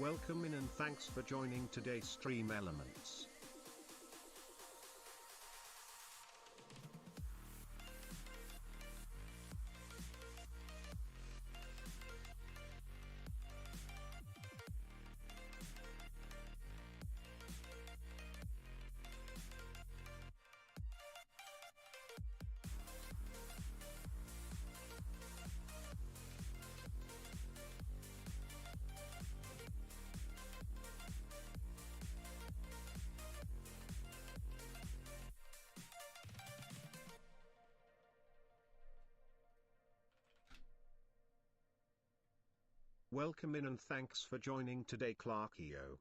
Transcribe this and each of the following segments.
Welcome in and thanks for joining today's Stream Elements. Welcome in and thanks for joining today, Clarkio.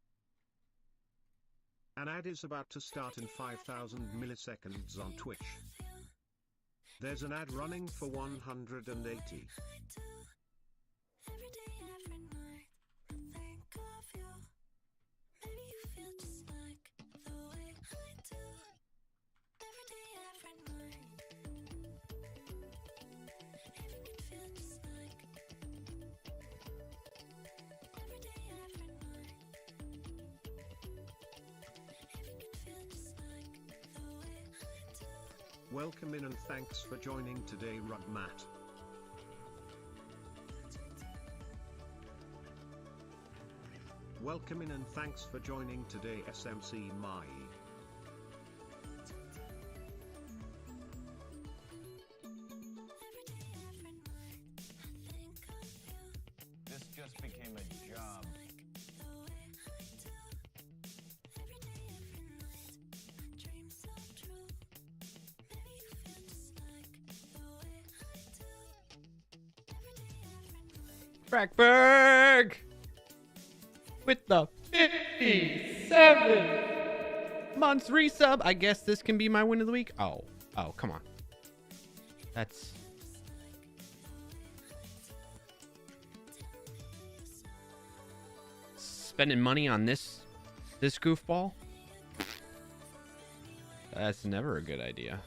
An ad is about to start in 5,000 milliseconds on Twitch. There's an ad running for 180. Welcome in and thanks for joining today, Rugmat. Welcome in and thanks for joining today, SMC Mai. This just became a job. Frackberg with the 57 months resub. I guess this can be my win of the week. Oh, come on. That's spending money on this goofball. That's never a good idea.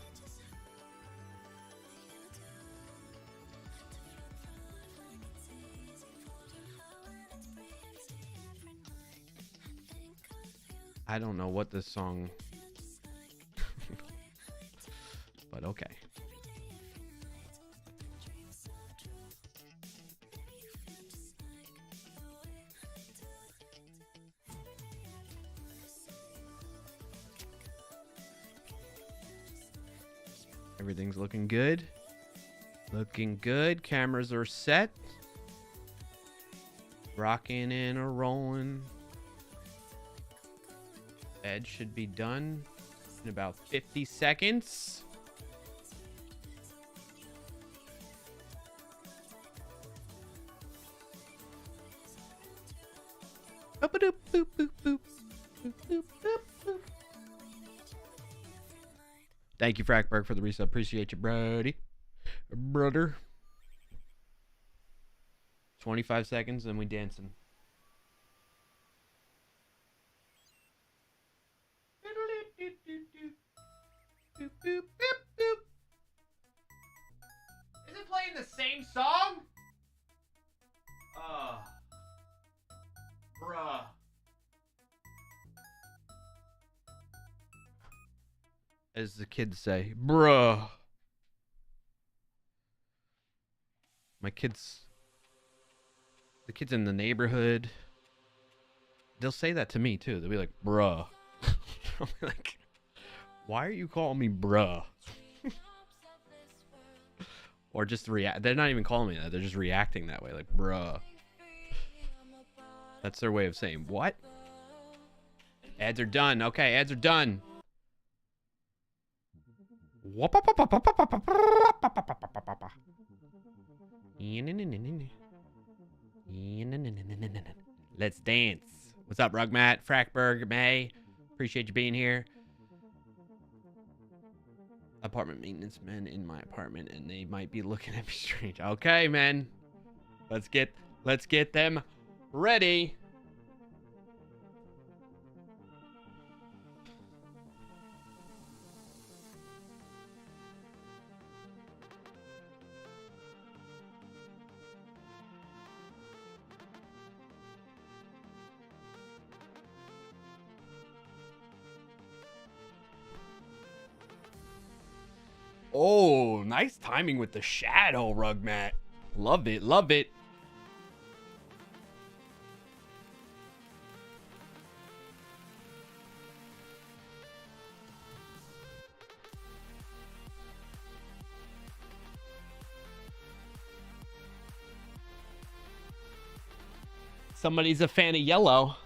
I don't know what this song, but okay. Everything's looking good. Looking good. Cameras are set. Rocking and a rolling. Bed should be done in about 50 seconds. Boop-a-doop, boop, boop, boop. Boop, boop, boop, boop. Thank you, Frackberg, for the resub. Appreciate you, Brody. Brother. 25 seconds, and we dancing. Boop, boop, boop, boop. Is it playing the same song? Bruh. As the kids say, bruh. The kids in the neighborhood, they'll say that to me too. They'll be like, bruh. I'll be like, why are you calling me bruh? Or just react. They're not even calling me that. They're just reacting that way. Like, bruh. That's their way of saying, what? Ads are done. Okay, ads are done. Let's dance. What's up, Rugmat, Frackberg, May? Appreciate you being here. Apartment maintenance men in my apartment, and they might be looking at me strange. Okay, men. Let's get them ready. Oh, nice timing with the shadow rug mat. Love it, love it. Somebody's a fan of yellow.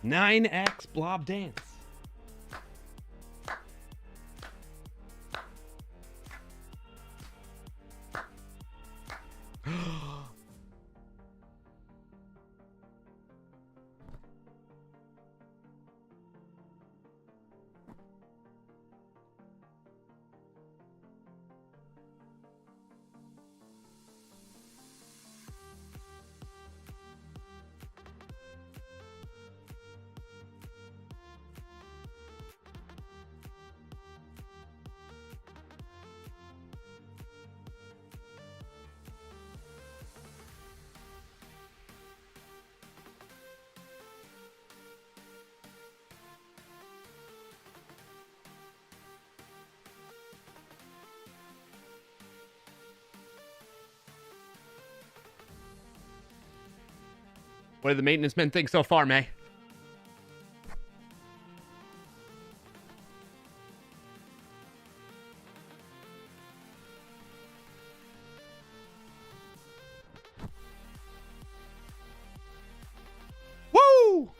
Nine X blob dance. What do the maintenance men think so far, May? Woo!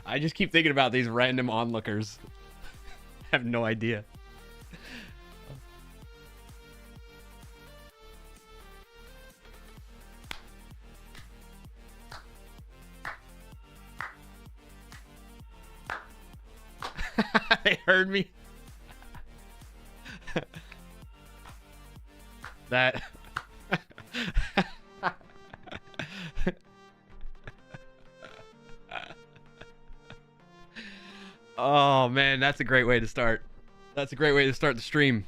I just keep thinking about these random onlookers. I have no idea. They heard me. That. Oh man, that's a great way to start. That's a great way to start the stream.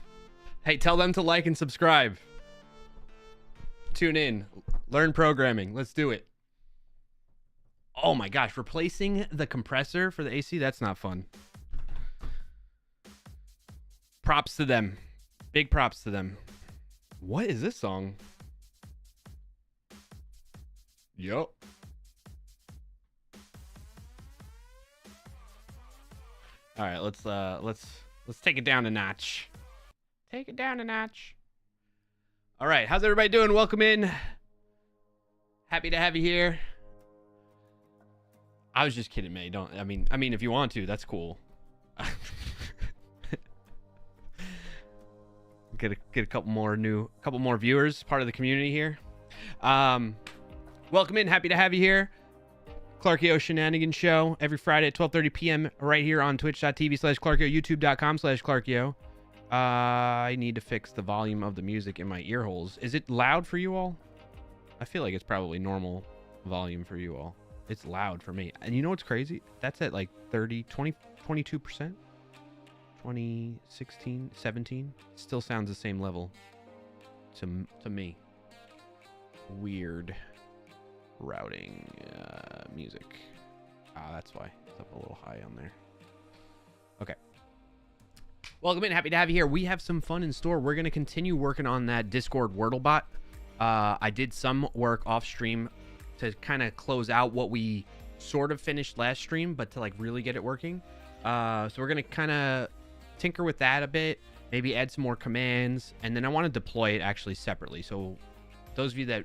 Hey, tell them to like and subscribe. Tune in, learn programming. Let's do it. Oh my gosh, replacing the compressor for the AC, that's not fun. Props to them. Big props to them. What is this song? Yup. All right, let's take it down a notch. Take it down a notch. All right, how's everybody doing? Welcome in. Happy to have you here. I was just kidding, May. I mean, if you want to, that's cool. Get a couple more viewers, part of the community here. Welcome in. Happy to have you here. Clarkio Shenanigans Show every Friday at 12:30 p.m. right here on twitch.tv/Clarkio, youtube.com/Clarkio. I need to fix the volume of the music in my ear holes. Is it loud for you all? I feel like it's probably normal volume for you all. It's loud for me. And you know what's crazy? That's at like 22%. 2016, 17. Still sounds the same level to me. Weird. Routing music. That's why it's up a little high on there. Okay. Welcome in. Happy to have you here. We have some fun in store. We're going to continue working on that Discord Wordle bot. I did some work off stream to kind of close out what we sort of finished last stream, but to like really get it working. So we're going to kind of tinker with that a bit, maybe add some more commands, and then I want to deploy it actually separately. So those of you that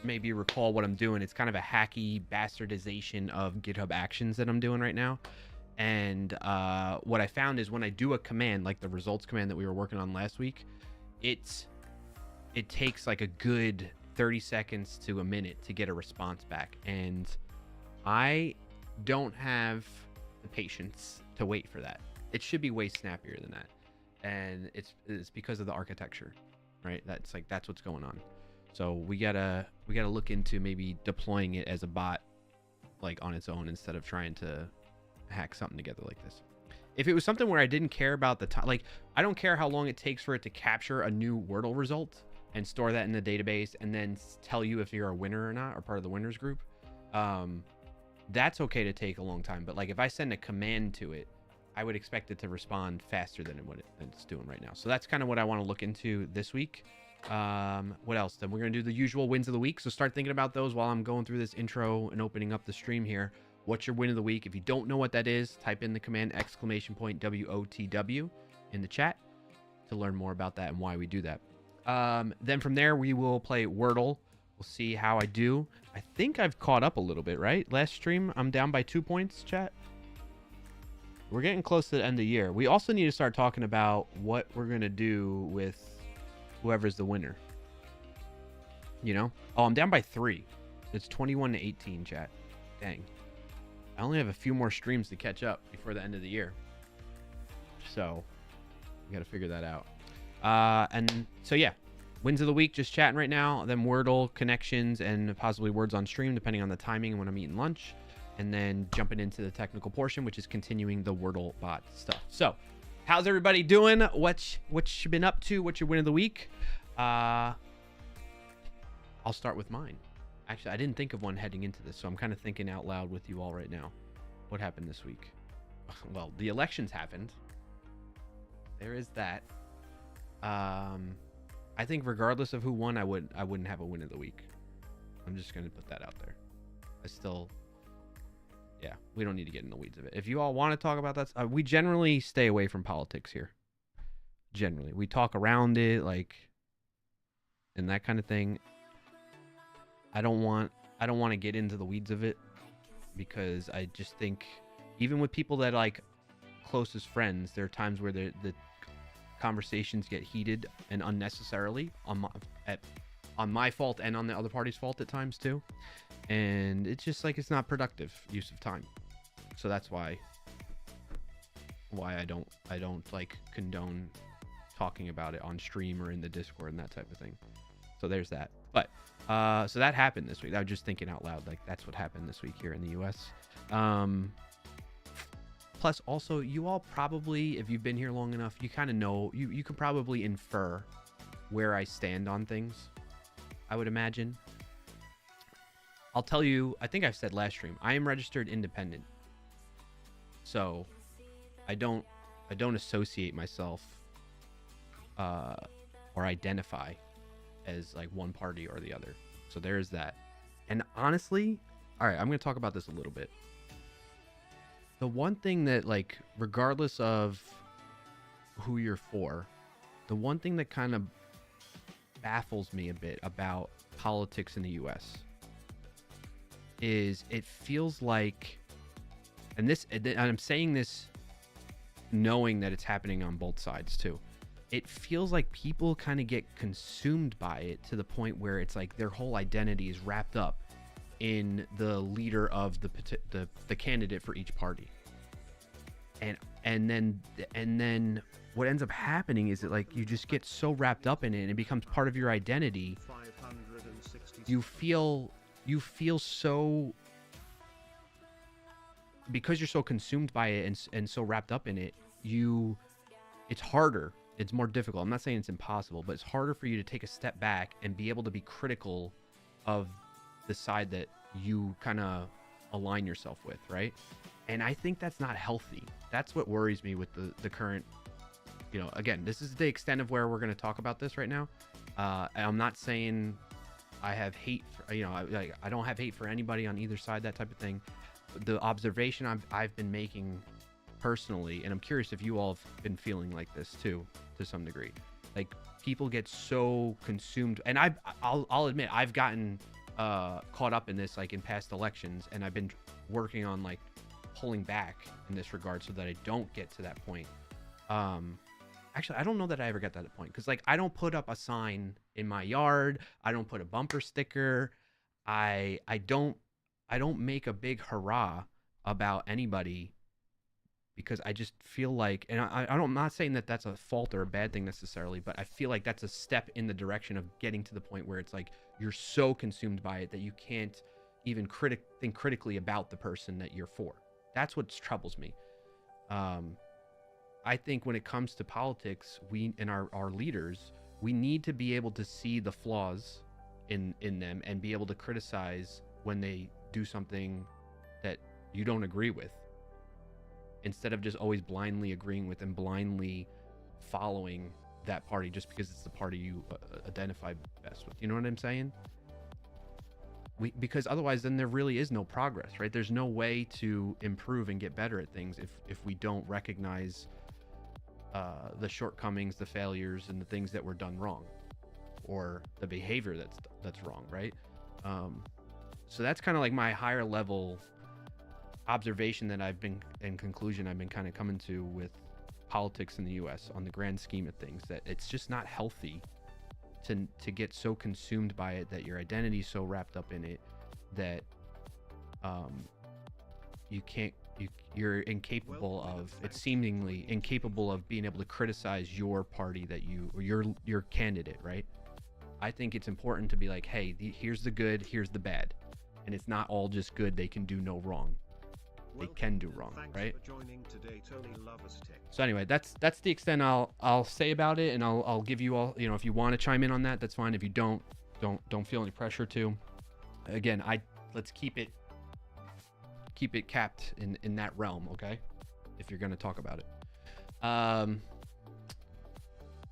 maybe recall what I'm doing, it's kind of a hacky bastardization of GitHub Actions that I'm doing right now. And what I found is when I do a command, like the results command that we were working on last week, it takes like a good 30 seconds to a minute to get a response back. And I don't have the patience to wait for that. It should be way snappier than that. And it's because of the architecture, right? That's what's going on. So we gotta look into maybe deploying it as a bot, like on its own, instead of trying to hack something together like this. If it was something where I didn't care about the time, like I don't care how long it takes for it to capture a new Wordle result and store that in the database and then tell you if you're a winner or not, or part of the winners group, that's okay to take a long time. But like if I send a command to it, I would expect it to respond faster than what it's doing right now. So that's kind of what I want to look into this week. What else? Then we're going to do the usual wins of the week. So start thinking about those while I'm going through this intro and opening up the stream here. What's your win of the week? If you don't know what that is, type in the command !WOTW in the chat to learn more about that and why we do that. Then from there, we will play Wordle. We'll see how I do. I think I've caught up a little bit, right? Last stream, I'm down by 2 points, chat. We're getting close to the end of the year. We also need to start talking about what we're going to do with whoever's the winner. You know? Oh, I'm down by 3. It's 21-18, chat. Dang. I only have a few more streams to catch up before the end of the year. So, we got to figure that out. And so, yeah. Wins of the week, just chatting right now. Then Wordle, connections, and possibly words on stream, depending on the timing and when I'm eating lunch. And then jumping into the technical portion, which is continuing the Wordle bot stuff. So, how's everybody doing? What you been up to? What's your win of the week? I'll start with mine. Actually, I didn't think of one heading into this, so I'm kind of thinking out loud with you all right now. What happened this week? Well, the elections happened. There is that. I think regardless of who won, I wouldn't have a win of the week. I'm just going to put that out there. Yeah, we don't need to get in the weeds of it. If you all want to talk about that, we generally stay away from politics here. Generally, we talk around it, like, and that kind of thing. I don't want to get into the weeds of it, because I just think, even with people that like closest friends, there are times where the conversations get heated and unnecessarily on my fault and on the other party's fault at times too. And it's just like, it's not productive use of time. So that's why I don't like condone talking about it on stream or in the Discord and that type of thing. So there's that. But so that happened this week. I was just thinking out loud, like that's what happened this week here in the US. Plus also, you all probably, if you've been here long enough, you kind of know, you can probably infer where I stand on things, I would imagine. I'll tell you, I think I've said last stream, I am registered independent. So I don't associate myself or identify as like one party or the other. So there's that. And honestly, all right, I'm going to talk about this a little bit. The one thing that, like, regardless of who you're for, the one thing that kind of baffles me a bit about politics in the US is it feels like, and I'm saying this knowing that it's happening on both sides too, it feels like people kind of get consumed by it to the point where it's like their whole identity is wrapped up in the leader of the candidate for each party. And then what ends up happening is that, like, you just get so wrapped up in it and it becomes part of your identity. You feel so, because you're so consumed by it and so wrapped up in it, it's harder. It's more difficult. I'm not saying it's impossible, but it's harder for you to take a step back and be able to be critical of the side that you kind of align yourself with, right? And I think that's not healthy. That's what worries me with the current, you know, again, this is the extent of where we're going to talk about this right now. I'm not saying I have hate for, you know, I don't have hate for anybody on either side, that type of thing. The observation I've been making personally, and I'm curious if you all have been feeling like this too, to some degree. Like, people get so consumed, and I'll admit, I've gotten caught up in this, like, in past elections, and I've been working on, like, pulling back in this regard so that I don't get to that point. Actually, I don't know that I ever got to that point, because like I don't put up a sign in my yard. I don't put a bumper sticker. I don't make a big hurrah about anybody, because I just feel like, and I'm not saying that that's a fault or a bad thing necessarily, but I feel like that's a step in the direction of getting to the point where it's like you're so consumed by it that you can't even think critically about the person that you're for. That's what troubles me. I think when it comes to politics, we and our leaders, we need to be able to see the flaws in them and be able to criticize when they do something that you don't agree with, instead of just always blindly agreeing with and blindly following that party just because it's the party you identify best with. You know what I'm saying? Because otherwise then there really is no progress, right? There's no way to improve and get better at things if we don't recognize the shortcomings, the failures, and the things that were done wrong, or the behavior that's wrong, right? So that's kind of like my higher level observation that I've been kind of coming to with politics in the US on the grand scheme of things, that it's just not healthy to get so consumed by it, that your identity's so wrapped up in it that you're incapable of, it's seemingly incapable of being able to criticize your party or your candidate, right? I think it's important to be like, hey, here's the good, here's the bad, and it's not all just good. They can do no wrong. They can do wrong, right? So anyway, that's the extent I'll say about it, and I'll give you all, if you want to chime in on that, that's fine. If you don't feel any pressure to. Again, let's keep it capped in that realm, okay? If you're gonna talk about it. Let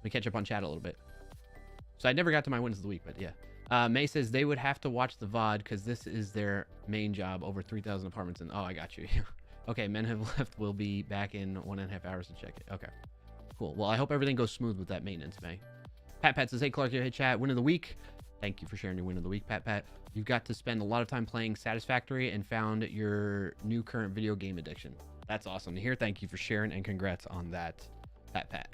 me catch up on chat a little bit. So I never got to my wins of the week, but yeah. May says they would have to watch the VOD because this is their main job. Over 3,000 apartments. And oh, I got you. Okay, men have left. We'll be back in 1.5 hours to check it. Okay, cool. Well, I hope everything goes smooth with that maintenance, May. Pat says, hey, Clark, hey, chat. Win of the week. Thank you for sharing your win of the week, Pat. You've got to spend a lot of time playing Satisfactory and found your new current video game addiction. That's awesome to hear. Thank you for sharing, and congrats on that, Pat.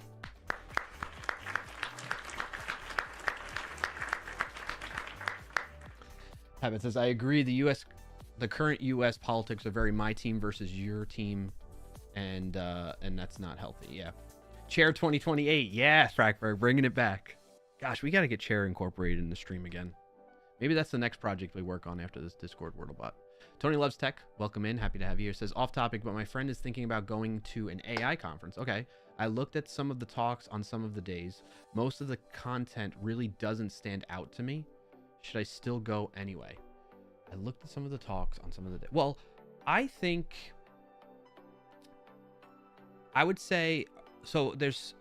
Pat says, I agree. The current U.S. politics are very my team versus your team, and that's not healthy. Yeah. Chair 2028. Yeah, Frackberg, bringing it back. Gosh, we got to get Chair incorporated in the stream again. Maybe that's the next project we work on after this Discord Wordlebot. Tony Loves Tech, welcome in. Happy to have you here. Says, off topic, but my friend is thinking about going to an AI conference. Okay. I looked at some of the talks on some of the days. Most of the content really doesn't stand out to me. Should I still go anyway? I looked at some of the talks on some of the days. Well, I think I would say, so there's,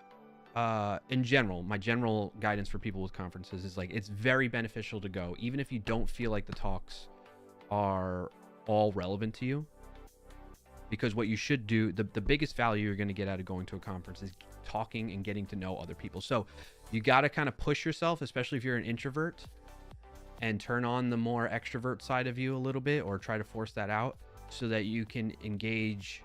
in general, my general guidance for people with conferences is like, it's very beneficial to go, even if you don't feel like the talks are all relevant to you. Because what you should do, the biggest value you're going to get out of going to a conference is talking and getting to know other people. So you got to kind of push yourself, especially if you're an introvert, and turn on the more extrovert side of you a little bit, or try to force that out so that you can engage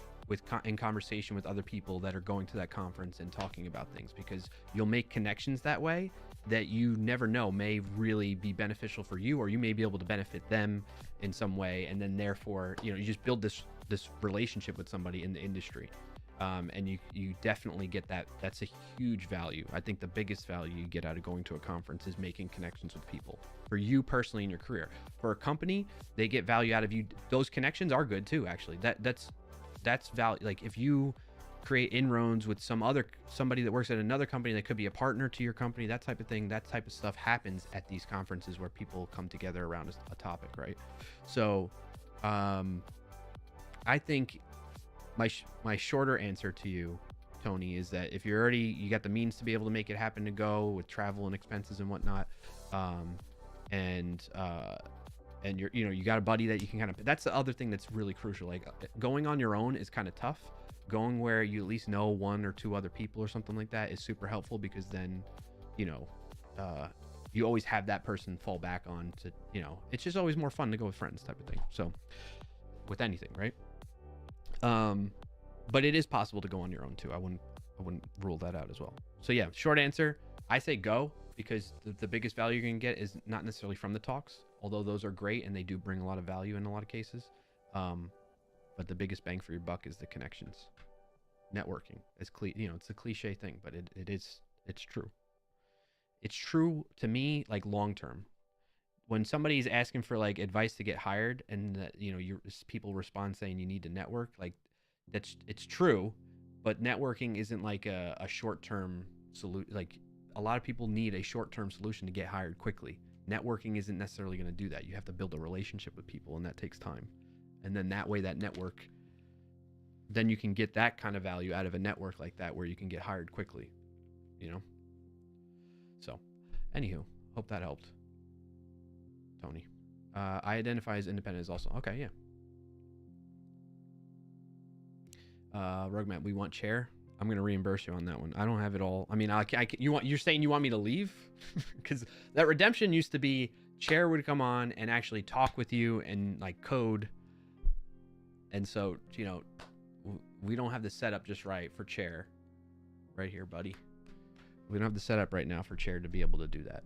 in conversation with other people that are going to that conference and talking about things, because you'll make connections that way that you never know may really be beneficial for you, or you may be able to benefit them in some way. And then therefore, you just build this relationship with somebody in the industry. And you definitely get that. That's a huge value. I think the biggest value you get out of going to a conference is making connections with people, for you personally in your career. For a company, they get value out of you. Those connections are good too, actually. That's value. Like if you create inroads with somebody that works at another company that could be a partner to your company, that type of thing, that type of stuff happens at these conferences where people come together around a topic, right? So I think my shorter answer to you, Tony, is that if you got the means to be able to make it happen, to go with travel and expenses and whatnot, and you got a buddy that you can kind of, that's the other thing that's really crucial. Like going on your own is kind of tough. Going where you at least know one or two other people or something like that is super helpful, because then you always have that person fall back on to, it's just always more fun to go with friends type of thing. So with anything, right? But it is possible to go on your own too. I wouldn't I wouldn't rule that out as well. So yeah, short answer, I say go, because the biggest value you're gonna get is not necessarily from the talks, although those are great and they do bring a lot of value in a lot of cases. But the biggest bang for your buck is the connections. Networking. It's it's a cliche thing, but it's true. It's true to me, like long term. When somebody's asking for like advice to get hired, and people respond saying you need to network, like it's true, but networking isn't like a short-term solution. Like a lot of people need a short-term solution to get hired quickly. Networking isn't necessarily going to do that. You have to build a relationship with people, and that takes time. And then that way, that network, then you can get that kind of value out of a network like that, where you can get hired quickly, So, anywho, hope that helped. Tony. I identify as independent as also. Okay, yeah. Rugmat, we want chair. I'm gonna reimburse you on that one. I don't have it all. I mean, you're saying you want me to leave? Because that redemption used to be chair would come on and actually talk with you and like code. And so, we don't have the setup just right for chair. Right here, buddy. We don't have the setup right now for chair to be able to do that.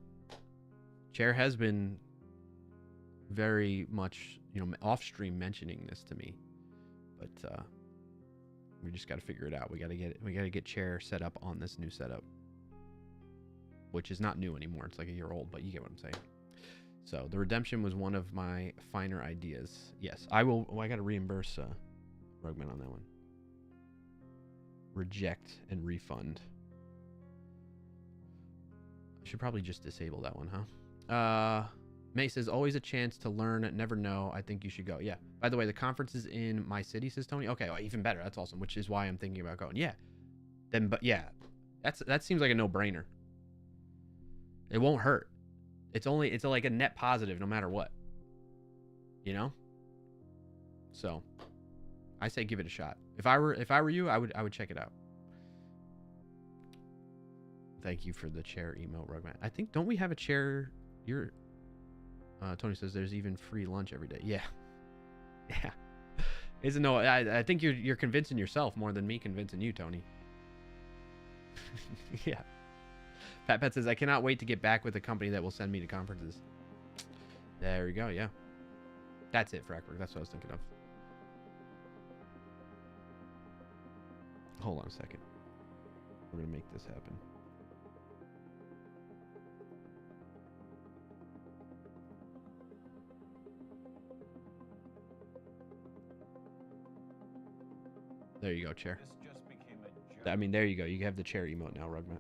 Chair has been very much, off stream mentioning this to me, but we just got to figure it out. We got to get chair set up on this new setup, which is not new anymore. It's like a year old, but you get what I'm saying. So the redemption was one of my finer ideas. Yes, I will. I got to reimburse Rugman on that one. Reject and refund. I should probably just disable that one, huh? May says, always a chance to learn, never know. I think you should go. Yeah. By the way, the conference is in my city, says Tony. Okay, well, even better. That's awesome, which is why I'm thinking about going. Yeah. But yeah, that seems like a no-brainer. It won't hurt. It's like a net positive no matter what. So, I say give it a shot. If I were you, I would check it out. Thank you for the chair emote, Rugman. I think, don't we have a chair? Tony says there's even free lunch every day. Yeah. Yeah. I think you're convincing yourself more than me convincing you, Tony. Yeah. Pat says, I cannot wait to get back with a company that will send me to conferences. There we go, yeah. That's it, Frackberg. That's what I was thinking of. Hold on a second. We're going to make this happen. There you go, chair. This just became a job. I mean, there you go. You have the chair emote now, Rugmat.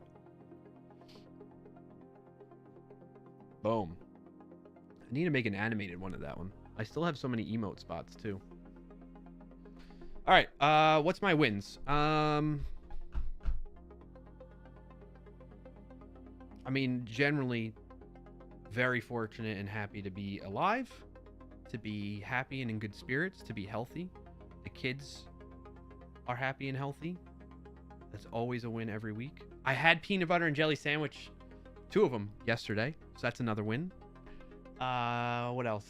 Boom. I need to make an animated one of that one. I still have so many emote spots, too. All right. What's my wins? I mean, generally, very fortunate and happy to be alive, to be happy and in good spirits, to be healthy. The kids are happy and healthy. That's always a win every week. I had peanut butter and jelly sandwich, 2 of them yesterday, so that's another win. What else?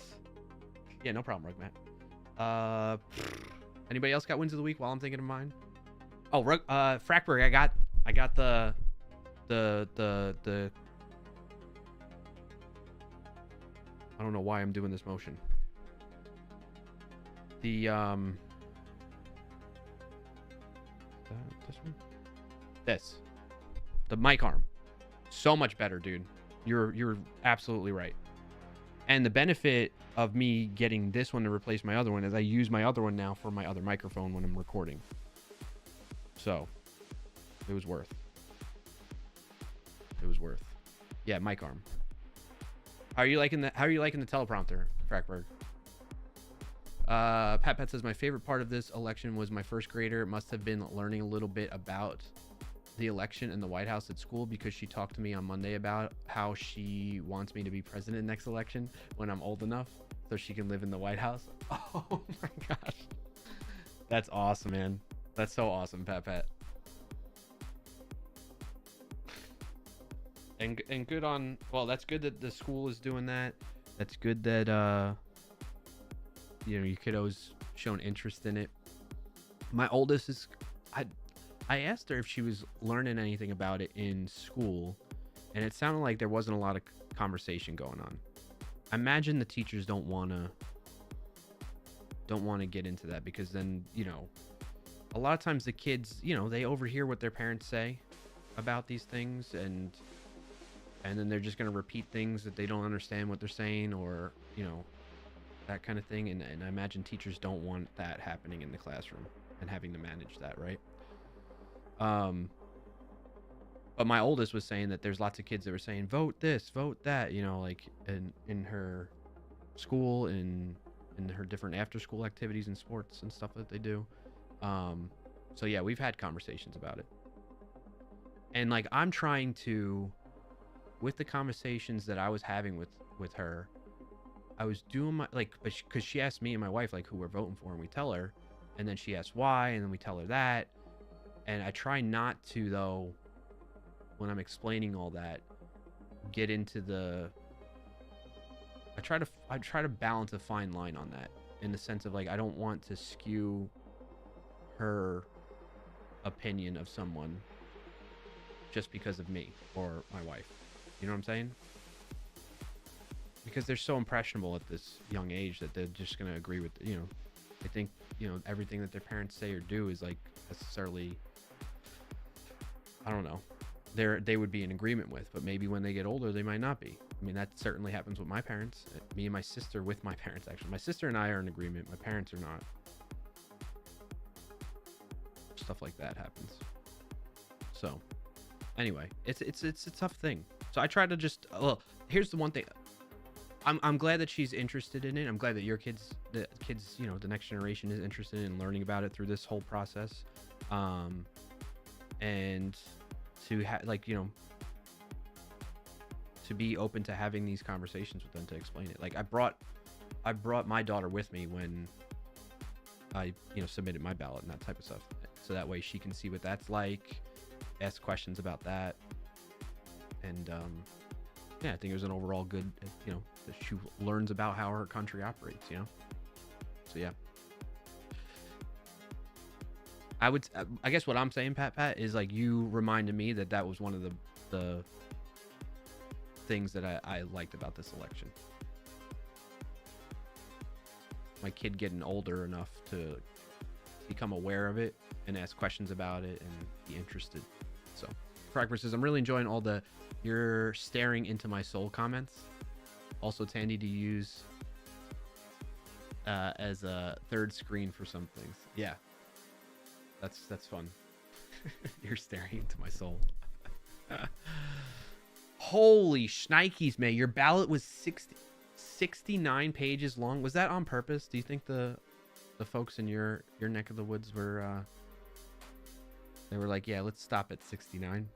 Yeah, no problem, Rugmat. Anybody else got wins of the week while I'm thinking of mine? Oh, Frackberg, I got the I don't know why I'm doing this motion. The this one? This. The mic arm. So much better, dude. You're absolutely right. And the benefit of me getting this one to replace my other one is I use my other one now for my other microphone when I'm recording. So, it was worth. It was worth. Yeah, mic arm. How are you liking the teleprompter, Frackberg? Pat says, my favorite part of this election was my first grader must have been learning a little bit about the election in the White House at school, because she talked to me on Monday about how she wants me to be president next election when I'm old enough so she can live in the White House. Oh my gosh. That's awesome, man. That's so awesome, Pat. And good on, well, that's good that the school is doing that. That's good that your kiddo's shown interest in it. My oldest is, I asked her if she was learning anything about it in school, and it sounded like there wasn't a lot of conversation going on. I imagine the teachers don't want to get into that, because then, you know, a lot of times the kids, you know, they overhear what their parents say about these things, and then they're just going to repeat things that they don't understand what they're saying, or, you know, that kind of thing. And I imagine teachers don't want that happening in the classroom and having to manage that, right? But my oldest was saying that there's lots of kids that were saying, vote this, vote that, you know, like in her school, in her different after school activities and sports and stuff that they do. So yeah, we've had conversations about it. And like, I'm trying to, with the conversations that I was having with her, I was doing my, like, because she asked me and my wife, like, who we're voting for, and we tell her, and then she asks why, and then we tell her that. And I try not to, though, when I'm explaining all that, get into the, I try to balance a fine line on that, in the sense of, like, I don't want to skew her opinion of someone just because of me or my wife. You know what I'm saying? Because they're so impressionable at this young age that they're just going to agree with, you know, I think, you know, everything that their parents say or do is, like, necessarily, I don't know, they would be in agreement with, but maybe when they get older, they might not be. I mean, that certainly happens with my parents, me and my sister, with my parents, actually. My sister and I are in agreement. My parents are not. Stuff like that happens. So anyway, it's a tough thing. So I try to just, well, here's the one thing. I'm glad that she's interested in it. I'm glad that your kids, you know, the next generation is interested in learning about it through this whole process. And to like, you know, to be open to having these conversations with them, to explain it. Like, I brought my daughter with me when I, you know, submitted my ballot and that type of stuff. So that way she can see what that's like, ask questions about that. And, yeah, I think it was an overall good, you know, that she learns about how her country operates, you know? So, yeah. I guess what I'm saying, Pat, is, like, you reminded me that was one of the things that I liked about this election. My kid getting older enough to become aware of it and ask questions about it and be interested. So, Fragmer says, I'm really enjoying all the "you're staring into my soul" comments. Also, it's handy to use as a third screen for some things. Yeah, that's fun. You're staring into my soul. Holy shnikes, May. Your ballot was 69 pages long. Was that on purpose? Do you think the folks in your neck of the woods were they were like, yeah, let's stop at 69?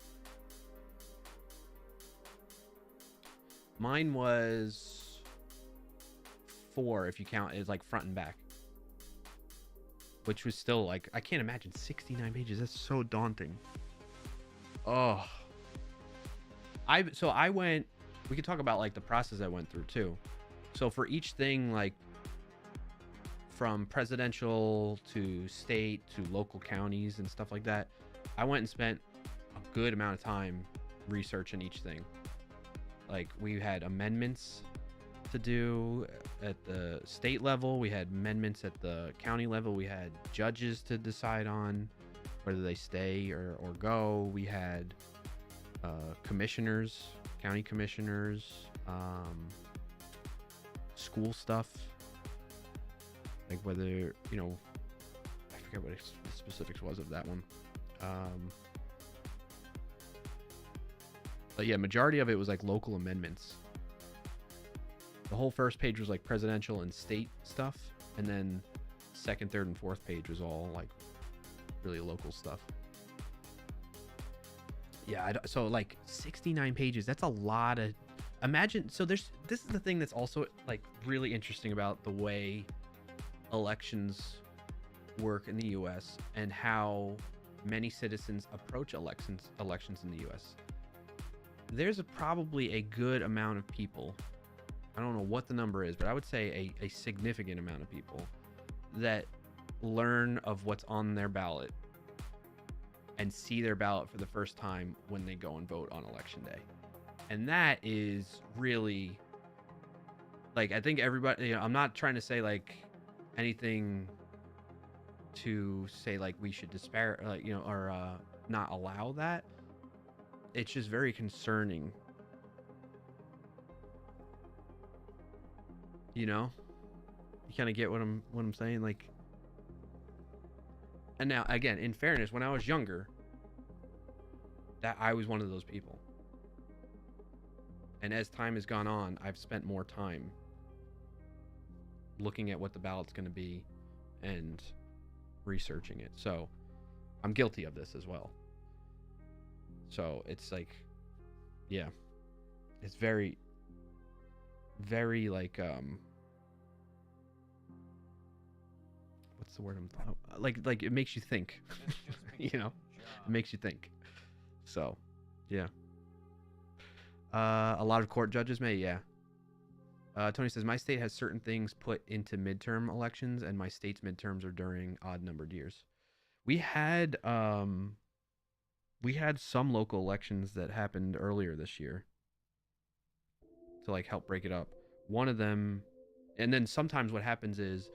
Mine was 4 if you count it, like, front and back, which was still, like, I can't imagine 69 pages. That's so daunting. Oh, I went, we could talk about, like, the process I went through too. So for each thing, like, from presidential to state to local counties and stuff like that, I went and spent a good amount of time researching each thing. Like, we had amendments to do at the state level. We had amendments at the county level. We had judges to decide on whether they stay or go. We had commissioners, county commissioners, school stuff. Like, whether, you know, I forget what the specifics was of that one. But yeah, majority of it was, like, local amendments. The whole first page was, like, presidential and state stuff, and then second, third, and fourth page was all, like, really local stuff. Yeah, so, like, 69 pages, that's a lot of, imagine. So this is the thing that's also, like, really interesting about the way elections work in the US and how many citizens approach elections in the US. There's probably a good amount of people, I don't know what the number is, but I would say a significant amount of people that learn of what's on their ballot and see their ballot for the first time when they go and vote on election day. And that is really, like, I think everybody, you know, I'm not trying to say like anything to say like we should despair, like, you know, or not allow that. It's just very concerning, you know. You kind of get what I'm saying, like. And now again, in fairness, when I was younger, that I was one of those people. And as time has gone on, I've spent more time looking at what the ballot's going to be and researching it. So I'm guilty of this as well. So it's like, yeah, it's very, very like, what's the word like it makes you think. You know, it makes you think. So yeah. A lot of court judges may, yeah. Tony says, my state has certain things put into midterm elections, and my state's midterms are during odd-numbered years. We had some local elections that happened earlier this year to, like, help break it up. One of them, and then sometimes what happens is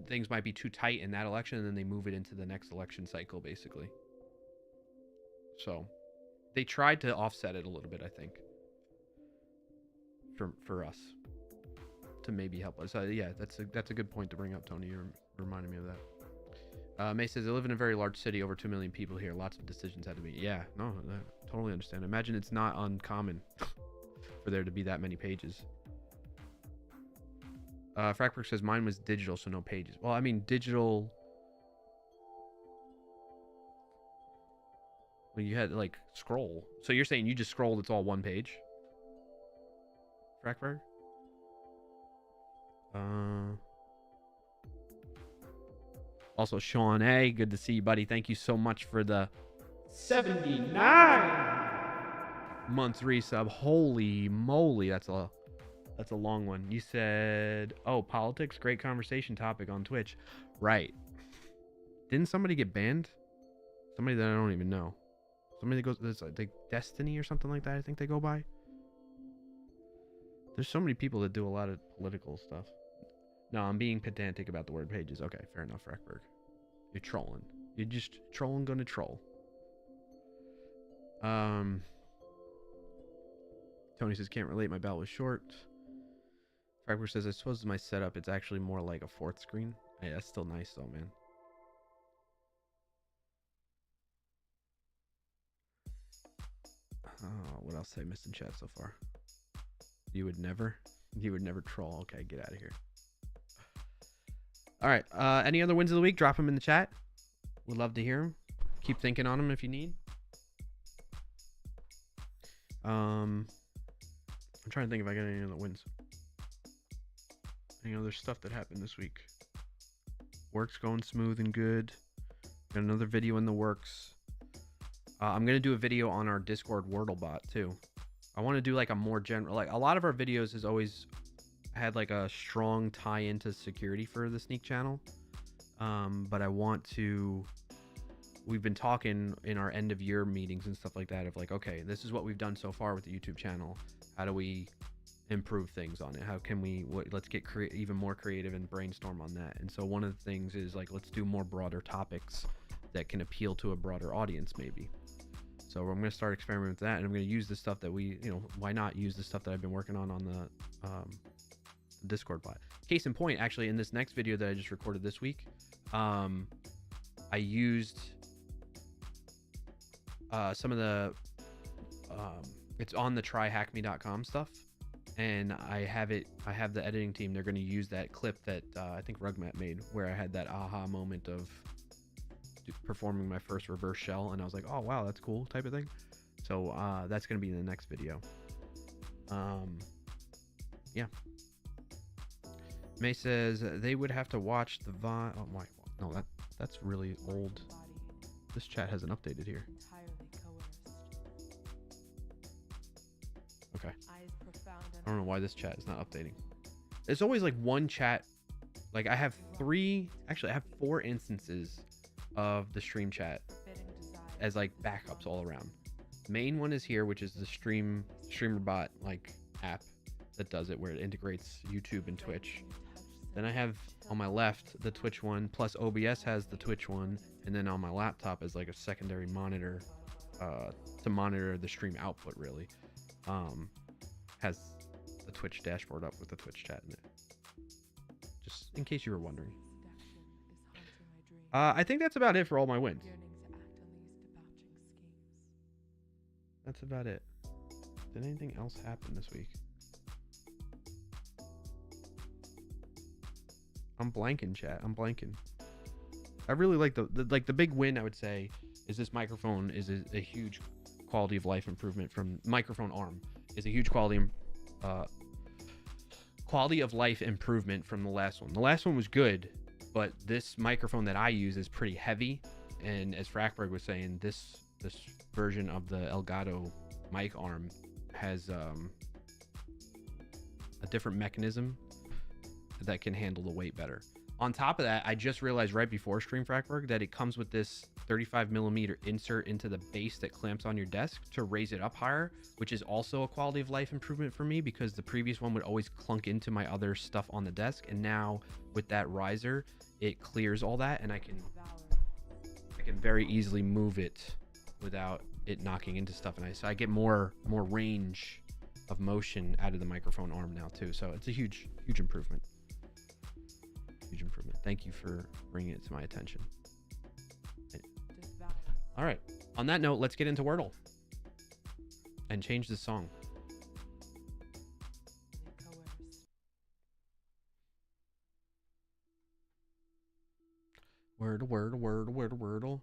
things might be too tight in that election, and then they move it into the next election cycle, basically. So they tried to offset it a little bit, I think, for us, to maybe help us. Yeah, that's a good point to bring up, Tony. You're reminding me of that. May says, I live in a very large city, over 2 million people here. Lots of decisions had to be. Yeah, no, I totally understand. Imagine it's not uncommon for there to be that many pages. Frackberg says, mine was digital, so no pages. Well, I mean, digital. Well, you had to, like, scroll. So you're saying you just scrolled, it's all one page? Frackberg? Also, Sean A., good to see you, buddy. Thank you so much for the 79 months resub. Holy moly, that's a long one. You said, oh, politics, great conversation topic on Twitch. Right. Didn't somebody get banned? Somebody that I don't even know. Somebody that goes, like Destiny or something like that, I think they go by. There's so many people that do a lot of political stuff. No, I'm being pedantic about the word pages. Okay, fair enough, Freckberg. You're trolling. You're just trolling, gonna troll. Tony says, can't relate, my ballot was short. Freckberg says, I suppose my setup, it's actually more like a fourth screen. Hey, that's still nice though, man. Oh, what else have I missed in chat so far? You would never troll. Okay, get out of here. All right. Any other wins of the week? Drop them in the chat. We'd love to hear them. Keep thinking on them if you need. I'm trying to think if I got any other wins. Any other stuff that happened this week? Work's going smooth and good. Got another video in the works. I'm going to do a video on our Discord Wordle bot too. I want to do like a more general, like a lot of our videos has always had like a strong tie into security for the Sneak channel. But I want to, we've been talking in our end of year meetings and stuff like that of like, okay, this is what we've done so far with the YouTube channel. How do we improve things on it? How can we, let's get even more creative and brainstorm on that. And so one of the things is like, let's do more broader topics that can appeal to a broader audience maybe. So I'm going to start experimenting with that, and I'm going to use the stuff that we, you know, why not use the stuff that I've been working on the Discord bot. Case in point, actually, in this next video that I just recorded this week, I used some of the, it's on the tryhackme.com stuff, and I have the editing team. They're going to use that clip that I think Rugmat made, where I had that aha moment of performing my first reverse shell, and I was like, oh wow, that's cool, type of thing. So that's gonna be in the next video. Yeah. May says they would have to watch the oh my, no, that's really old. This chat hasn't updated here. Okay, I don't know why this chat is not updating. There's always like one chat, like I have 4 instances of the stream chat as like backups all around. Main one is here, which is the StreamerBot like app that does it, where it integrates YouTube and Twitch. Then I have on my left the Twitch one, plus OBS has the Twitch one, and then on my laptop is like a secondary monitor to monitor the stream output. Really, has the Twitch dashboard up with the Twitch chat in it. Just in case you were wondering. I think that's about it for all my wins. That's about it. Did anything else happen this week? I'm blanking, chat. I'm blanking. I really like the big win, I would say, is this microphone is a huge quality of life improvement from microphone arm. Is a huge quality of life improvement from the last one. The last one was good, but this microphone that I use is pretty heavy, and as Frackberg was saying, this version of the Elgato mic arm has a different mechanism that can handle the weight better. On top of that, I just realized right before Stream Frackberg that it comes with this 35mm insert into the base that clamps on your desk to raise it up higher, which is also a quality of life improvement for me, because the previous one would always clunk into my other stuff on the desk, and now with that riser it clears all that, and I can very easily move it without it knocking into stuff, and so I get more range of motion out of the microphone arm now too. So it's a huge improvement. Huge improvement. Thank you for bringing it to my attention. All right. On that note, let's get into Wordle and change the song. Wordle.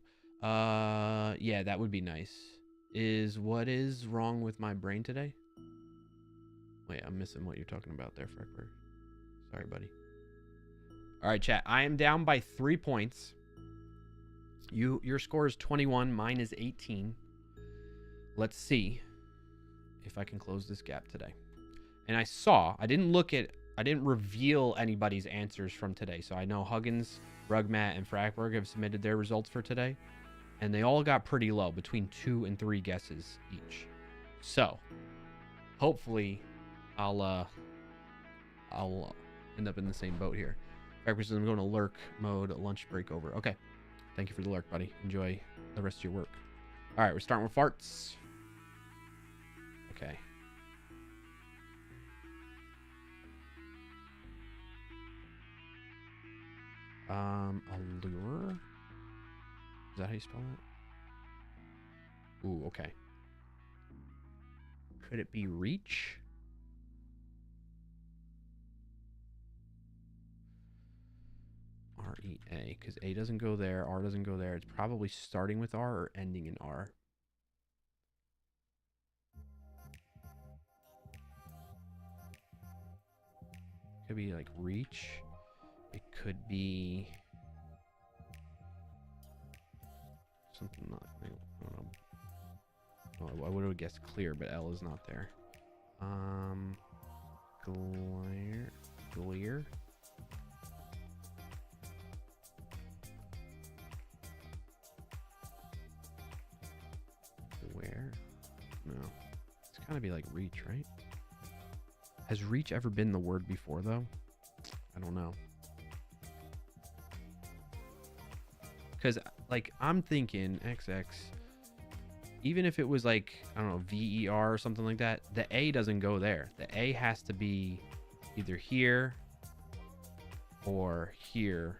Yeah, that would be nice. What is wrong with my brain today? Wait, I'm missing what you're talking about there, Freckberg. Sorry, buddy. All right, chat. I am down by 3 points. Your score is 21. Mine is 18. Let's see if I can close this gap today. And I didn't reveal anybody's answers from today. So I know Huggins, Rugmat, and Frackberg have submitted their results for today, and they all got pretty low, between 2 and 3 guesses each. So hopefully I'll end up in the same boat here. Frackberg says I'm going to lurk mode, lunch break over. Okay. Thank you for the lurk, buddy. Enjoy the rest of your work. All right, we're starting with farts. Okay. Allure? Is that how you spell that? Ooh, okay. Could it be reach? R-E-A, because A doesn't go there, R doesn't go there. It's probably starting with R or ending in R. Could be like reach. It could be something not, I don't know. Oh, I would have guessed clear, but L is not there. Glare. Where? No. It's gotta be like reach, right? Has reach ever been the word before, though? I don't know. Because, like, I'm thinking XX, even if it was like, I don't know, VER or something like that, the A doesn't go there. The A has to be either here or here,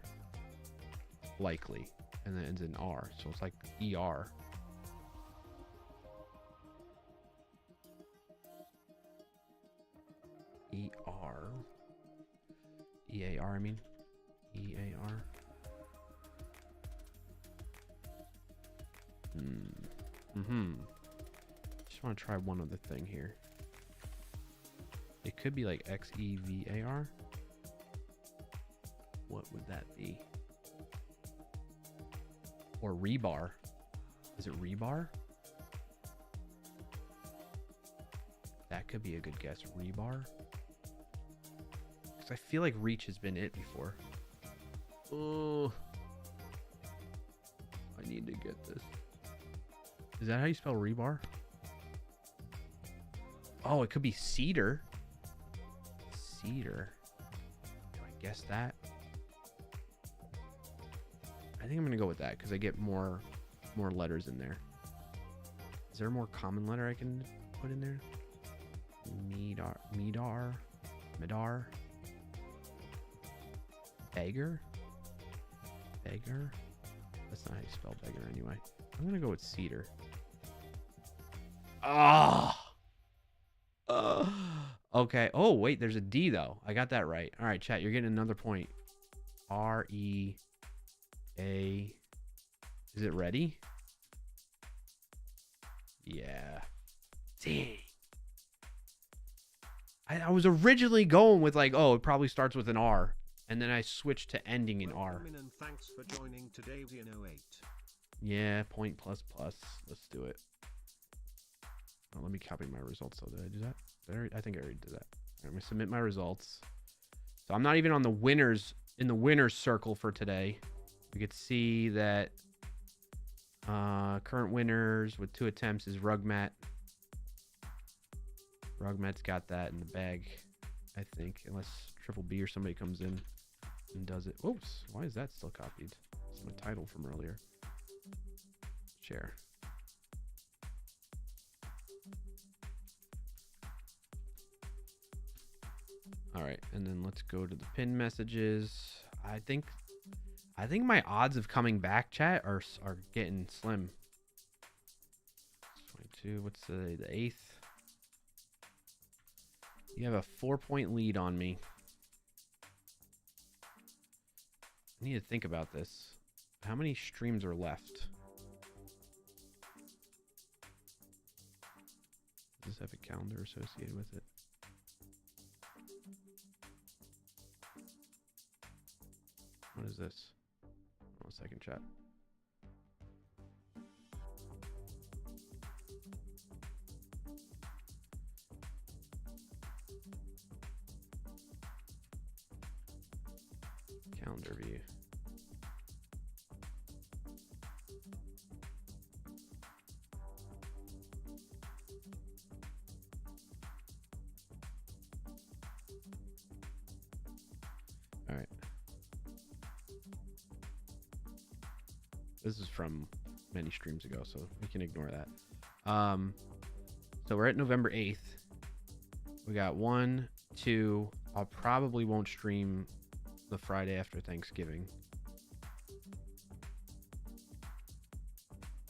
likely. And then it's an R. So it's like ER. ER. EAR, I mean. EAR. Just want to try one other thing here. It could be like XEVAR. What would that be? Or rebar. Is it rebar? That could be a good guess. Rebar? Because I feel like reach has been it before. Oh. I need to get this. Is that how you spell rebar? Oh, it could be cedar. Cedar. Do I guess that? I think I'm gonna go with that because I get more letters in there. Is there a more common letter I can put in there? Midar. Beggar. That's not how you spell beggar anyway. I'm gonna go with cedar. Okay. Oh wait, there's a D though. I got that right. All right, chat. You're getting another point. REA. Is it ready? Yeah. Dang. I was originally going with like, oh, it probably starts with an R. And then I switched to ending in R. And thanks for joining today, 08. Yeah, point plus plus. Let's do it. Oh, let me copy my results. So did I do that? I think I already did that. I'm going to submit my results. So I'm not even on the winners in the winners circle for today. We could see that current winners with 2 attempts is Rugmat. Rugmat's got that in the bag, I think, unless Triple B or somebody comes in and does it. Oops, why is that still copied? It's my title from earlier. Share. All right, and then let's go to the pin messages. I think my odds of coming back, chat, are getting slim. 22. What's the 8th? You have a 4-point lead on me. I need to think about this. How many streams are left? Does this have a calendar associated with it? What is this? Hold on a second, chat. Calendar view. All right. This is from many streams ago, so we can ignore that. So we're at November 8th. We got 1, 2. I probably won't stream the Friday after Thanksgiving.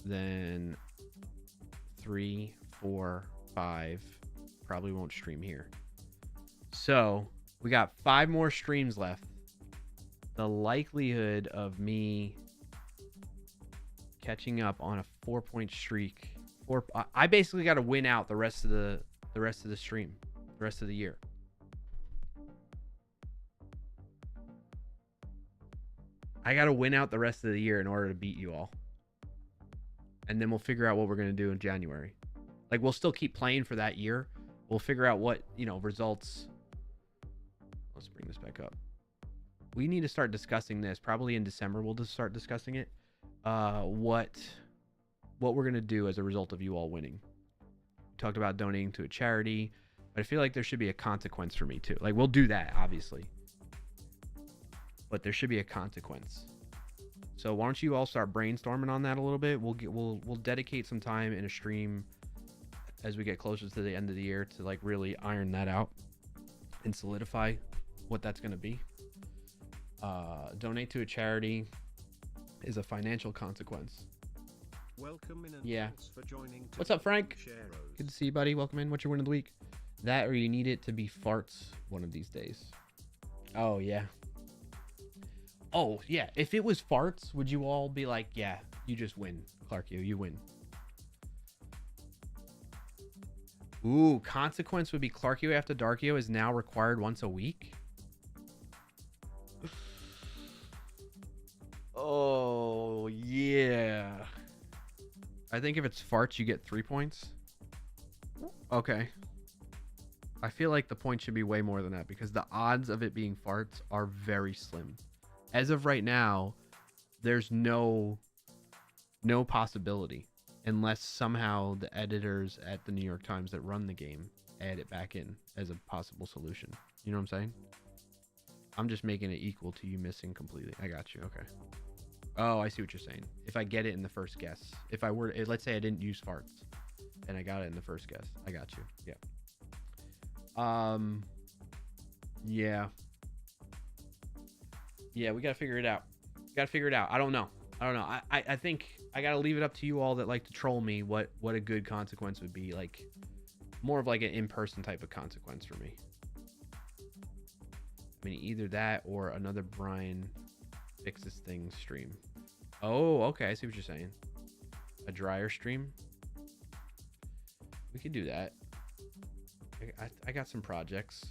Then 3, 4, 5. Probably won't stream here. So we got 5 more streams left. The likelihood of me catching up on a 4-point streak, I basically got to win out the rest of the stream, the rest of the year. I got to win out the rest of the year in order to beat you all. And then we'll figure out what we're going to do in January. Like, we'll still keep playing for that year. We'll figure out what, results. Let's bring this back up. We need to start discussing this. Probably in December, we'll just start discussing it. What we're going to do as a result of you all winning. We talked about donating to a charity. But I feel like there should be a consequence for me, too. Like, we'll do that, obviously. But there should be a consequence. So why don't you all start brainstorming on that a little bit? We'll dedicate some time in a stream as we get closer to the end of the year to like really iron that out and solidify what that's going to be. Donate to a charity is a financial consequence. Welcome in and yeah. Thanks for joining. What's up, Frank? Good to see you, buddy. Welcome in. What's your win of the week? That or you need it to be farts one of these days. Oh, yeah. Oh, yeah. If it was farts, would you all be like, yeah, you just win, Clarkio, you win. Ooh, consequence would be Clarkio after Darkio is now required once a week. Oh, yeah. I think if it's farts, you get 3 points. Okay. I feel like the point should be way more than that because the odds of it being farts are very slim. As of right now, there's no possibility. unless somehow the editors at the New York Times that run the game add it back in as a possible solution. You know what I'm saying? I'm just making it equal to you missing completely. I got you. Okay. Oh, I see what you're saying. If I get it in the first guess, if I were, let's say I didn't use farts and I got it in the first guess, I got you. Yeah. Yeah. Yeah, we got to figure it out. I don't know. I think I got to leave it up to you all that like to troll me what a good consequence would be. Like more of like an in-person type of consequence for me. I mean, either that or another Brian fixes things stream. Oh, okay. I see what you're saying. A dryer stream. We could do that. I got some projects.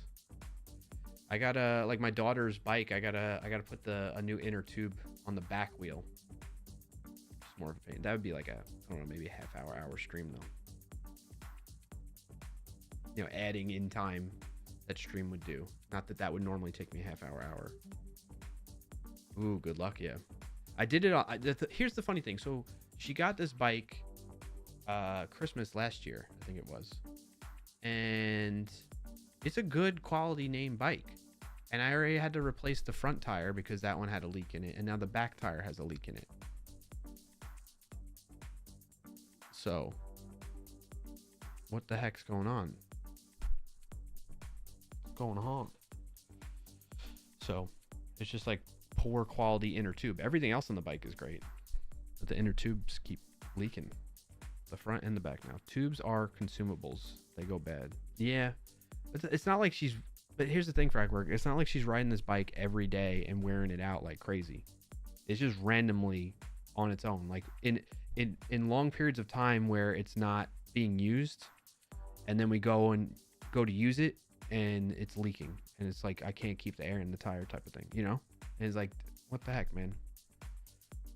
I gotta, like my daughter's bike, I gotta put a new inner tube on the back wheel. It's more of a pain. That would be like I don't know, maybe a hour stream though. You know, adding in time that stream would do. Not that would normally take me a hour. Ooh, good luck, yeah. I did it on, here's the funny thing. So she got this bike Christmas last year, I think it was. And it's a good quality name bike. And I already had to replace the front tire because that one had a leak in it. And now the back tire has a leak in it. So what the heck's going on? What's going on? So it's just like poor quality inner tube. Everything else on the bike is great, but the inner tubes keep leaking. The front and the back now. Tubes are consumables. They go bad. Yeah. It's not like she's... But here's the thing, Fragwork. It's not like she's riding this bike every day and wearing it out like crazy. It's just randomly on its own. Like in long periods of time where it's not being used, and then we go to use it and it's leaking. And it's like, I can't keep the air in the tire type of thing, you know? And it's like, what the heck, man?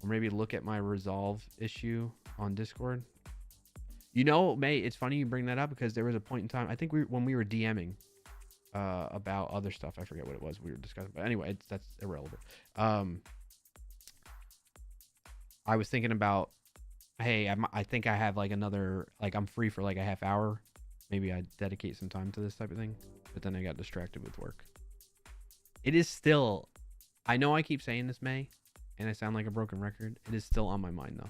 Or maybe look at my resolve issue on Discord. You know, May, it's funny you bring that up because there was a point in time, I think when we were DMing about other stuff, I forget what it was we were discussing, but anyway, that's irrelevant. I was thinking about, hey, I think I have like another, like I'm free for like a half hour. Maybe I dedicate some time to this type of thing, but then I got distracted with work. It is still, I know I keep saying this, May, and I sound like a broken record. It is still on my mind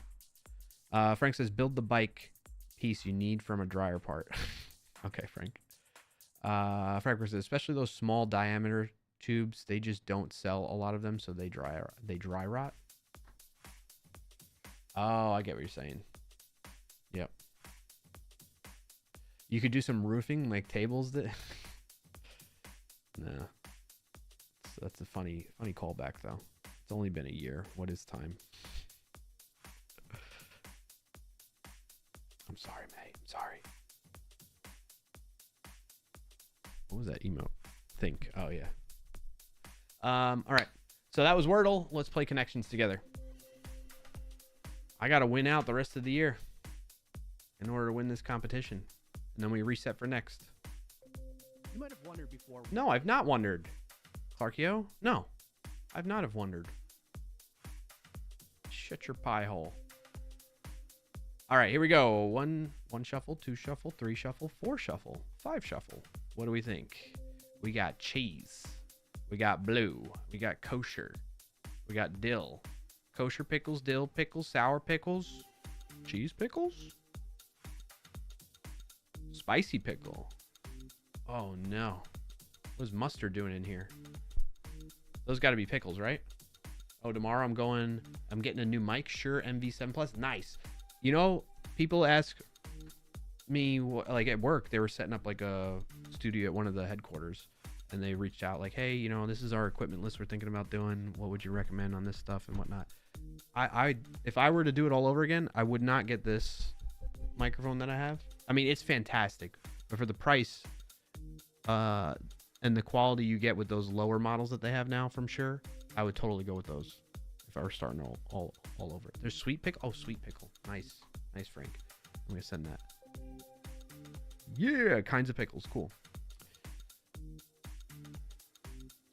though. Frank says, build the bike piece you need from a dryer part. Okay, Frank. Frank says, especially those small diameter tubes, they just don't sell a lot of them, so they dry rot. Oh, I get what you're saying. Yep. You could do some roofing, like tables that... Nah. That's a funny callback, though. It's only been a year. What is time? I'm sorry, mate. I'm sorry. What was that emote? Think. Oh, yeah. All right. So that was Wordle. Let's play connections together. I got to win out the rest of the year in order to win this competition. And then we reset for next. You might have wondered before. No, I've not wondered. Clarkio? No, I've not have wondered. Shut your pie hole. All right, here we go. One shuffle, 2 shuffle, 3 shuffle, 4 shuffle, 5 shuffle. What do we think? We got cheese. We got blue. We got kosher. We got dill. Kosher pickles, dill pickles, sour pickles, cheese pickles, spicy pickle. Oh no. What is mustard doing in here? Those got to be pickles, right? Oh, tomorrow I'm getting a new mic. Shure MV7 Plus. Nice. You know, people ask me, like at work, they were setting up like a studio at one of the headquarters, and they reached out like, hey, you know, this is our equipment list we're thinking about doing. What would you recommend on this stuff and whatnot? If I were to do it all over again, I would not get this microphone that I have. I mean, it's fantastic, but for the price and the quality you get with those lower models that they have now from Shure, I would totally go with those if I were starting all over it. There's sweet pickle. Oh, sweet pickle. Nice, Frank. I'm gonna send that. Yeah, kinds of pickles. Cool.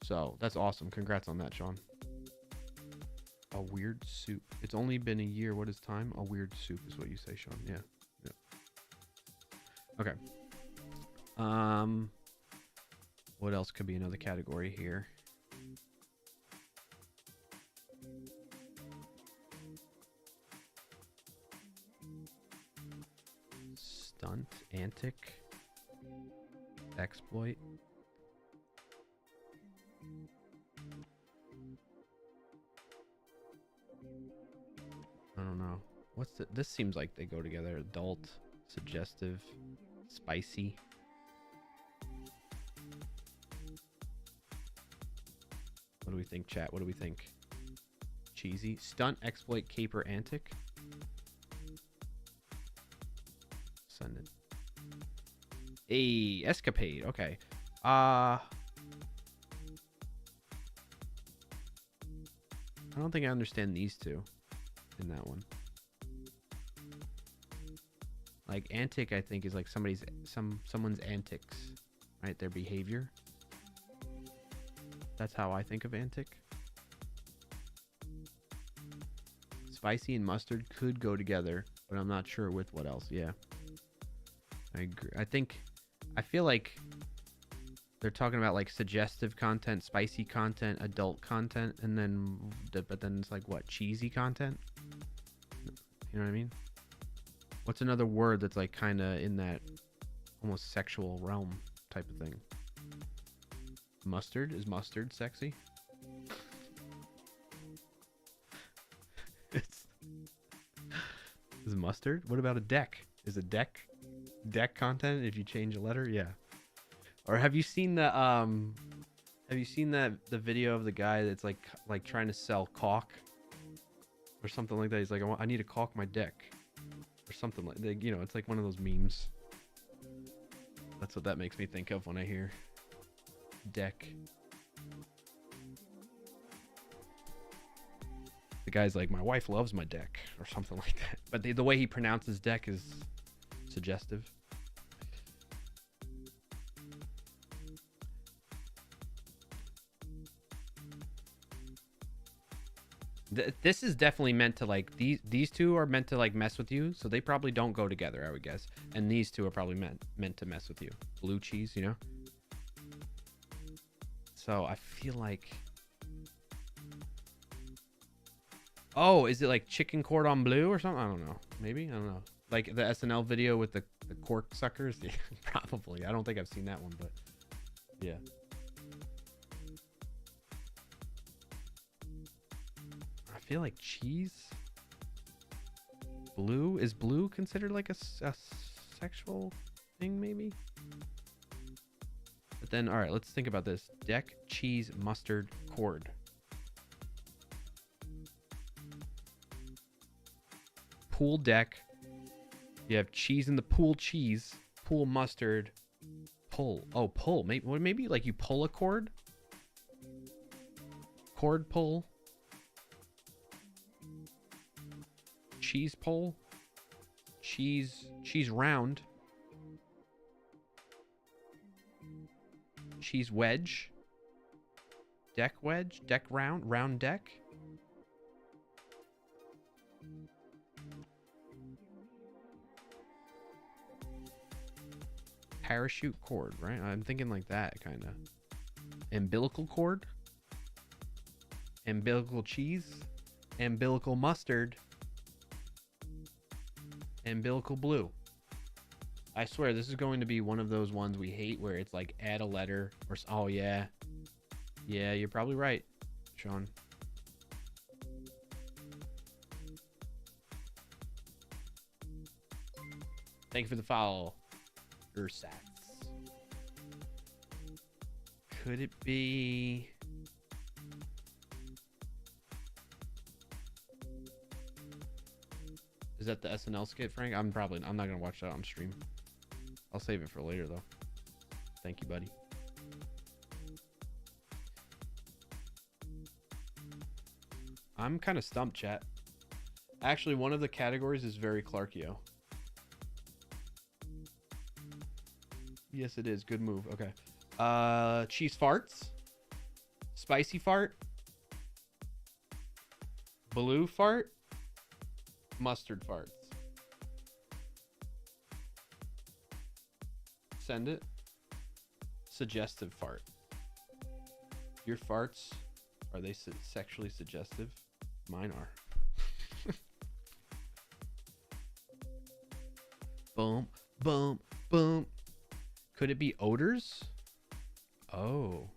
So that's awesome. Congrats on that, Sean. A weird soup. It's only been a year. What is time? A weird soup is what you say, Sean. Yeah. Okay. What else could be another category here? Stunt, antic, exploit. I don't know. This seems like they go together. Adult, suggestive, spicy. What do we think, chat? What do we think? Cheesy. Stunt, exploit, caper, antic. Send it. A escapade. Okay. I don't think I understand these two in that one. Like antic, I think is like someone's antics, right? Their behavior. That's how I think of antic. Spicy and mustard could go together, but I'm not sure with what else. Yeah, I agree. I feel like they're talking about like suggestive content, spicy content, adult content, and then, but then it's like what, cheesy content? You know what I mean? What's another word that's like kind of in that almost sexual realm type of thing? Mustard? Is mustard sexy? Is mustard? What about a deck? Is a deck content if you change a letter? Yeah. Or have you seen the the video of the guy that's like trying to sell caulk or something like that? He's like, I need to caulk my deck or something like that. You know, it's like one of those memes. That's what that makes me think of when I hear deck. The guy's like, my wife loves my deck or something like that. But the way he pronounces deck is suggestive. This is definitely meant to like, these two are meant to like mess with you, so they probably don't go together, I would guess. And these two are probably meant to mess with you. Blue cheese, you know? So I feel like, oh, is it like chicken cordon bleu or something? I don't know. Maybe, I don't know. Like the SNL video with the cork suckers? Yeah, probably. I don't think I've seen that one, but yeah. I feel like cheese. Blue? Is blue considered like a sexual thing, maybe? But then, all right, let's think about this. Deck, cheese, mustard, cord. Pool deck. You have cheese in the pool, cheese, pool mustard, pull. Oh, pull. Maybe like you pull a cord. Cord pull. Cheese pull. Cheese round. Cheese wedge. Deck wedge. Deck round. Round deck. Parachute cord, right? I'm thinking like that, kind of. Umbilical cord. Umbilical cheese. Umbilical mustard. Umbilical blue. I swear this is going to be one of those ones we hate where it's like add a letter or oh yeah. Yeah, you're probably right, Sean. Thank you for the follow. Ursats. Could it be? Is that the SNL skit, Frank? I'm not gonna watch that on stream. I'll save it for later though. Thank you, buddy. I'm kind of stumped, chat. Actually, one of the categories is very Clarkio. Yes, it is. Good move. Okay. Cheese farts. Spicy fart. Blue fart? Mustard farts. Send it. Suggestive fart. Your farts, are they sexually suggestive? Mine are. Boom, boom, boom. Could it be odors? Oh.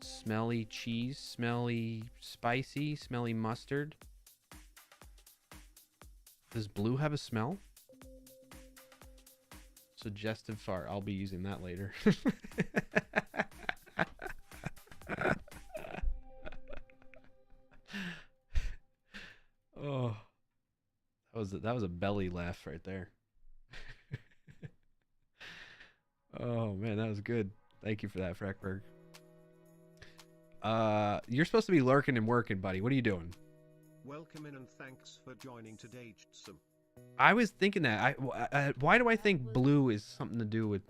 Smelly cheese, smelly spicy, smelly mustard. Does blue have a smell? Suggestive fart. I'll be using that later. Oh. That was a belly laugh right there. Oh man, that was good. Thank you for that, Freckberg. You're supposed to be lurking and working, buddy. What are you doing? Welcome in and thanks for joining today, Jtsum. I was thinking that. Why do I think blue is something to do with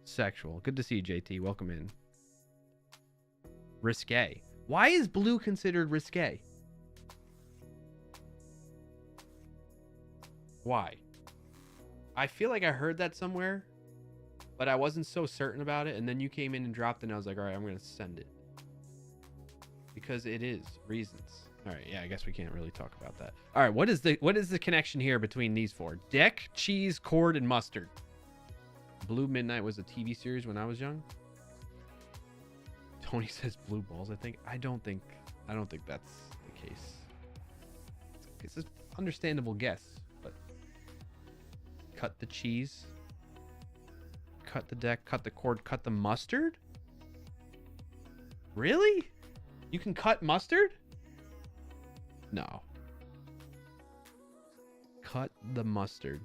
sexual? Good to see you, JT. Welcome in. Risque. Why is blue considered risque? Why? I feel like I heard that somewhere, but I wasn't so certain about it. And then you came in and dropped it, and I was like, all right, I'm going to send it. Because it is reasons. All right, yeah, I guess we can't really talk about that. All right, what is the connection here between these four? Dick, cheese, cord, and mustard. Blue Midnight was a TV series when I was young. Tony says blue balls. I don't think that's the case. It's an understandable guess, but cut the cheese, cut the deck, cut the cord, cut the mustard. Really? You can cut mustard? No. Cut the mustard.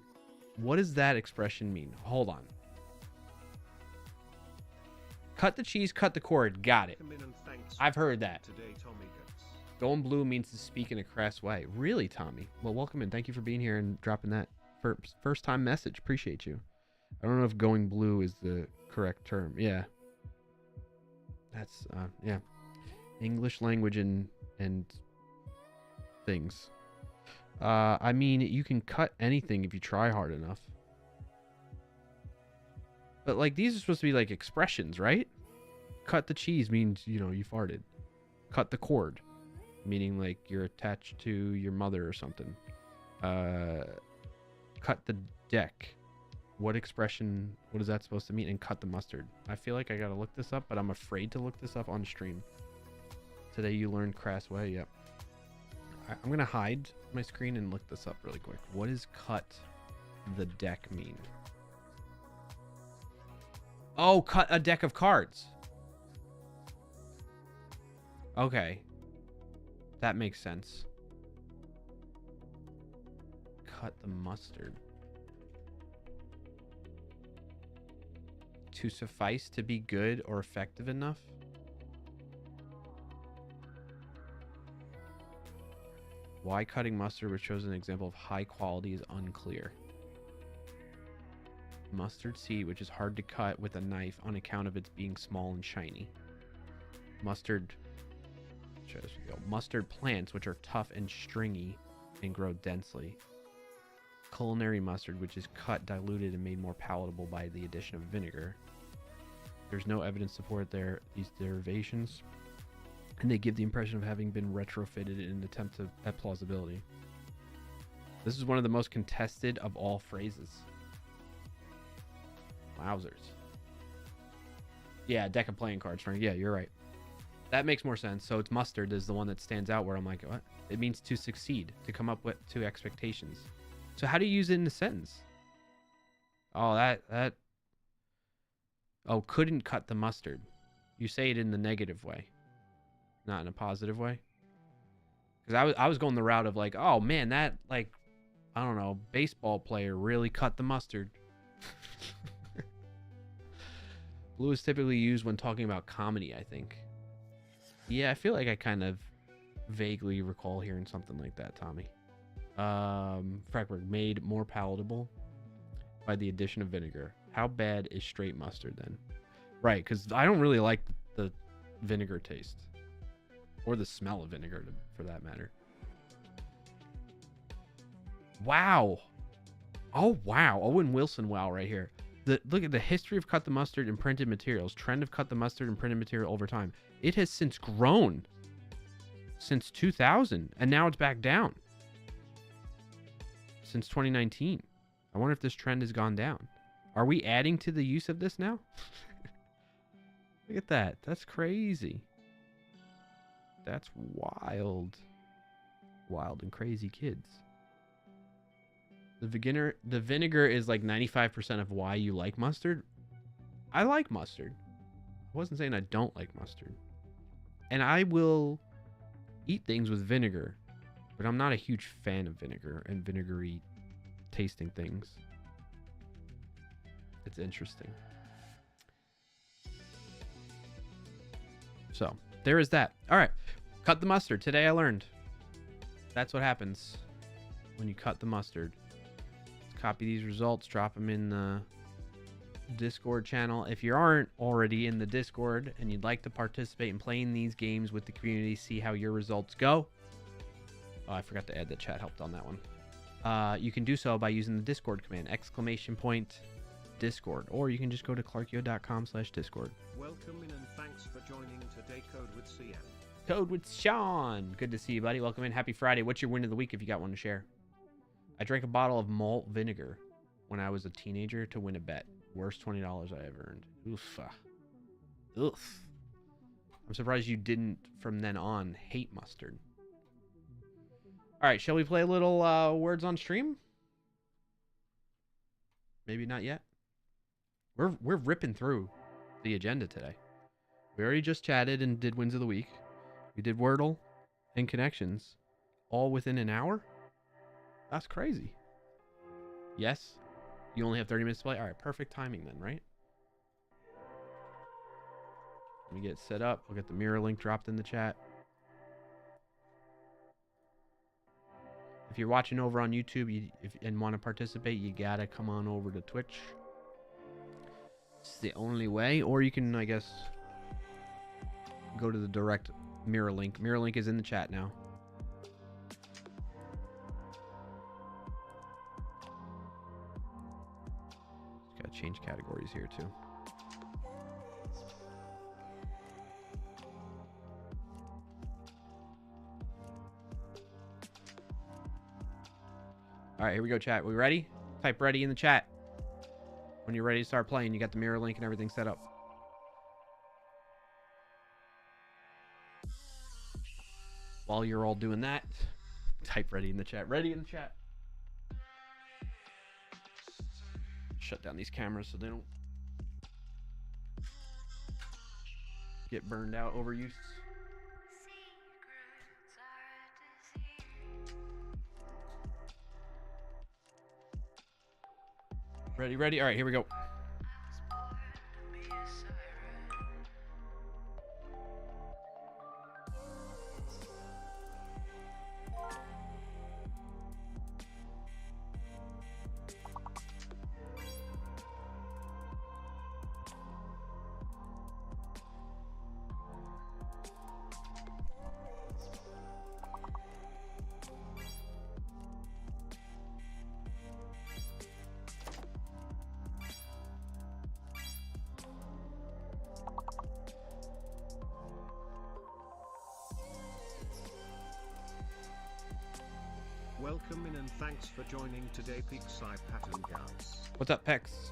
What does that expression mean? Hold on. Cut the cheese, cut the cord. Got it. I've heard that. Going blue means to speak in a crass way. Really, Tommy? Well, welcome in. Thank you for being here and dropping that first time message. Appreciate you. I don't know if going blue is the correct term. Yeah. That's, yeah. English language and things. I mean, you can cut anything if you try hard enough. But like these are supposed to be like expressions, right? Cut the cheese means, you know, you farted. Cut the cord, meaning like you're attached to your mother or something. Cut the deck. What expression, what is that supposed to mean? And cut the mustard. I feel like I gotta look this up, but I'm afraid to look this up on stream. Today you learned crass way. Yep. I'm gonna hide my screen and look this up really quick. What does cut the deck mean? Oh, cut a deck of cards. Okay. That makes sense. Cut the mustard. To suffice to be good or effective enough? Why cutting mustard, which shows an example of high quality, is unclear. Mustard seed, which is hard to cut with a knife on account of its being small and shiny. Mustard plants, which are tough and stringy and grow densely. Culinary mustard, which is cut, diluted, and made more palatable by the addition of vinegar. There's no evidence to support these derivations, and they give the impression of having been retrofitted in an attempt at plausibility. This is one of the most contested of all phrases. Wowzers. Yeah, deck of playing cards, Frank. Yeah, you're right. That makes more sense. So it's mustard is the one that stands out where I'm like, what? It means to succeed, to come up with to expectations. So how do you use it in a sentence? Oh, that. Oh, couldn't cut the mustard. You say it in the negative way, not in a positive way. Because I was going the route of like, oh man, that like, I don't know, baseball player really cut the mustard. Blue is typically used when talking about comedy, I think. Yeah, I feel like I kind of vaguely recall hearing something like that, Tommy. Frackberg, made more palatable by the addition of vinegar. How bad is straight mustard then? Right, because I don't really like the vinegar taste. Or the smell of vinegar, for that matter. Wow. Oh, wow. Owen Wilson, wow, right here. Look at the history of cut the mustard and printed materials. Trend of cut the mustard and printed material over time. It has since grown. Since 2000. And now it's back down. Since 2019. I wonder if this trend has gone down. Are we adding to the use of this now? Look at that. That's crazy. That's wild. Wild and crazy kids. The vinegar is like 95% of why you like mustard. I like mustard. I wasn't saying I don't like mustard. And I will eat things with vinegar, but I'm not a huge fan of vinegar and vinegary tasting things. It's interesting. So, there is that. All right. Cut the mustard. Today I learned. That's what happens when you cut the mustard. Let's copy these results, drop them in the Discord channel. If you aren't already in the Discord and you'd like to participate in playing these games with the community, see how your results go. Oh, I forgot to add the chat helped on that one. You can do so by using the Discord command, !Discord, or you can just go to clarkyo.com/Discord. Welcome in and thanks for joining today Code with CM. Code with Sean. Good to see you, buddy. Welcome in. Happy Friday. What's your win of the week if you got one to share? I drank a bottle of malt vinegar when I was a teenager to win a bet. Worst $20 I ever earned. Oof. Oof. I'm surprised you didn't, from then on, hate mustard. All right, shall we play a little words on stream? Maybe not yet. We're ripping through the agenda today. We already just chatted and did wins of the week. We did Wordle and connections all within an hour. That's crazy. Yes. You only have 30 minutes to play. All right, perfect timing then, right? Let me get set up. We'll get the mirror link dropped in the chat. If you're watching over on YouTube and want to participate, you gotta come on over to Twitch. It's the only way. Or you can, I guess, go to the direct mirror link. Mirror link is in the chat now. Just gotta change categories here too. All right, here we go, chat. We ready? Type ready in the chat. When you're ready to start playing, you got the mirror link and everything set up. While you're all doing that, type ready in the chat. Ready in the chat. Shut down these cameras so they don't get burned out, overuse. Ready, ready? All right, here we go. Welcome in and thanks for joining today Peakside Pattern Guys. What's up, Pex?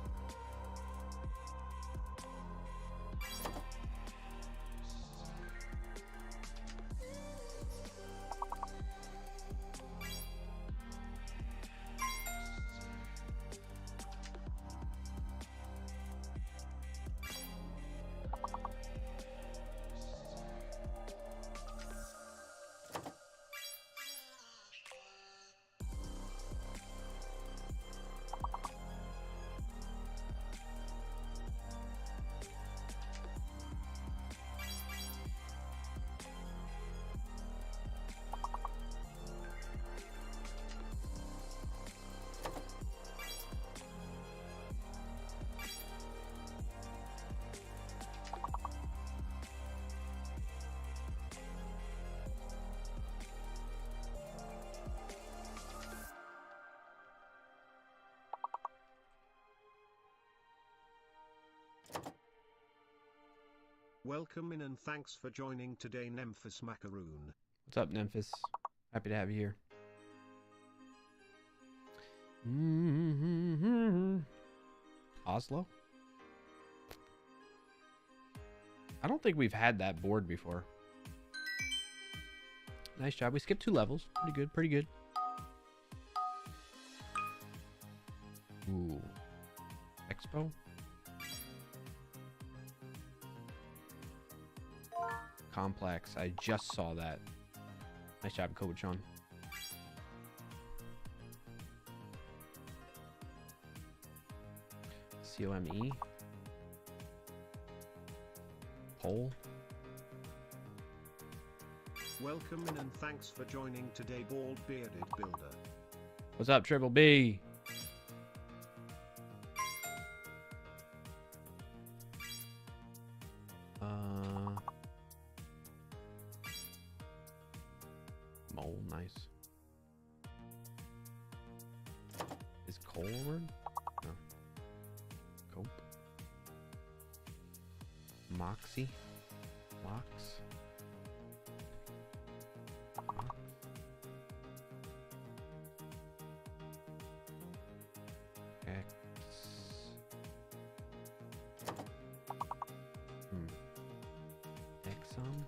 Welcome in and thanks for joining today, Nemphis Macaroon. What's up, Memphis? Happy to have you here. Oslo? I don't think we've had that board before. Nice job. We skipped 2 levels. Pretty good, pretty good. Ooh. Expo? Complex. I just saw that. Nice job, Coach Sean. COME. Pole. Welcome in and thanks for joining today, Bald Bearded Builder. What's up, Triple B? Mole, nice. Is Cole a word? No. Cope. Moxie. Mox. X. Exxon.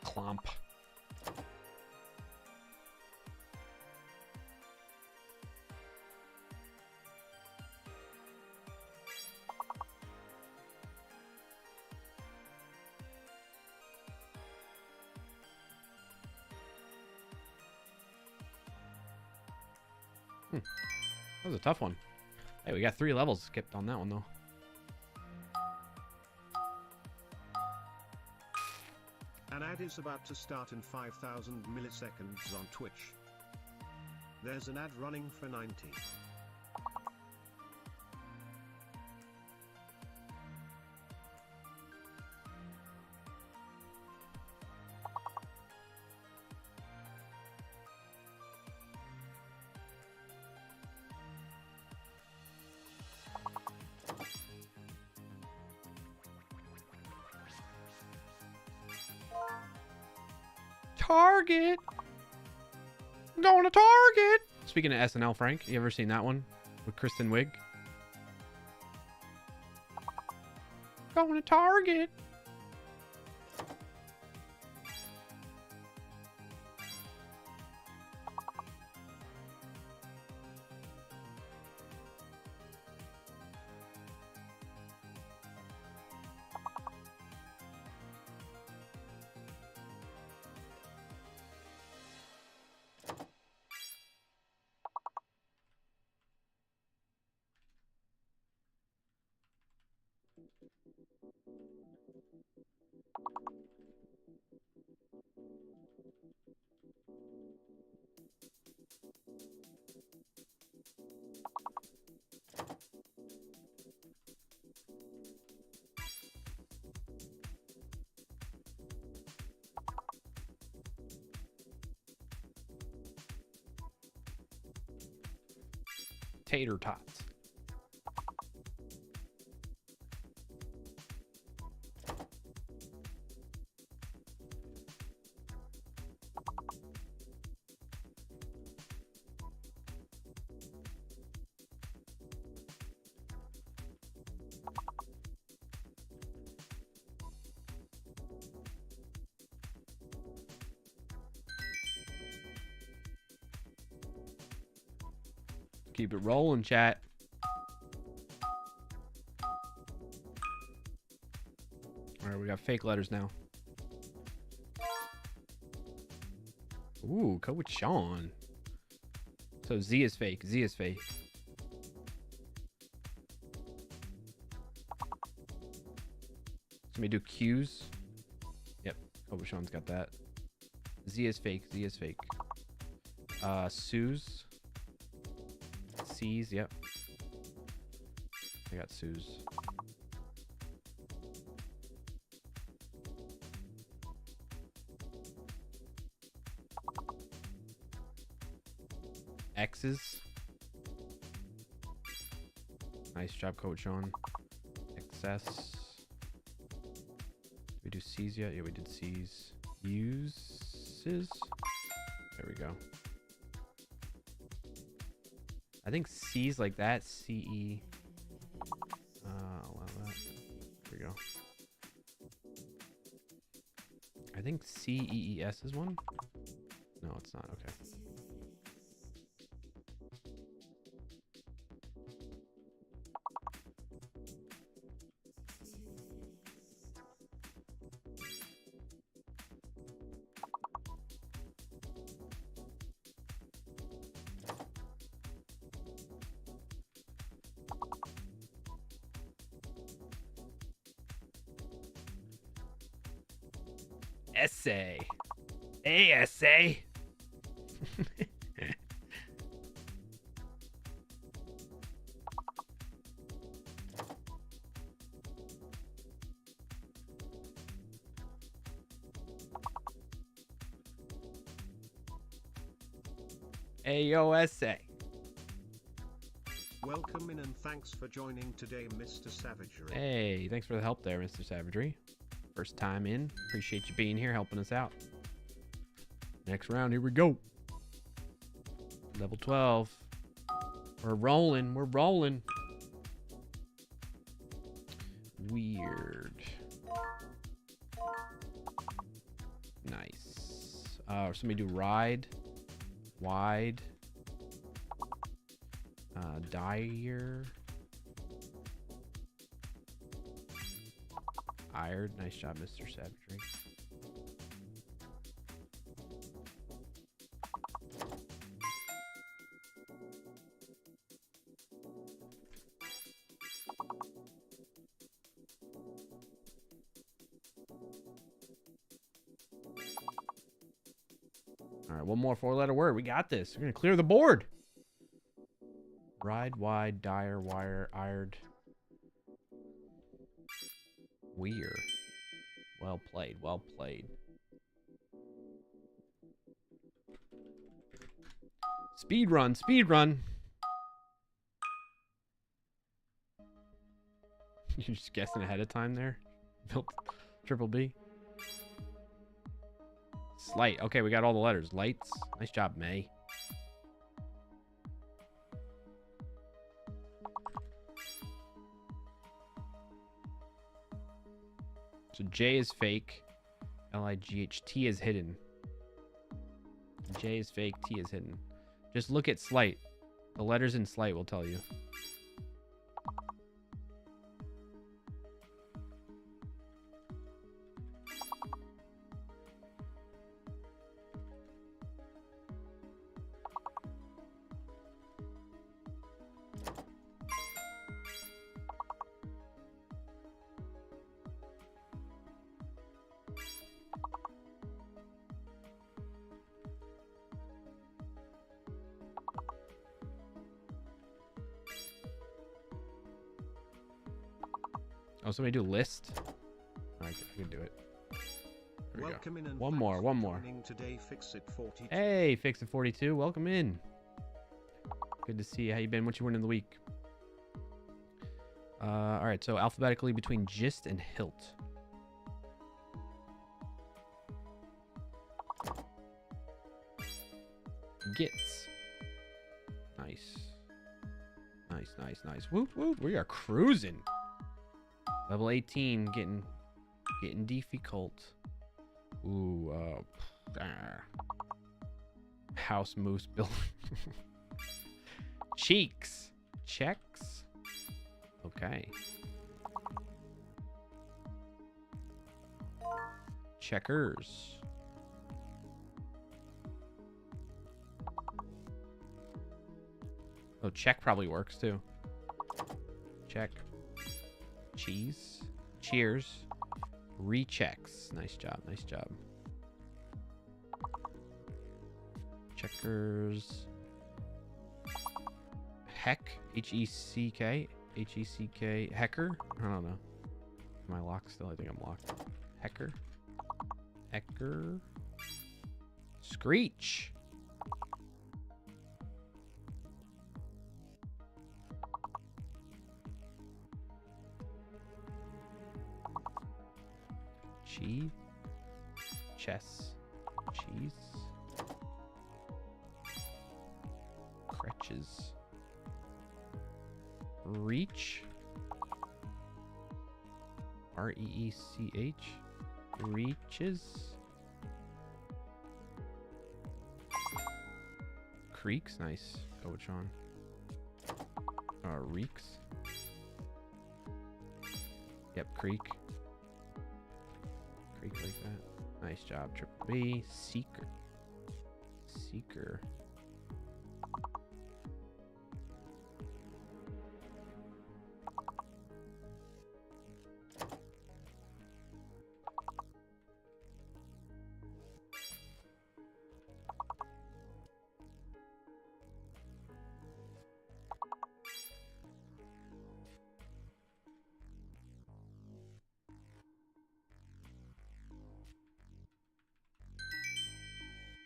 Clomp. That was a tough one. Hey, we got 3 levels skipped on that one, though. An ad is about to start in 5,000 milliseconds on Twitch. There's an ad running for 90. Target. I'm going to Target. Speaking of SNL, Frank, you ever seen that one with Kristen Wiig? Going to Target. Tater tots. Keep it rolling, chat. All right, we got fake letters now. Ooh, Coach Sean. So Z is fake. Z is fake. Somebody do Q's. Yep, Kobachon's got that. Z is fake. Z is fake. Sue's. C's. Yep. I got Sue's. X's. Nice job, Coach on. XS. Did we do C's yet? Yeah, we did C's. Uses. There we go. I think C's like that. CE. Allow that. There we go. I think CEES is one. No, it's not. Okay. Essay. ASA. AOSA. Welcome in and thanks for joining today, Mr. Savagery. Hey, thanks for the help there, Mr. Savagery. First time in. Appreciate you being here, helping us out. Next round, here we go. Level 12. We're rolling. We're rolling. Weird. Nice. Somebody do ride. Wide. Dire. Ired. Nice job, Mr. Savagery. All right, one more four-letter word. We got this. We're going to clear the board. Ride, wide, dire, wire, ired. Weir. Well played, well played. Speed run, speed run. You're just guessing ahead of time there? Built triple B. Slight. Okay, we got all the letters. Lights. Nice job, May. So J is fake. L-I-G-H. T is hidden. J is fake. T is hidden. Just look at slight. The letters in slight will tell you. Oh, somebody do list? I can do it. There we Welcome go. in and One thanks more, for one more. joining today, Fix It 42. Hey, Fix It 42. Welcome in. Good to see you. How you been? What you winning the week? All right, so alphabetically between gist and hilt. Gits. Nice. Nice, nice, nice. Whoop, whoop. We are cruising. Level 18, getting difficult. Ooh, house moose building. Cheeks. Checks. Okay. Checkers. Oh, check probably works too. Check. Cheese. Cheers. Rechecks. Nice job. Nice job. Checkers. Heck. H-E-C-K. H-E-C-K. Hecker. I don't know. Am I locked still? I think I'm locked. Hecker. Hecker. Screech. Cheese. Chess. Cheese. Crutches. Reach. R-E-E-C-H. Reaches. Creeks. Nice. Coachon. Reeks. Yep, creek. Creek like that. Nice job, Triple B. Seeker. Seeker.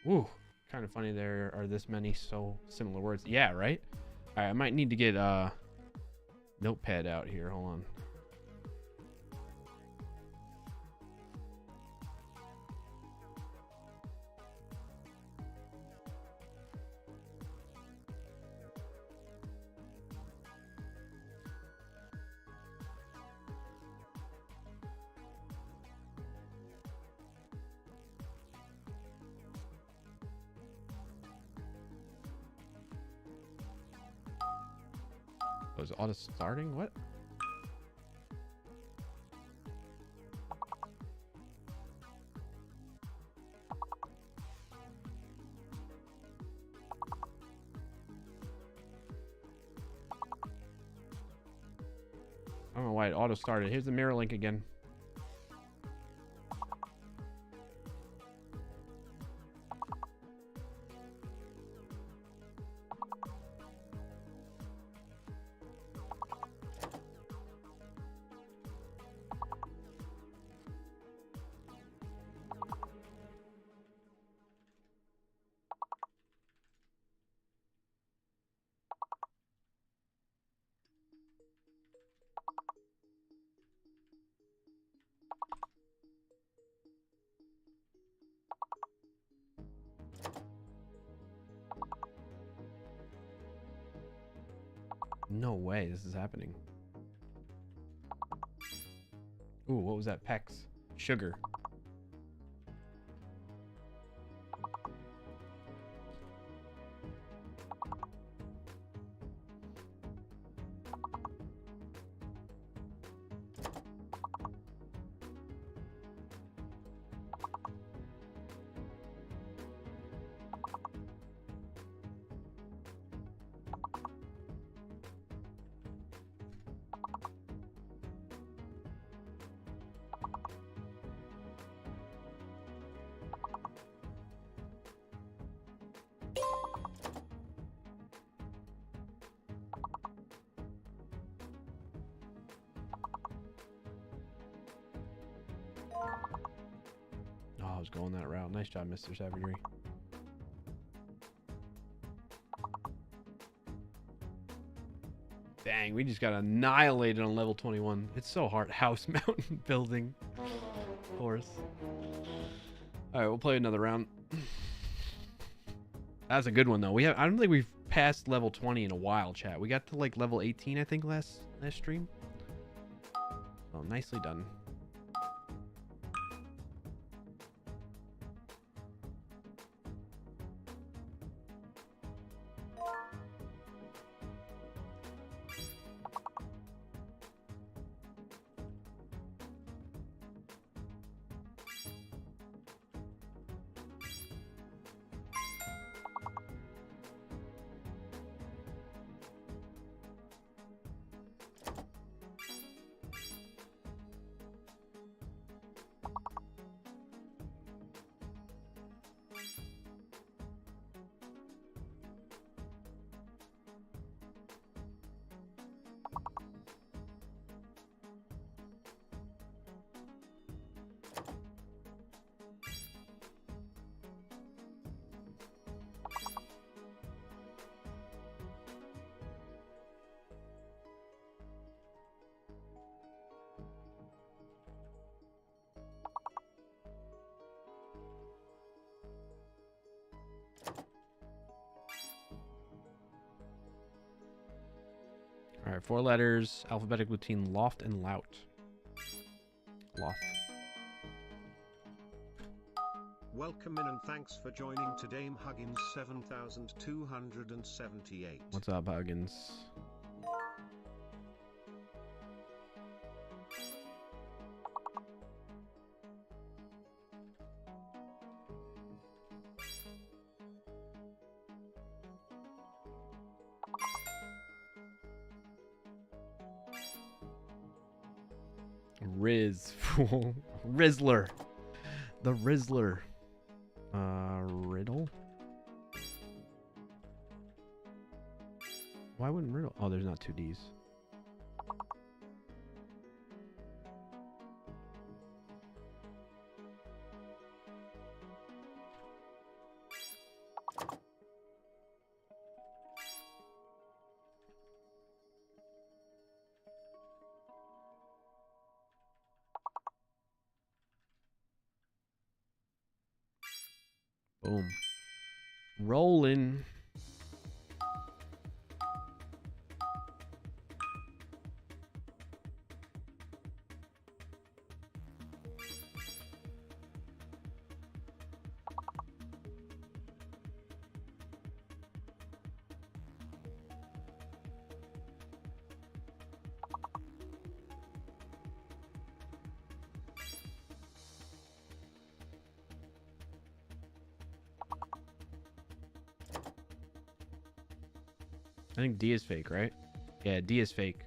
Ooh, kind of funny there are this many so similar words. Yeah, right? All right, I might need to get notepad out here. Hold on. Was auto starting? What? I don't know why it auto started. Here's the mirror link again. No way this is happening. Ooh, what was that? Pex. Sugar. Oh, I was going that route. Nice job, Mr. Savagery. Dang, we just got annihilated on level 21. It's so hard. House, mountain, building, horse. All right, we'll play another round. That's a good one though. I don't think we've passed level 20 in a while, chat. We got to like level 18, I think, last stream. Oh, nicely done. All right, 4 letters, alphabetic between loft and lout. Loft. Welcome in and thanks for joining to Dame Huggins 7278. What's up, Huggins? Riz. Rizzler. The Rizzler. Riddle? Why wouldn't riddle? Oh, there's not 2 Ds. Boom. Rolling. I think D is fake, right? Yeah, D is fake.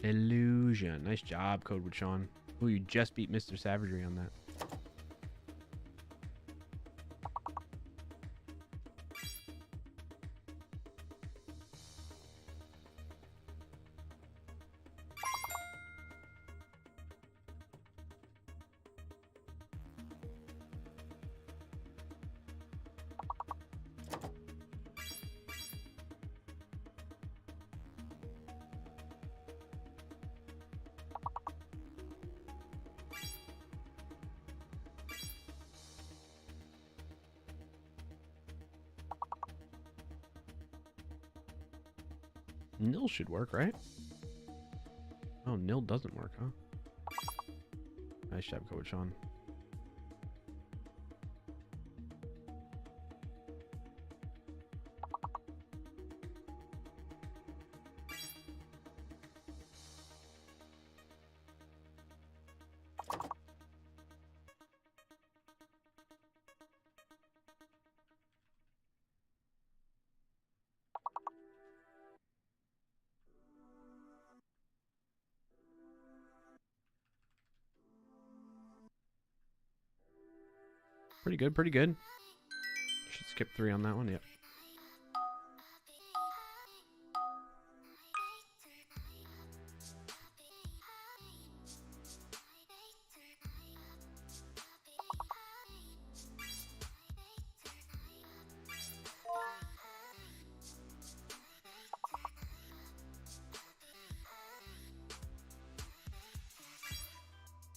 Illusion. Nice job, Codewood Sean. Ooh, you just beat Mr. Savagery on that. Nil should work, right? Oh, nil doesn't work, huh? Nice job, Coach Sean. Pretty good, pretty good. Should skip 3 on that one, yep.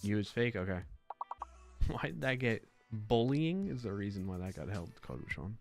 You is fake? Okay. Why did that get... Bullying is the reason why that got held, Code Sean.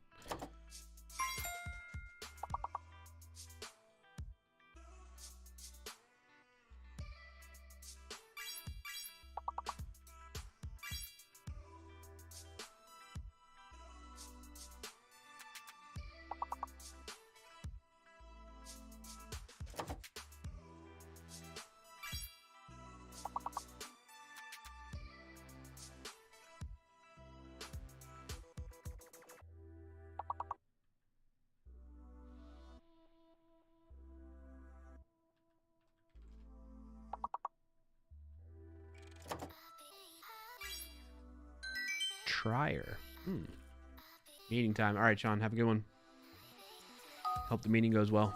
Trier. Meeting time. All right, Sean, have a good one. Hope the meeting goes well.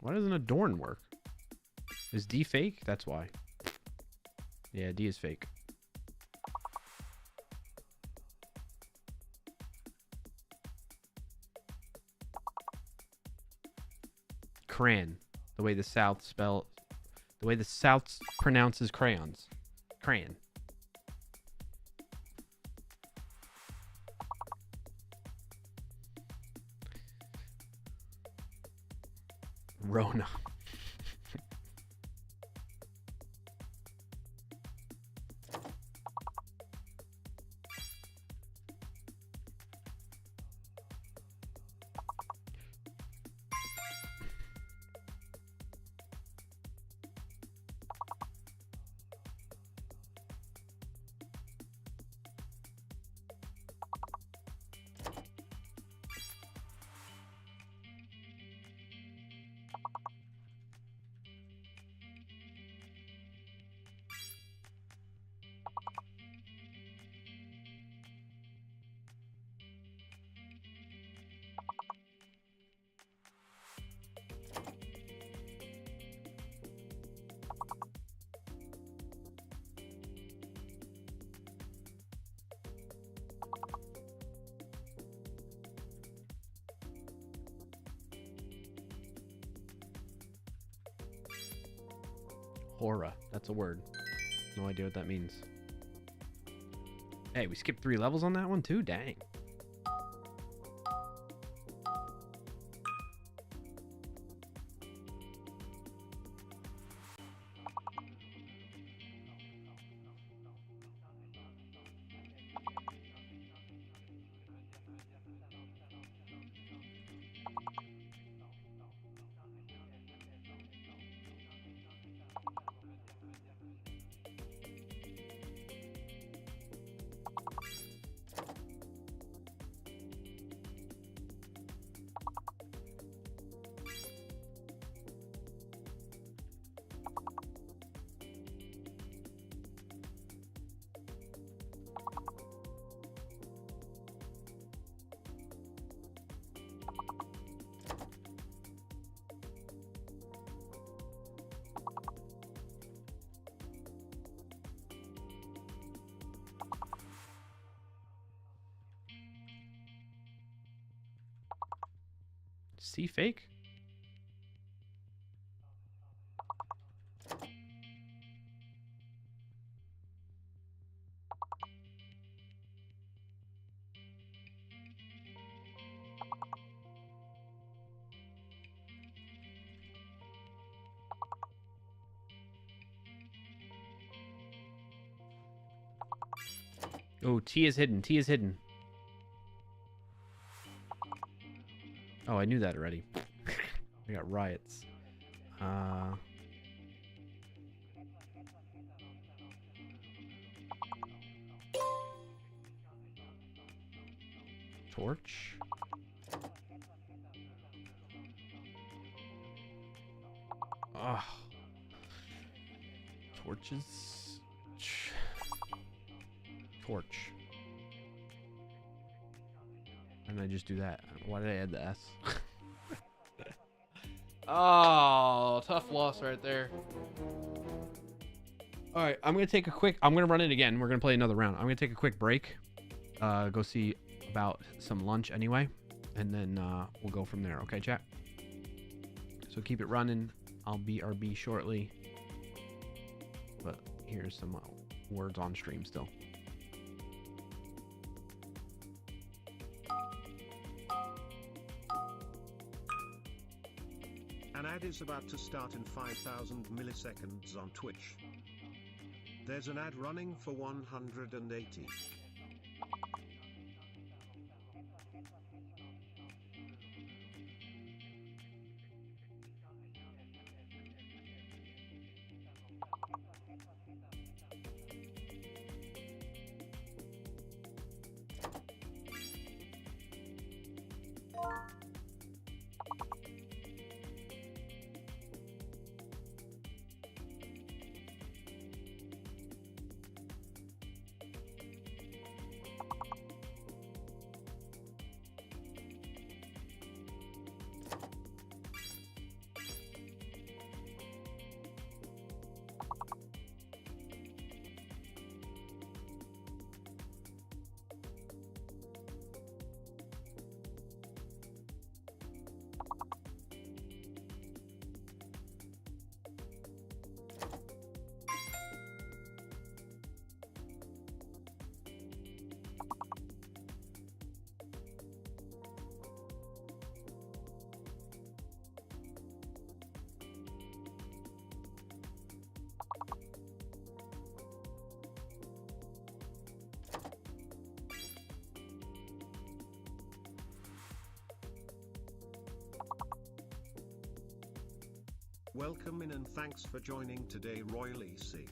Why doesn't adorn work? Is D fake? That's why. Yeah, D is fake. Crayon. The way the South pronounces crayons. Crayon. Rona. Hora. That's a word. No idea what that means. Hey, we skipped 3 levels on that one too? Dang. C fake? Oh, T is hidden. T is hidden. Oh, I knew that already. I got riots. Torch. Oh. Torches. Torch. And I just do that. Why did I add the S? Oh, tough loss right there. All right, I'm going to take a quick... I'm going to run it again. We're going to play another round. I'm going to take a quick break. Go see about some lunch anyway. And then we'll go from there. Okay, chat? So keep it running. I'll BRB shortly. But here's some words on stream still. An ad is about to start in 5,000 milliseconds on Twitch. There's an ad running for 180. Welcome in and thanks for joining today, Royal EC.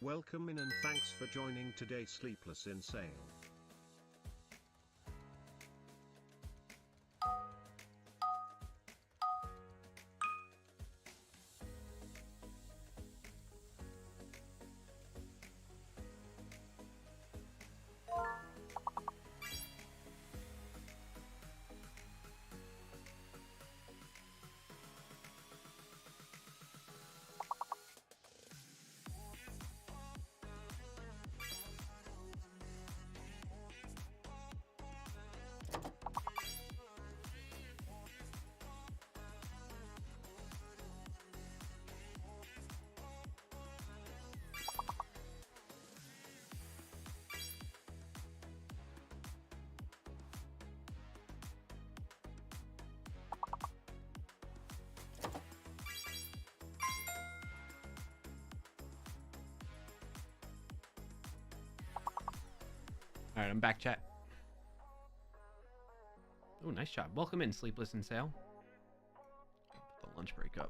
Welcome in and thanks for joining today, Sleepless in Sale. All right, I'm back, chat. Oh, nice job. Welcome in, Sleepless in Sale. Put the lunch break up.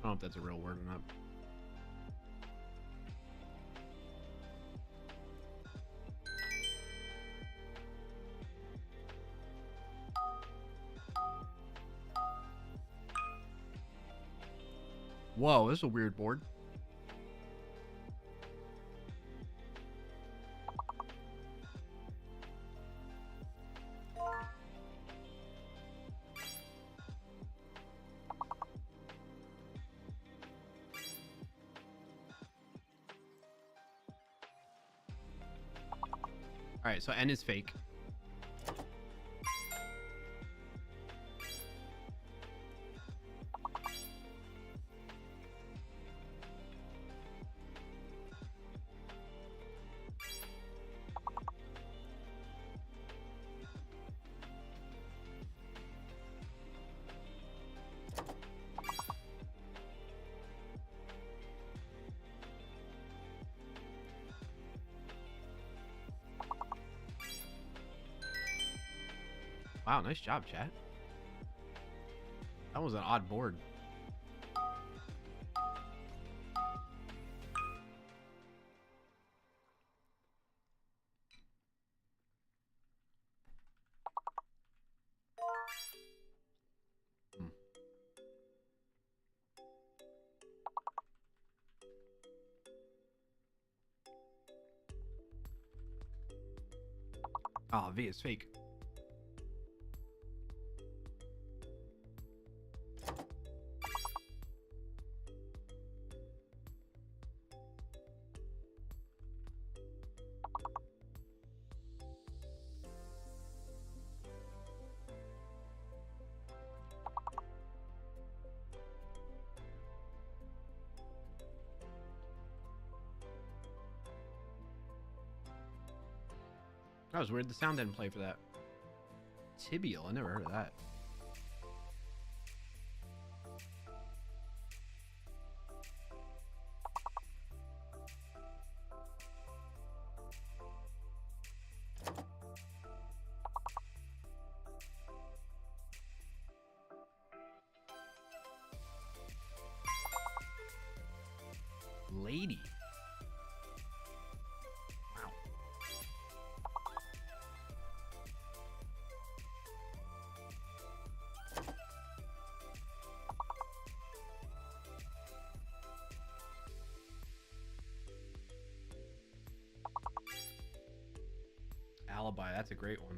I don't know if that's a real word or not. Whoa, this is a weird board. All right, so N is fake. Wow, nice job, chat. That was an odd board. Hmm. Oh, V is fake. That was weird. The sound didn't play for that. Tibial. I never heard of that. Lady. Wow. Alibi, that's a great one.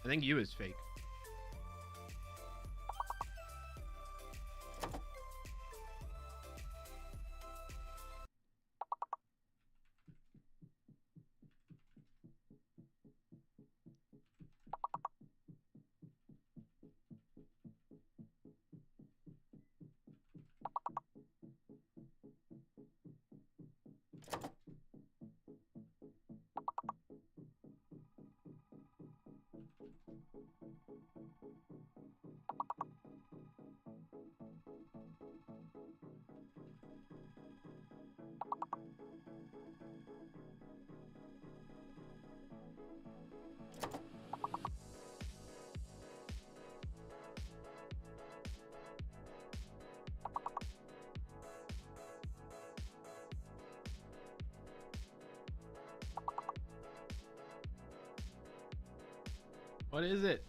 I think U is fake. What is it?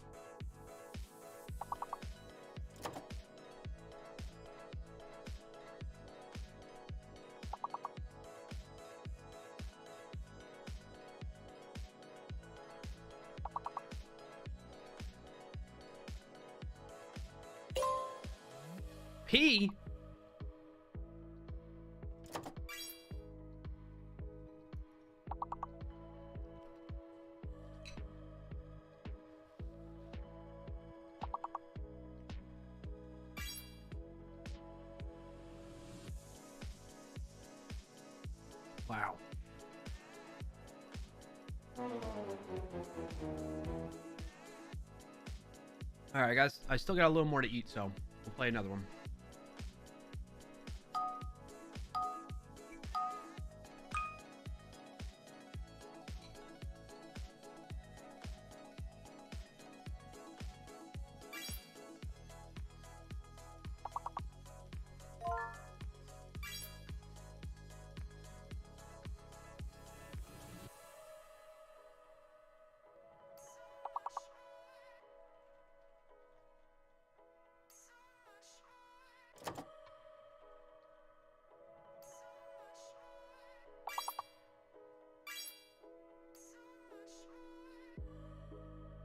P? Wow. All right, guys. I still got a little more to eat, so we'll play another one.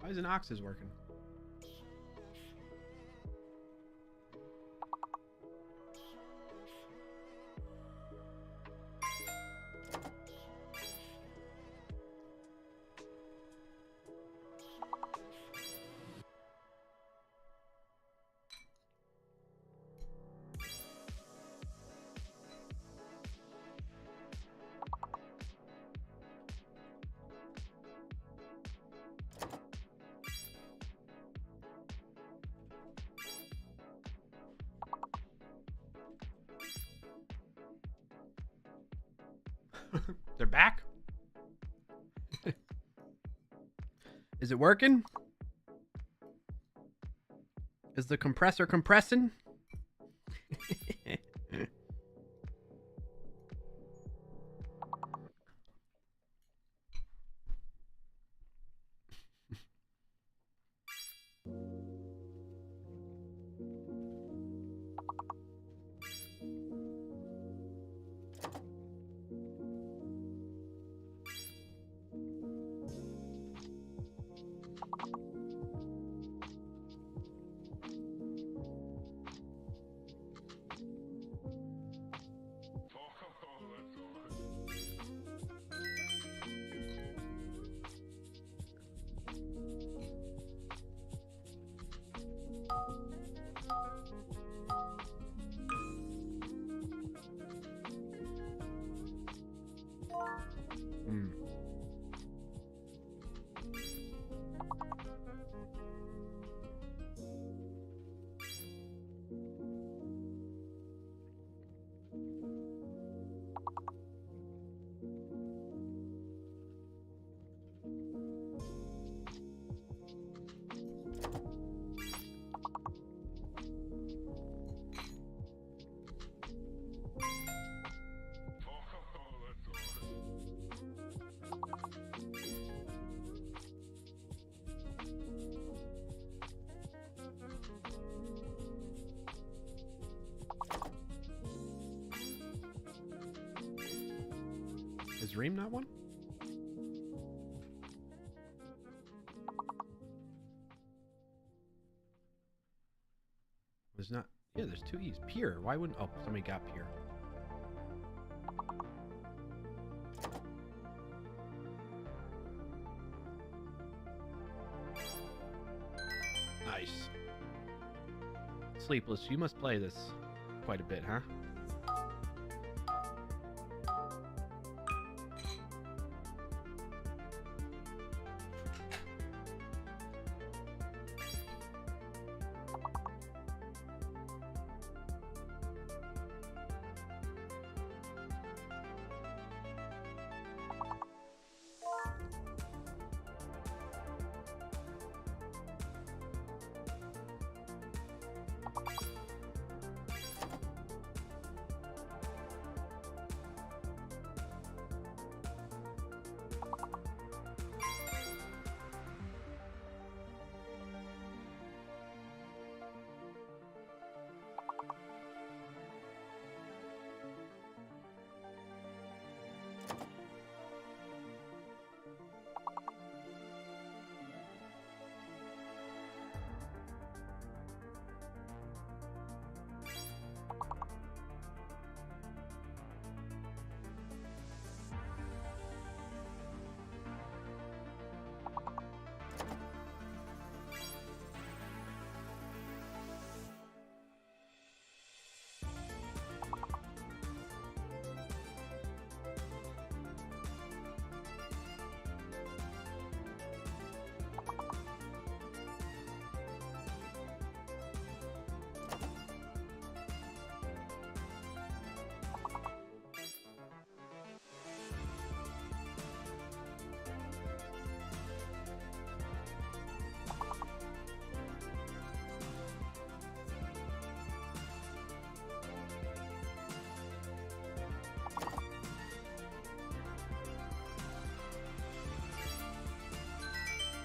Why isn't Ox's working? They're back? Is it working? Is the compressor compressing? Is Reem not one? There's not. Yeah, there's two E's. Pure. Why wouldn't. Oh, somebody got Pure. Nice. Sleepless, you must play this quite a bit, huh?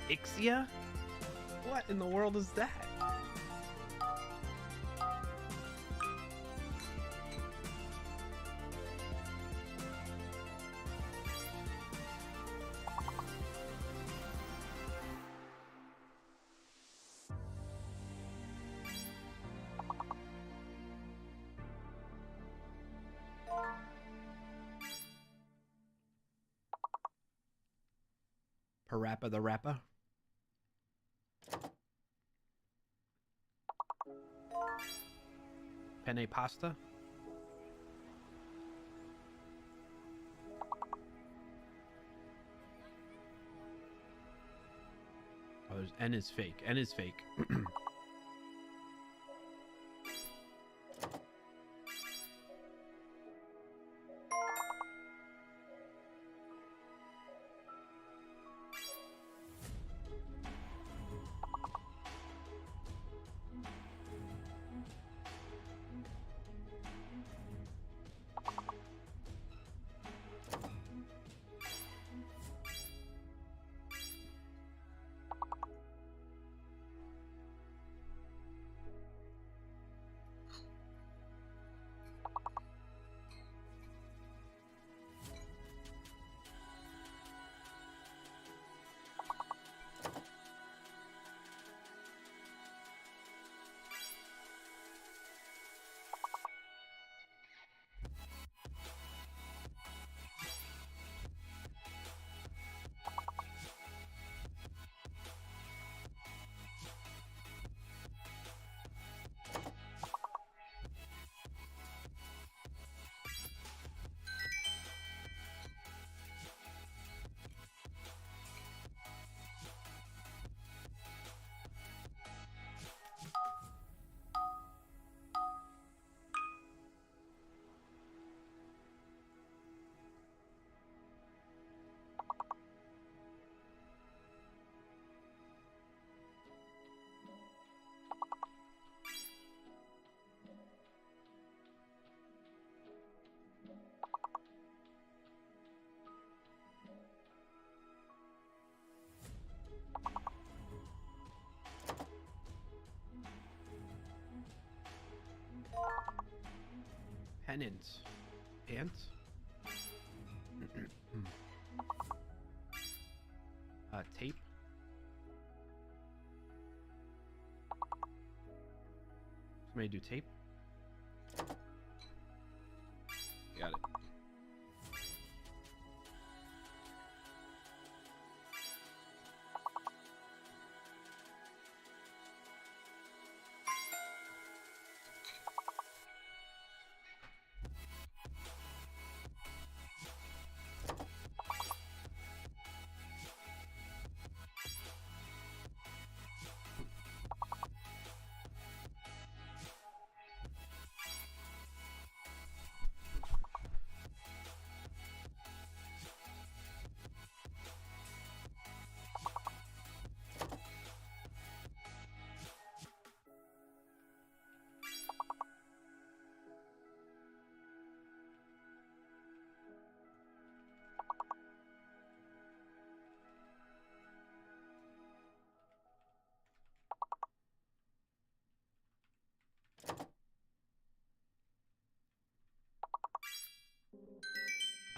Ixia? What in the world is that? Parappa the Rappa? Penne pasta? Oh, there's N is fake. N is fake. Penance. Ants? Tape? Somebody do tape? Got it.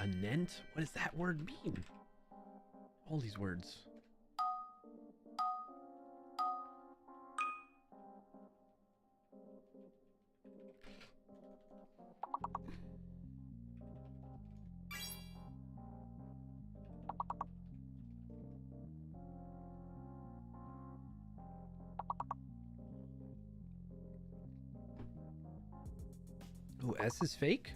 Anent? What does that word mean? All these words. Oh, S is fake?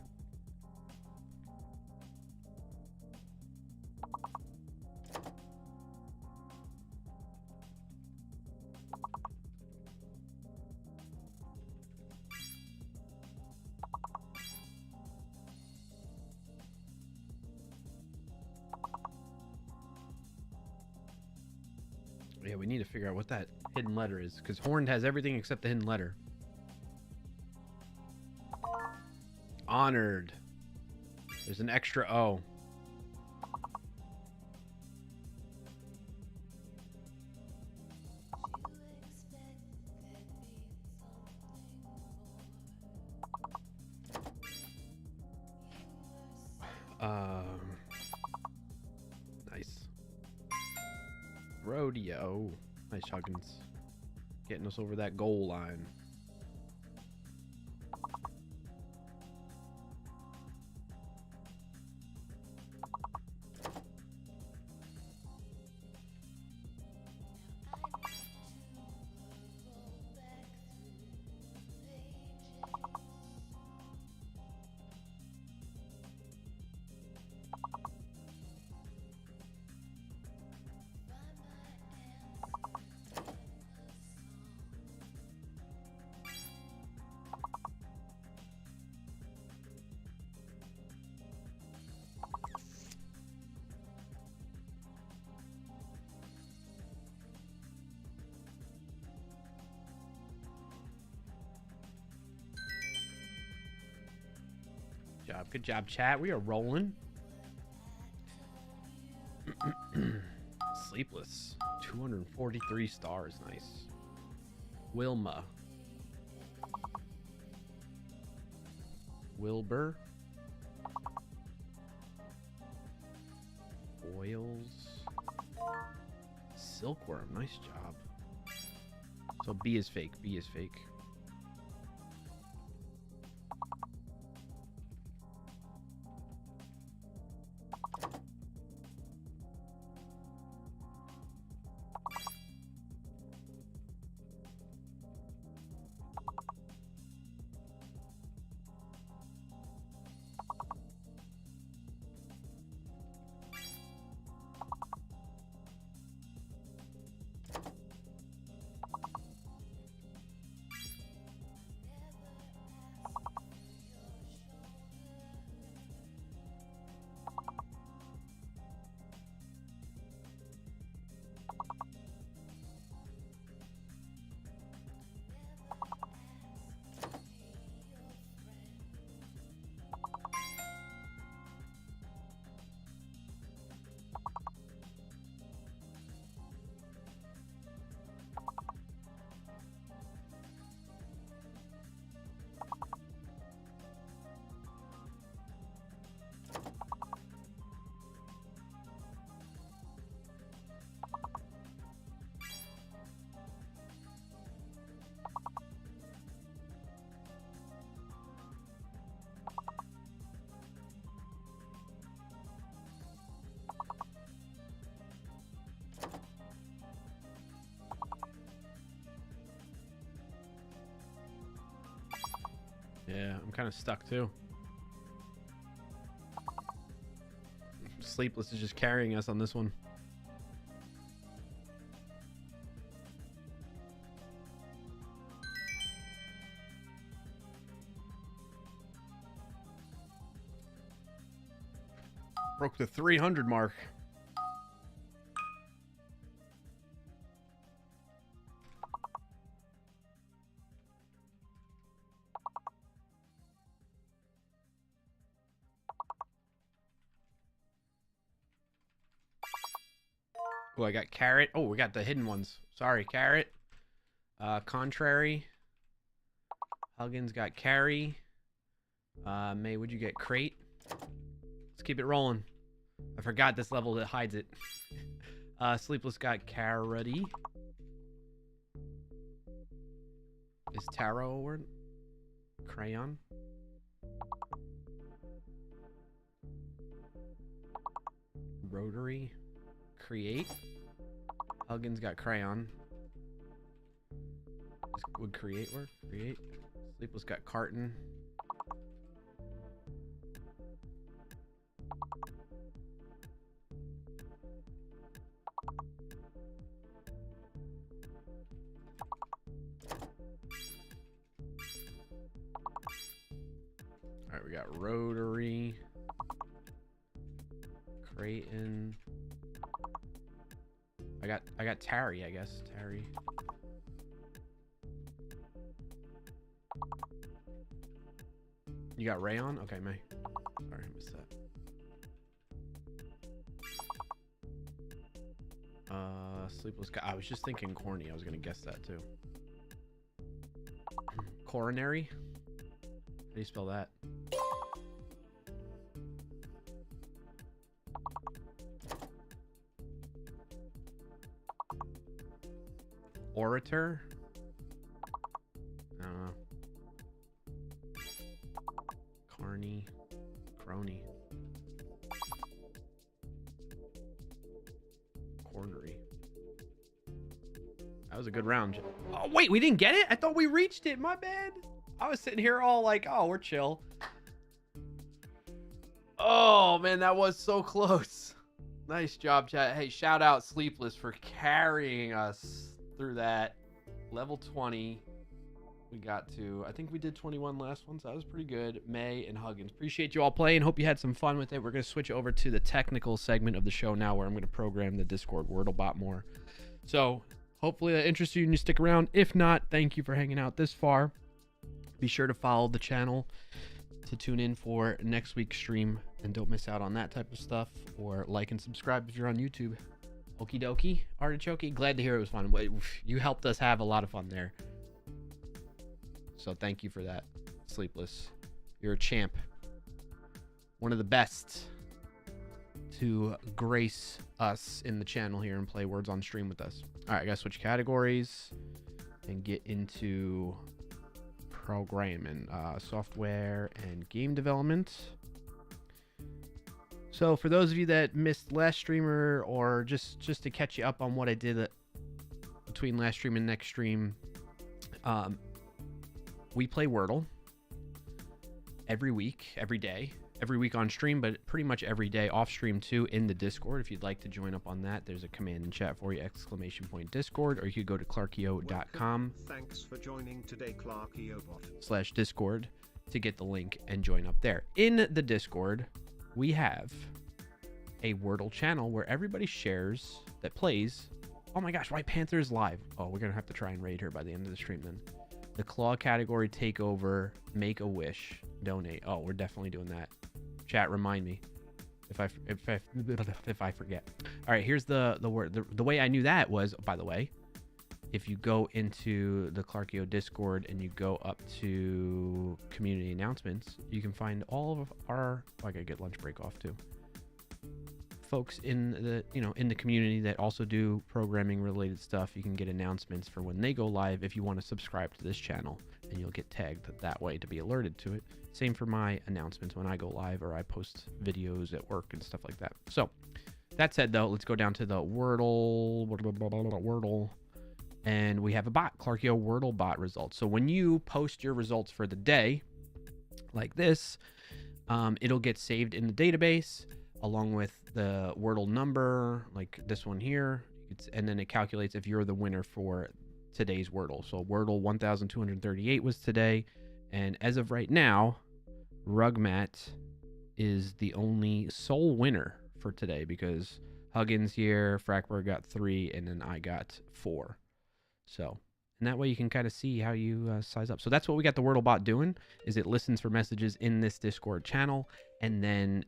Yeah, we need to figure out what that hidden letter is, because Horned has everything except the hidden letter. Honored. There's an extra O. rodeo. Nice, Huggins. Getting us over that goal line. Good job, chat. We are rolling. Sleepless. 243 stars. Nice. Wilma. Wilbur. Oils. Silkworm. Nice job. So B is fake. B is fake. Yeah, I'm kind of stuck too. Sleepless is just carrying us on this one. Broke the 300 mark. Oh, I got carrot. Oh, we got the hidden ones. Sorry, carrot. Contrary. Huggins got carry. May, would you get crate? Let's keep it rolling. I forgot this level that hides it. Sleepless got carroty. Is tarot a word? Crayon. Rotary. Create. Huggins got crayon. Would create work? Create. Sleepless got carton. All right, we got rotary. Creighton. I got Tarry, I guess. Tarry. You got Rayon? Okay, May. Sorry, I missed that. Sleepless guy. I was just thinking corny. I was gonna guess that too. Coronary? How do you spell that? Orator. I don't know. Carney. Crony. Cornery. That was a good round. Oh, wait, we didn't get it? I thought we reached it. My bad. I was sitting here all like, oh, we're chill. Oh, man, that was so close. Nice job, chat. Hey, shout out Sleepless for carrying us through that. Level 20. We got to, I think we did 21 last one, so that was pretty good. May and Huggins. Appreciate you all playing. Hope you had some fun with it. We're going to switch over to the technical segment of the show now where I'm going to program the Discord Wordle bot more. So hopefully that interests you and you stick around. If not, thank you for hanging out this far. Be sure to follow the channel to tune in for next week's stream and don't miss out on that type of stuff, or like and subscribe if you're on YouTube. Okie dokie, artichoke. Glad to hear it was fun. You helped us have a lot of fun there. So thank you for that, Sleepless. You're a champ. One of the best to grace us in the channel here and play Words on Stream with us. All right, I gotta switch categories and get into programming, software and game development. So for those of you that missed last streamer, or just to catch you up on what I did between last stream and next stream, we play Wordle every week, every day, every week on stream, but pretty much every day off stream too in the Discord. If you'd like to join up on that, there's a command in chat for you, !Discord, or you could go to clarkio.com. Thanks for joining today, Clarkiobot. /Discord to get the link and join up there. In the Discord, we have a Wordle channel where everybody shares that plays. Oh my gosh, White Panther is live. Oh, we're gonna have to try and raid her by the end of the stream then. The claw category takeover, make a wish, donate. Oh, we're definitely doing that. Chat, remind me if I forget. All right, here's the word. The way I knew that was, by the way, if you go into the Clarkio Discord and you go up to community announcements, you can find all of our, I gotta get lunch break off too, folks in the community that also do programming related stuff. You can get announcements for when they go live if you want to subscribe to this channel, and you'll get tagged that way to be alerted to it. Same for my announcements when I go live or I post videos at work and stuff like that. So that said, though, let's go down to the Wordle, and we have a bot, Clarkio Wordle bot results. So when you post your results for the day like this, it'll get saved in the database along with the Wordle number, like this one here. And then it calculates if you're the winner for today's Wordle. So Wordle 1238 was today. And as of right now, Rugmat is the only sole winner for today because Huggins here, Frackberg got 3, and then I got 4. So, and that way you can kind of see how you size up. So that's what we got the Wordle bot doing, is it listens for messages in this Discord channel and then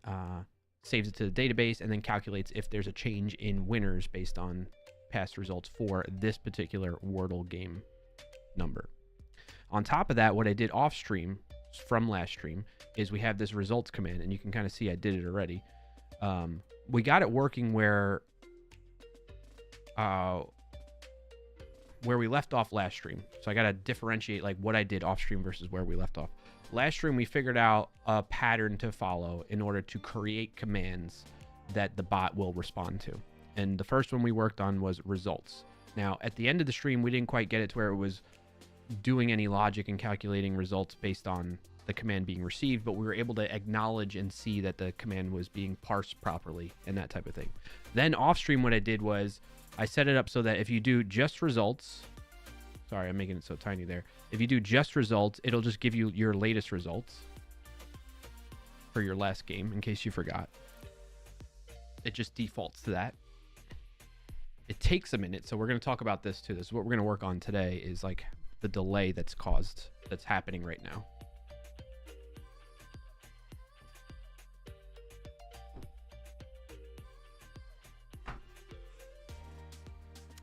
saves it to the database and then calculates if there's a change in winners based on past results for this particular Wordle game number. On top of that, what I did off stream from last stream is we have this results command, and you can kind of see I did it already. We got it working where we left off last stream. So I got to differentiate like what I did off stream versus where we left off. Last stream, we figured out a pattern to follow in order to create commands that the bot will respond to. And the first one we worked on was results. Now, at the end of the stream, we didn't quite get it to where it was doing any logic and calculating results based on the command being received, but we were able to acknowledge and see that the command was being parsed properly and that type of thing. Then off stream, what I did was I set it up so that if you do just results, sorry, I'm making it so tiny there. If you do just results, it'll just give you your latest results for your last game in case you forgot. It just defaults to that. It takes a minute, so we're going to talk about this too. This is what we're going to work on today, is like the delay that's happening right now.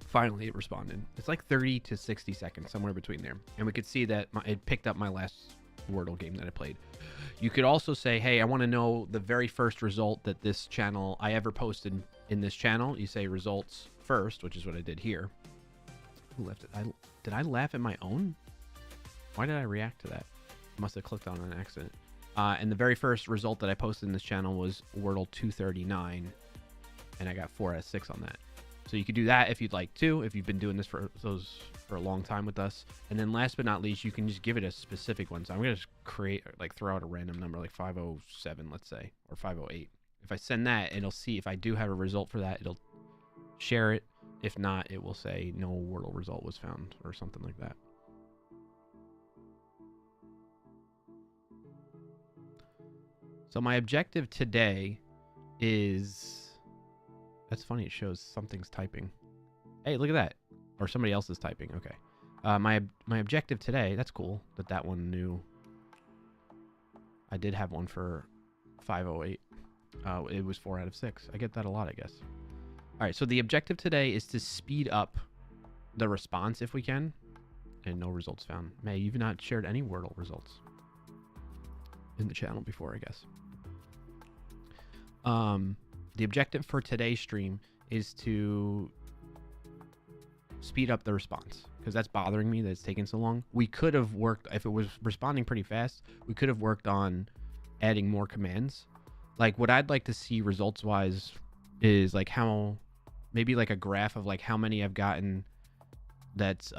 Finally, it responded. It's like 30 to 60 seconds, somewhere between there. And we could see that it picked up my last Wordle game that I played. You could also say, hey, I want to know the very first result that this channel, I ever posted in this channel. You say results first, which is what I did here. Who left it? Did I laugh at my own? Why did I react to that? Must have clicked on an accident. And the very first result that I posted in this channel was Wordle 239, and I got 4 out of 6 on that. So you could do that if you'd like to, if you've been doing this for a long time with us. And then last but not least, you can just give it a specific one. So I'm gonna just throw out a random number like 507, let's say, or 508. If I send that, it'll see if I do have a result for that. It'll share it. If not, it will say no Wordle result was found or something like that. So my objective today is... That's funny, it shows something's typing. Hey, look at that. Or somebody else is typing, okay. My objective today, that's cool that one knew. I did have one for 508. It was 4 out of 6. I get that a lot, I guess. All right, so the objective today is to speed up the response if we can. And no results found. May, you've not shared any Wordle results in the channel before, I guess. The objective for today's stream is to speed up the response, because that's bothering me that it's taking so long. We could have worked, if it was responding pretty fast, we could have worked on adding more commands. Like what I'd like to see results wise is like how, maybe like a graph of like how many I've gotten that's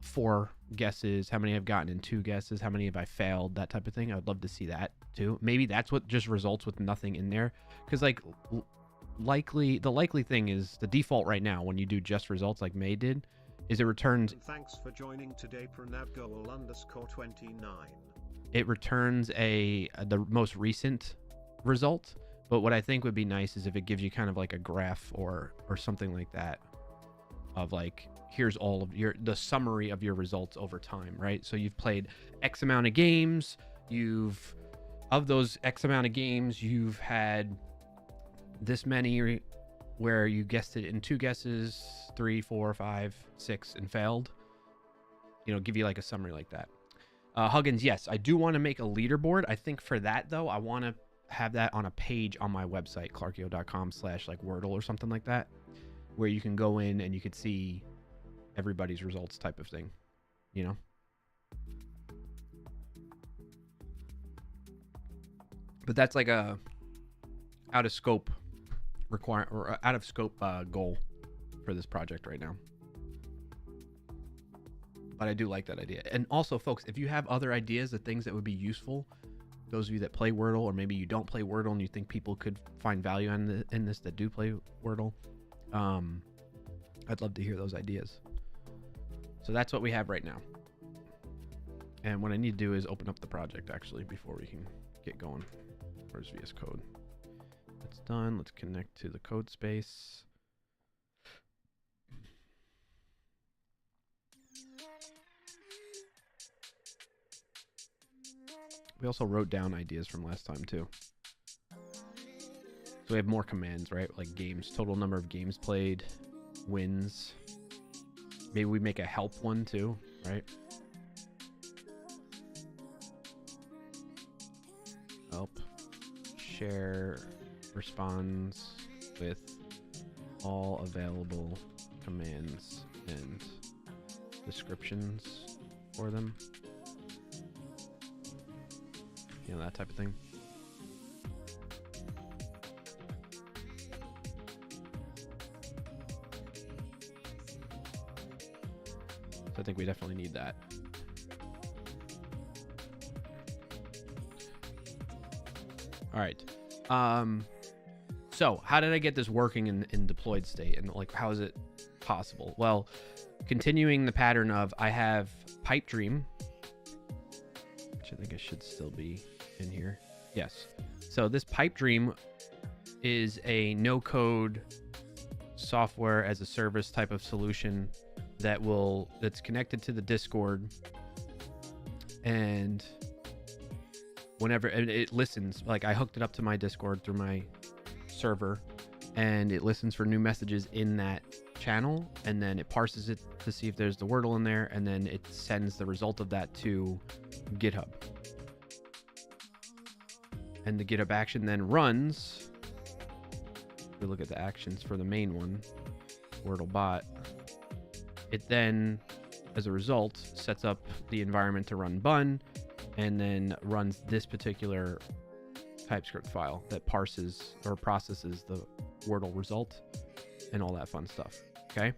4 guesses, how many I've gotten in 2 guesses, how many have I failed, that type of thing. I would love to see that too. Maybe that's what just results with nothing in there, because like the likely thing is the default right now when you do just results like May did is it returns. Thanks for joining today, Pranavgoal_29. It returns the most recent result, but what I think would be nice is if it gives you kind of like a graph or something like that of like, here's all of the summary of your results over time, right? So you've played X amount of games, of those X amount of games, you've had this many where you guessed it in 2 guesses, 3, 4, 5, 6, and failed. You know, give you like a summary like that. Huggins, yes, I do want to make a leaderboard. I think for that though, I want to have that on a page on my website, clarkio.com/Wordle or something like that, where you can go in and you could see everybody's results type of thing, you know? But that's like a out of scope goal for this project right now. But I do like that idea. And also, folks, if you have other ideas of things that would be useful, those of you that play Wordle, or maybe you don't play Wordle and you think people could find value in this that do play Wordle, I'd love to hear those ideas. So that's what we have right now. And what I need to do is open up the project actually before we can get going. Where's VS Code? That's done. Let's connect to the code space. We also wrote down ideas from last time too. So we have more commands, right? Like games, total number of games played, wins. Maybe we make a help one too, right? Help. Share responds with all available commands and descriptions for them. You know, that type of thing. So I think we definitely need that. All right. So how did I get this working in deployed state, and like how is it possible? Well, continuing the pattern of I have Pipe Dream, which I think it should still be in here. Yes. So this Pipe Dream is a no-code software as a service type of solution that's connected to the Discord, and whenever it listens, like I hooked it up to my Discord through my server, and it listens for new messages in that channel, and then it parses it to see if there's the Wordle in there, and then it sends the result of that to GitHub. And the GitHub action then runs. We look at the actions for the main one, Wordle bot. it then, as a result, sets up the environment to run bun, and then runs this particular TypeScript file that parses or processes the Wordle result and all that fun stuff. Okay.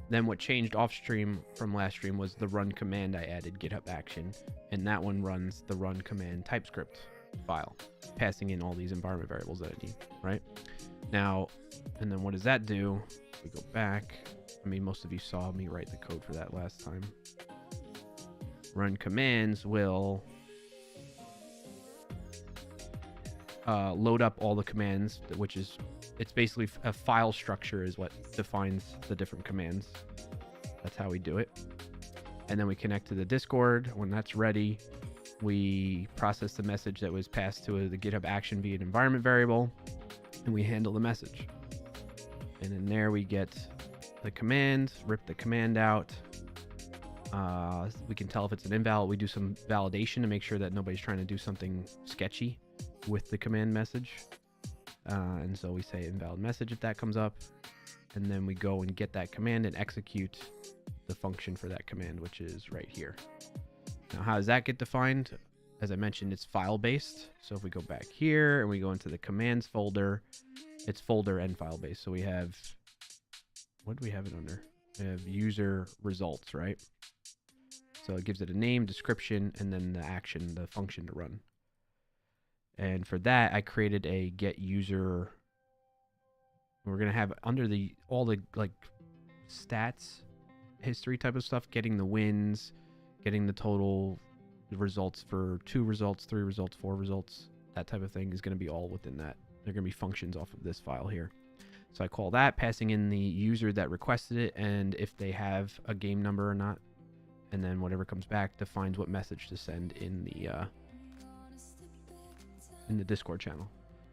Then what changed off stream from last stream was the run command. I added GitHub action, and that one runs the run command TypeScript file, passing in all these environment variables that I need, right? Now, and then what does that do? We go back. I mean, most of you saw me write the code for that last time. Run commands will load up all the commands, which is, it's basically a file structure is what defines the different commands. That's how we do it. And then we connect to the Discord. When that's ready, we process the message that was passed to the GitHub action via an environment variable, and we handle the message. And in there we get the command, rip the command out. We can tell if it's an invalid. We do some validation to make sure that nobody's trying to do something sketchy with the command message. And so we say invalid message if that comes up. And then we go and get that command and execute the function for that command, which is right here. Now, how does that get defined? As I mentioned, it's file based. So if we go back here and we go into the commands folder, it's folder and file based. So we have, what do we have it under? We have user results, right? So it gives it a name, description, and then the action, the function to run. And for that, I created a get user. We're going to have under the, all the like stats, history type of stuff, getting the wins, getting the total results for 2 results, 3 results, 4 results, that type of thing is going to be all within that. They're going to be functions off of this file here. So I call that, passing in the user that requested it and if they have a game number or not. And then whatever comes back defines what message to send in the Discord channel.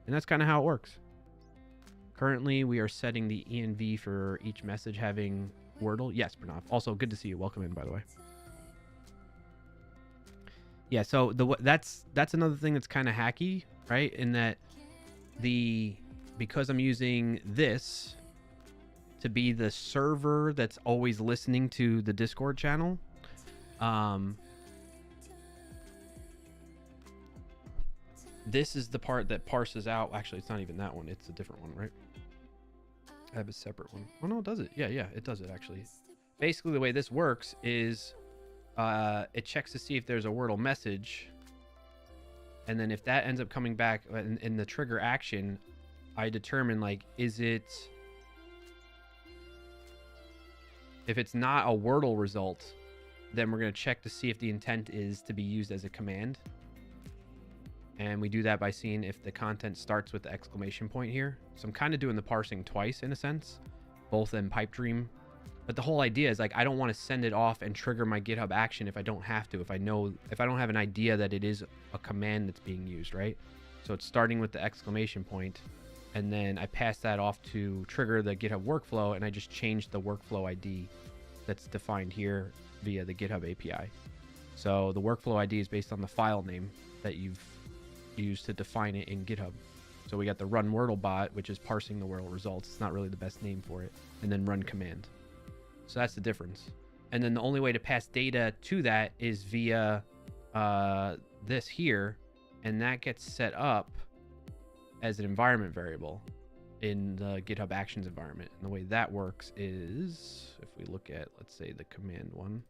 And that's kind of how it works. Currently, we are setting the env for each message having Wordle. Yes, Pranav. Also, good to see you. Welcome in, by the way. Yeah, so that's another thing that's kind of hacky, right? In that because I'm using this to be the server that's always listening to the Discord channel, this is the part that parses out. Actually, it's not even that one. It's a different one, right? I have a separate one. Oh, no, it does it. Yeah, it does it, actually. Basically, the way this works is it checks to see if there's a Wordle message. And then if that ends up coming back in the trigger action, I determine, like, is it... If it's not a Wordle result, then we're going to check to see if the intent is to be used as a command. And we do that by seeing if the content starts with the exclamation point here. So I'm kind of doing the parsing twice in a sense, both in Pipe Dream. But the whole idea is, like, I don't want to send it off and trigger my GitHub action if I don't have to, if I don't have an idea that it is a command that's being used, right? So it's starting with the exclamation point, and then I pass that off to trigger the GitHub workflow, and I just change the workflow ID that's defined here via the GitHub API. So the workflow ID is based on the file name that you've used to define it in GitHub. So we got the run Wordle bot, which is parsing the Wordle results. It's not really the best name for it. And then run command. So that's the difference. And then the only way to pass data to that is via this here. And that gets set up as an environment variable in the GitHub Actions environment. And the way that works is, if we look at, let's say, the command one.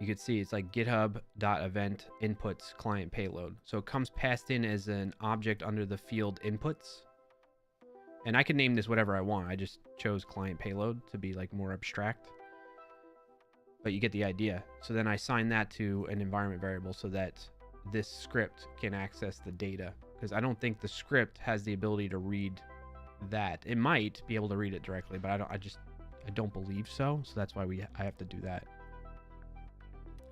You can see it's like github.event inputs client payload. So it comes passed in as an object under the field inputs. And I can name this whatever I want. I just chose client payload to be like more abstract. But you get the idea. So then I assign that to an environment variable so that this script can access the data. Because I don't think the script has the ability to read that. It might be able to read it directly, but I don't believe so. So that's why I have to do that.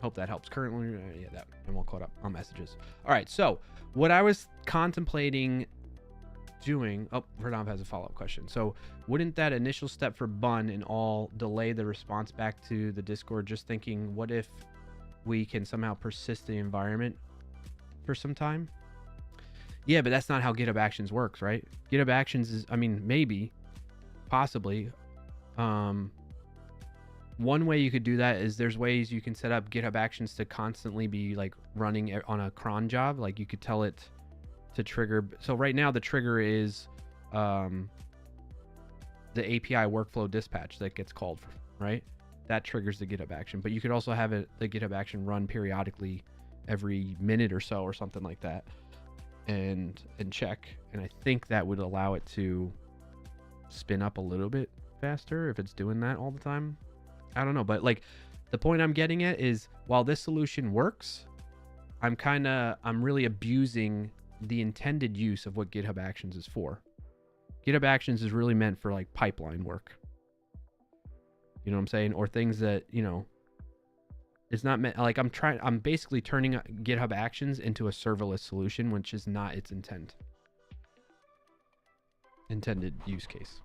Hope that helps. Currently, yeah, that, and we'll caught up on messages. All right, so what I was contemplating doing, oh, Verdamp has a follow-up question. So wouldn't that initial step for bun and all delay the response back to the Discord? Just thinking, what if we can somehow persist the environment for some time? Yeah, but that's not how GitHub Actions works, right? GitHub Actions is, I mean, maybe, possibly. One way you could do that is there's ways you can set up GitHub Actions to constantly be like running on a cron job. Like you could tell it to trigger. So right now the trigger is the API workflow dispatch that gets called, right? That triggers the GitHub action. But you could also have the GitHub action run periodically every minute or so or something like that, and check. And I think that would allow it to spin up a little bit faster if it's doing that all the time. I don't know, but like the point I'm getting at is while this solution works, I'm really abusing the intended use of what GitHub Actions is for. GitHub Actions is really meant for like pipeline work. You know what I'm saying? Or things that, you know, it's not meant, like I'm basically turning GitHub Actions into a serverless solution, which is not its intended use case.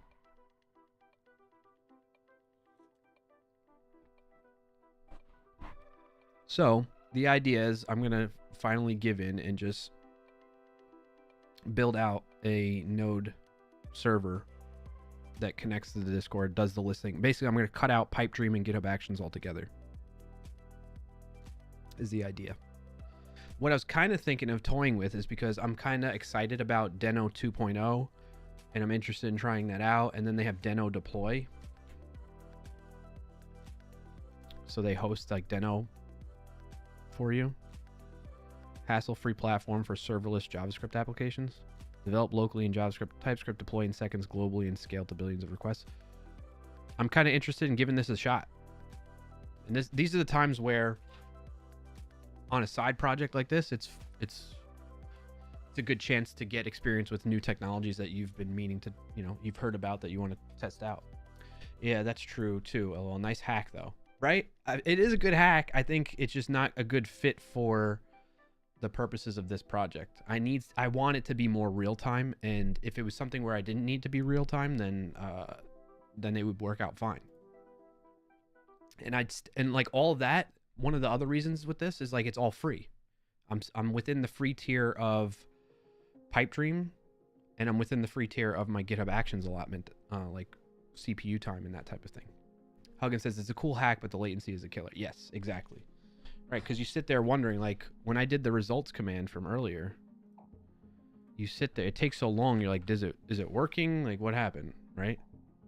So the idea is I'm going to finally give in and just build out a node server that connects to the Discord, does the listening. Basically, I'm going to cut out Pipedream and GitHub Actions altogether is the idea. What I was kind of thinking of toying with is because I'm kind of excited about Deno 2.0 and I'm interested in trying that out. And then they have Deno Deploy. So they host like Deno for you. Hassle-free platform for serverless JavaScript applications. Develop locally in JavaScript, TypeScript, deploy in seconds globally, and scale to billions of requests. I'm kind of interested in giving this a shot. And these are the times where, on a side project like this, it's a good chance to get experience with new technologies that you've been meaning to, you know, you've heard about that you want to test out. Yeah, that's true too. A little nice hack though, right? It is a good hack. I think it's just not a good fit for the purposes of this project. I want it to be more real time, and if it was something where I didn't need to be real time, then it would work out fine. And like all of that, one of the other reasons with this is like it's all free. I'm within the free tier of Pipedream, and I'm within the free tier of my GitHub Actions allotment, like CPU time and that type of thing. Huggins says it's a cool hack, but the latency is a killer. Yes, exactly. Right, because you sit there wondering, like, when I did the results command from earlier, you sit there, it takes so long, you're like, is it working? Like, what happened, right?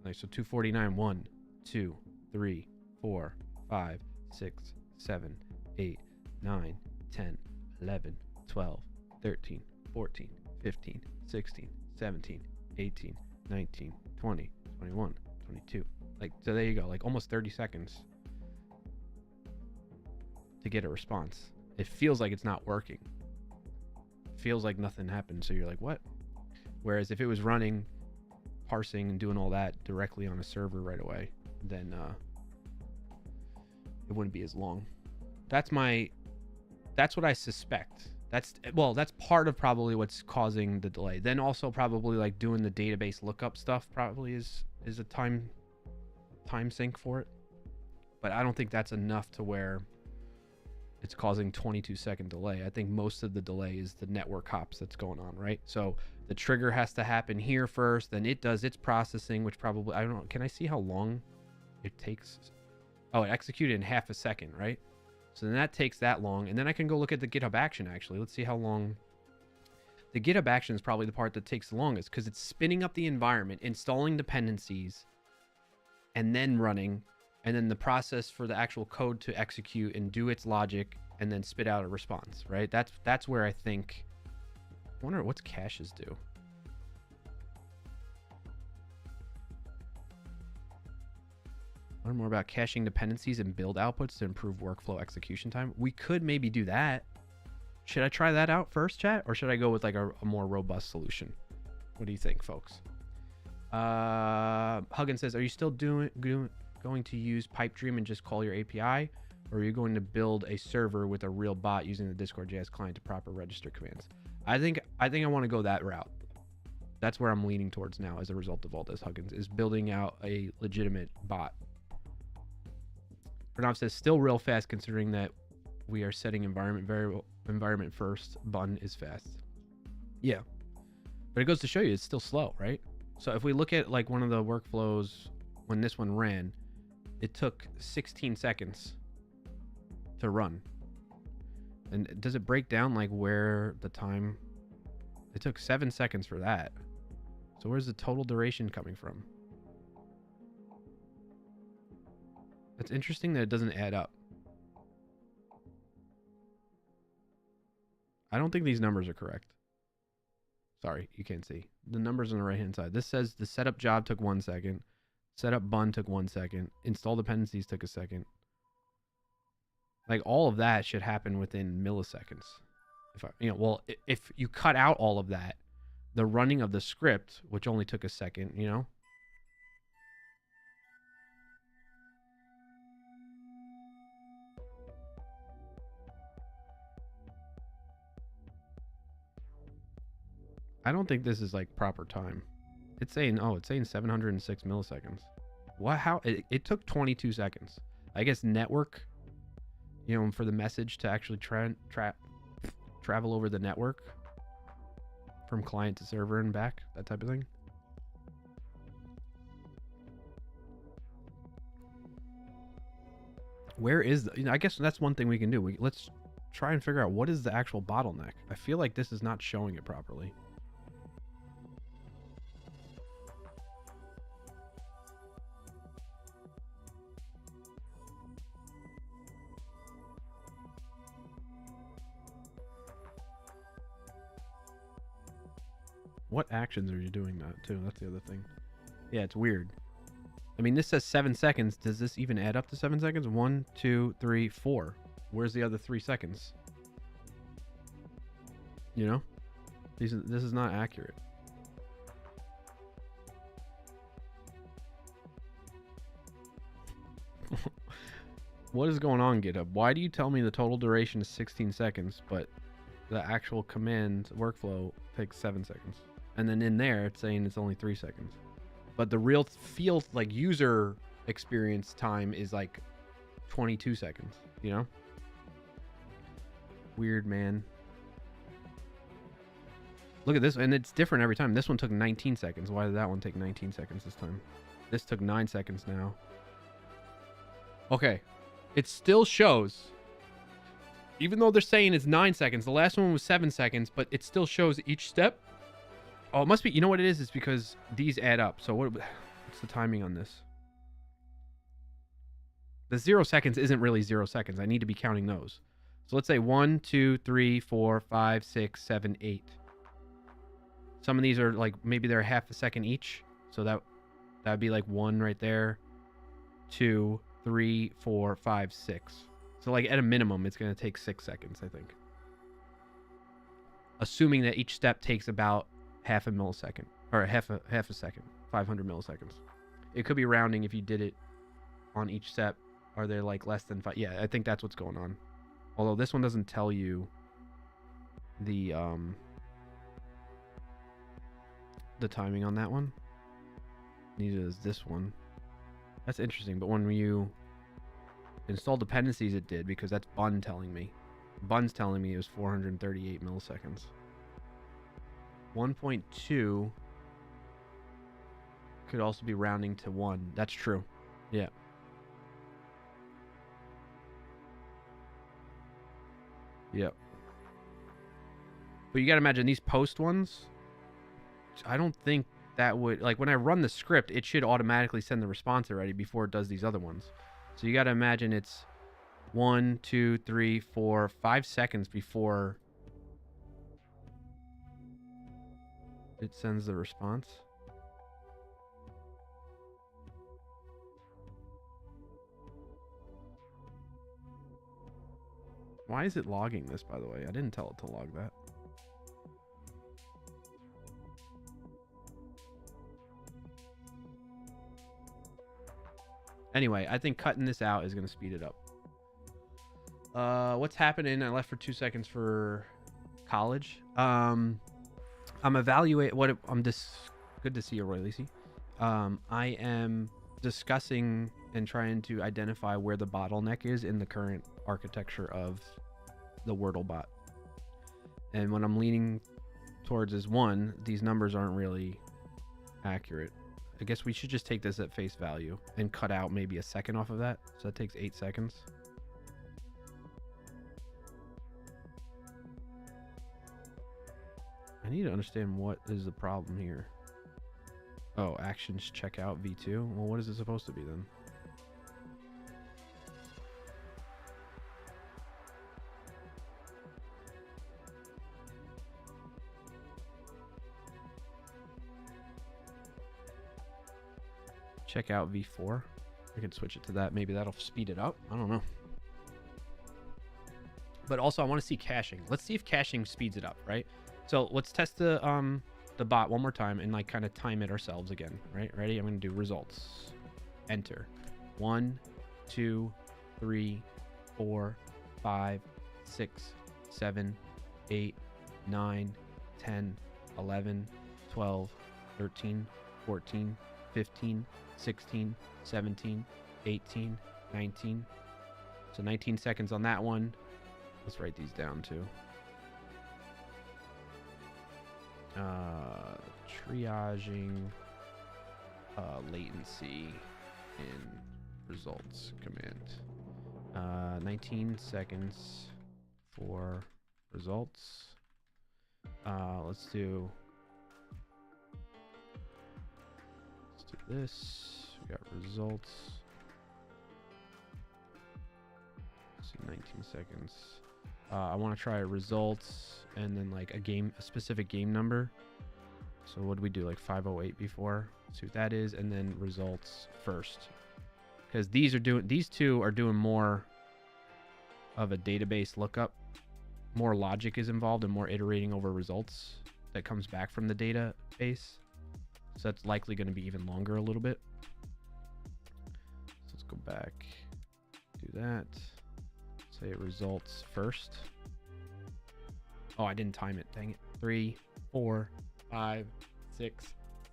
Like, so 249, 1, 2, 3, 4, 5, 6, 7, 8, 9, 10, 11, 12, 13, 14, 15, 16, 17, 18, 19, 20, 21, 22. Like, so there you go, like almost 30 seconds to get a response. It feels like it's not working. It feels like nothing happened. So you're like, what? Whereas if it was running, parsing and doing all that directly on a server right away, then it wouldn't be as long. That's what I suspect. That's part of probably what's causing the delay. Then also probably like doing the database lookup stuff probably is a time sink for it. But I don't think that's enough to where it's causing 22-second delay. I think most of the delay is the network hops that's going on, right? So the trigger has to happen here first, then it does its processing, which probably, I don't know, can I see how long it takes? Oh, it executed in half a second, right? So then that takes that long, and then I can go look at the GitHub action actually. Let's see how long. The GitHub action is probably the part that takes the longest because it's spinning up the environment, installing dependencies, and then running. And then the process for the actual code to execute and do its logic and then spit out a response, right? That's where I think, I wonder what's caches do. Learn more about caching dependencies and build outputs to improve workflow execution time. We could maybe do that. Should I try that out first, chat? Or should I go with like a more robust solution? What do you think, folks? Huggins says, are you still going to use Pipedream and just call your API, or are you going to build a server with a real bot using the Discord.js client to proper register commands? I think I want to go that route. That's where I'm leaning towards now as a result of all this, Huggins, is building out a legitimate bot. Pranav says, still real fast considering that we are setting environment first. Bun is fast. Yeah. But it goes to show you it's still slow, right? So if we look at like one of the workflows when this one ran, it took 16 seconds to run. And does it break down like where the time? It took 7 seconds for that. So where's the total duration coming from? It's interesting that it doesn't add up. I don't think these numbers are correct. Sorry, you can't see. The numbers on the right-hand side. This says the setup job took 1 second. Setup bun took 1 second. Install dependencies took a second. Like all of that should happen within milliseconds. If you cut out all of that, the running of the script, which only took a second, I don't think this is like proper time. It's saying 706 milliseconds. What? How? It took 22 seconds. I guess network, for the message to actually travel over the network from client to server and back, that type of thing. Where is I guess that's one thing we can do. Let's try and figure out what is the actual bottleneck. I feel like this is not showing it properly. What actions are you doing that too? That's the other thing. Yeah, it's weird. I mean, this says 7 seconds. Does this even add up to 7 seconds? 1, 2, 3, 4. Where's the other 3 seconds? This is not accurate. What is going on, GitHub? Why do you tell me the total duration is 16 seconds, but the actual command workflow takes 7 seconds? And then in there, it's saying it's only 3 seconds. But the real field, like user experience time is like 22 seconds, Weird, man. Look at this, and it's different every time. This one took 19 seconds. Why did that one take 19 seconds this time? This took 9 seconds now. Okay. It still shows, even though they're saying it's 9 seconds, the last one was 7 seconds, but it still shows each step. Oh, it must be, you know what it is? It's because these add up. So what's the timing on this? The 0 seconds isn't really 0 seconds. I need to be counting those. So let's say 1, 2, 3, 4, 5, 6, 7, 8. Some of these are like, maybe they're half a second each. So that would be like 1 right there. 2, 3, 4, 5, 6. So like at a minimum, it's going to take 6 seconds, I think. Assuming that each step takes about half a millisecond, or half a second, 500 milliseconds. It could be rounding if you did it on each step. Are they like less than 5? Yeah, I think that's what's going on. Although this one doesn't tell you the timing on that one. Neither does this one. That's interesting. But when you install dependencies, it did, because that's Bun telling me. Bun's telling me it was 438 milliseconds. 1.2 could also be rounding to 1. That's true. Yeah. Yep. But you gotta imagine these post ones, I don't think that would, like when I run the script, it should automatically send the response already before it does these other ones. So you gotta imagine it's 1, 2, 3, 4, 5 seconds before it sends the response. Why is it logging this, by the way? I didn't tell it to log that. Anyway, I think cutting this out is going to speed it up. What's happening? I left for 2 seconds for college. I'm evaluating what I'm just good to see you, Roy Lacey. I am discussing and trying to identify where the bottleneck is in the current architecture of the Wordle bot. And what I'm leaning towards is 1, these numbers aren't really accurate. I guess we should just take this at face value and cut out maybe a second off of that. So that takes 8 seconds. I need to understand what is the problem here. Oh, actions checkout V2. Well, what is it supposed to be then? Check out V4. I could switch it to that. Maybe that'll speed it up. I don't know. But also I want to see caching. Let's see if caching speeds it up, right? So let's test the bot one more time and like kind of time it ourselves again, right? Ready? I'm going to do results. Enter. 1, 2, 3, 4, 5, 6, 7, 8, 9, 10, 11, 12, 13, 14, 15, 16, 17, 18, 19. So 19 seconds on that one. Let's write these down too. Triaging latency in results command. 19 seconds for results. Let's do this. We got results. Let's do 19 seconds. I want to try results and then like a specific game number. So what did we do? Like 508 before. See what that is, and then results first. Because these two are doing more of a database lookup. More logic is involved and more iterating over results that comes back from the database. So that's likely going to be even longer a little bit. So let's go back, do that. Say results first. Oh, I didn't time it. Dang it. 3, 4, 5, 6,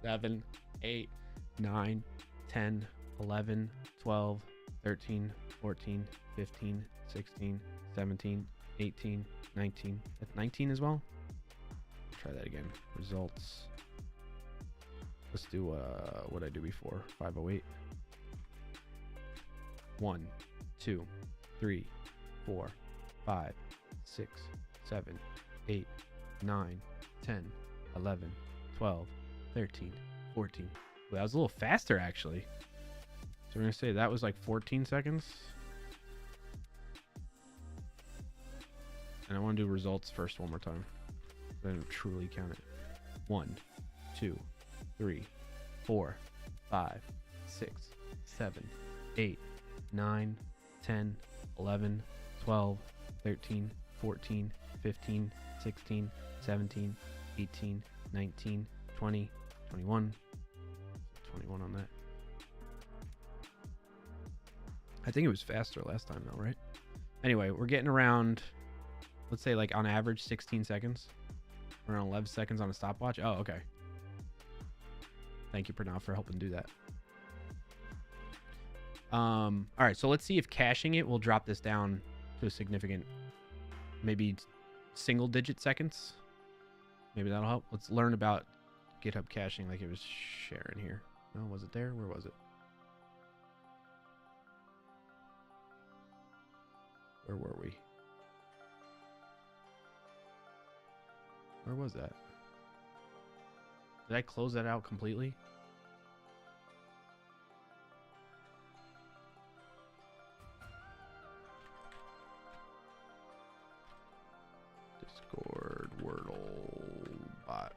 7, 8, 9, 10, 11, 12, 13, 14, 15, 16, 17, 18, 19. That's 19 as well. Try that again. Results. Let's do what I do before. 508. 1, 2, 3, 4, 5, 6, 7, 8, 9, 10, 11, 12, 13, 14. Well, that was a little faster actually. So we're gonna say that was like 14 seconds. And I want to do results first one more time. Then truly count it. 1, 2, 3, 4, 5, 6, 7, 8, 9, 10, 11, 12, 13, 14, 15, 16, 17, 18, 19, 20, 21. 21 on that. I think it was faster last time though, right? Anyway, we're getting around, let's say like on average 16 seconds. Around 11 seconds on a stopwatch. Oh, okay. Thank you, Pranav, for helping do that. All right, so let's see if caching it will drop this down to a significant, maybe single-digit seconds. Maybe that'll help. Let's learn about GitHub caching like it was sharing here. No, was it there? Where was it? Where were we? Where was that? Did I close that out completely? Discord, Wordle, bot.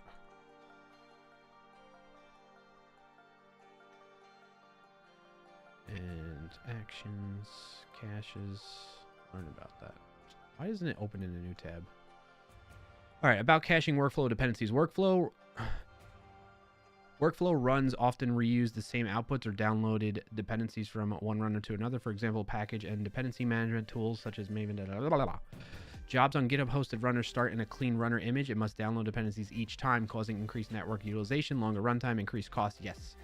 And actions, caches. Learn about that. Why isn't it open in a new tab? All right, about caching workflow dependencies. Workflow runs often reuse the same outputs or downloaded dependencies from one runner to another. For example, package and dependency management tools such as Maven. Blah, blah, blah. Jobs on GitHub hosted runners start in a clean runner image. It must download dependencies each time, causing increased network utilization, longer runtime, increased cost. Yes.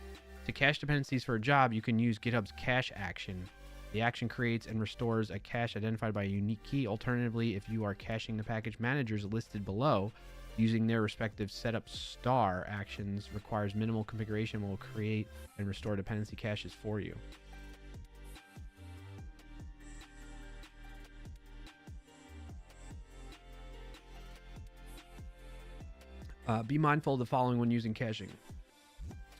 To cache dependencies for a job, you can use GitHub's cache action. The action creates and restores a cache identified by a unique key. Alternatively, if you are caching the package managers listed below, using their respective setup star actions requires minimal configuration and will create and restore dependency caches for you. Be mindful of the following when using caching.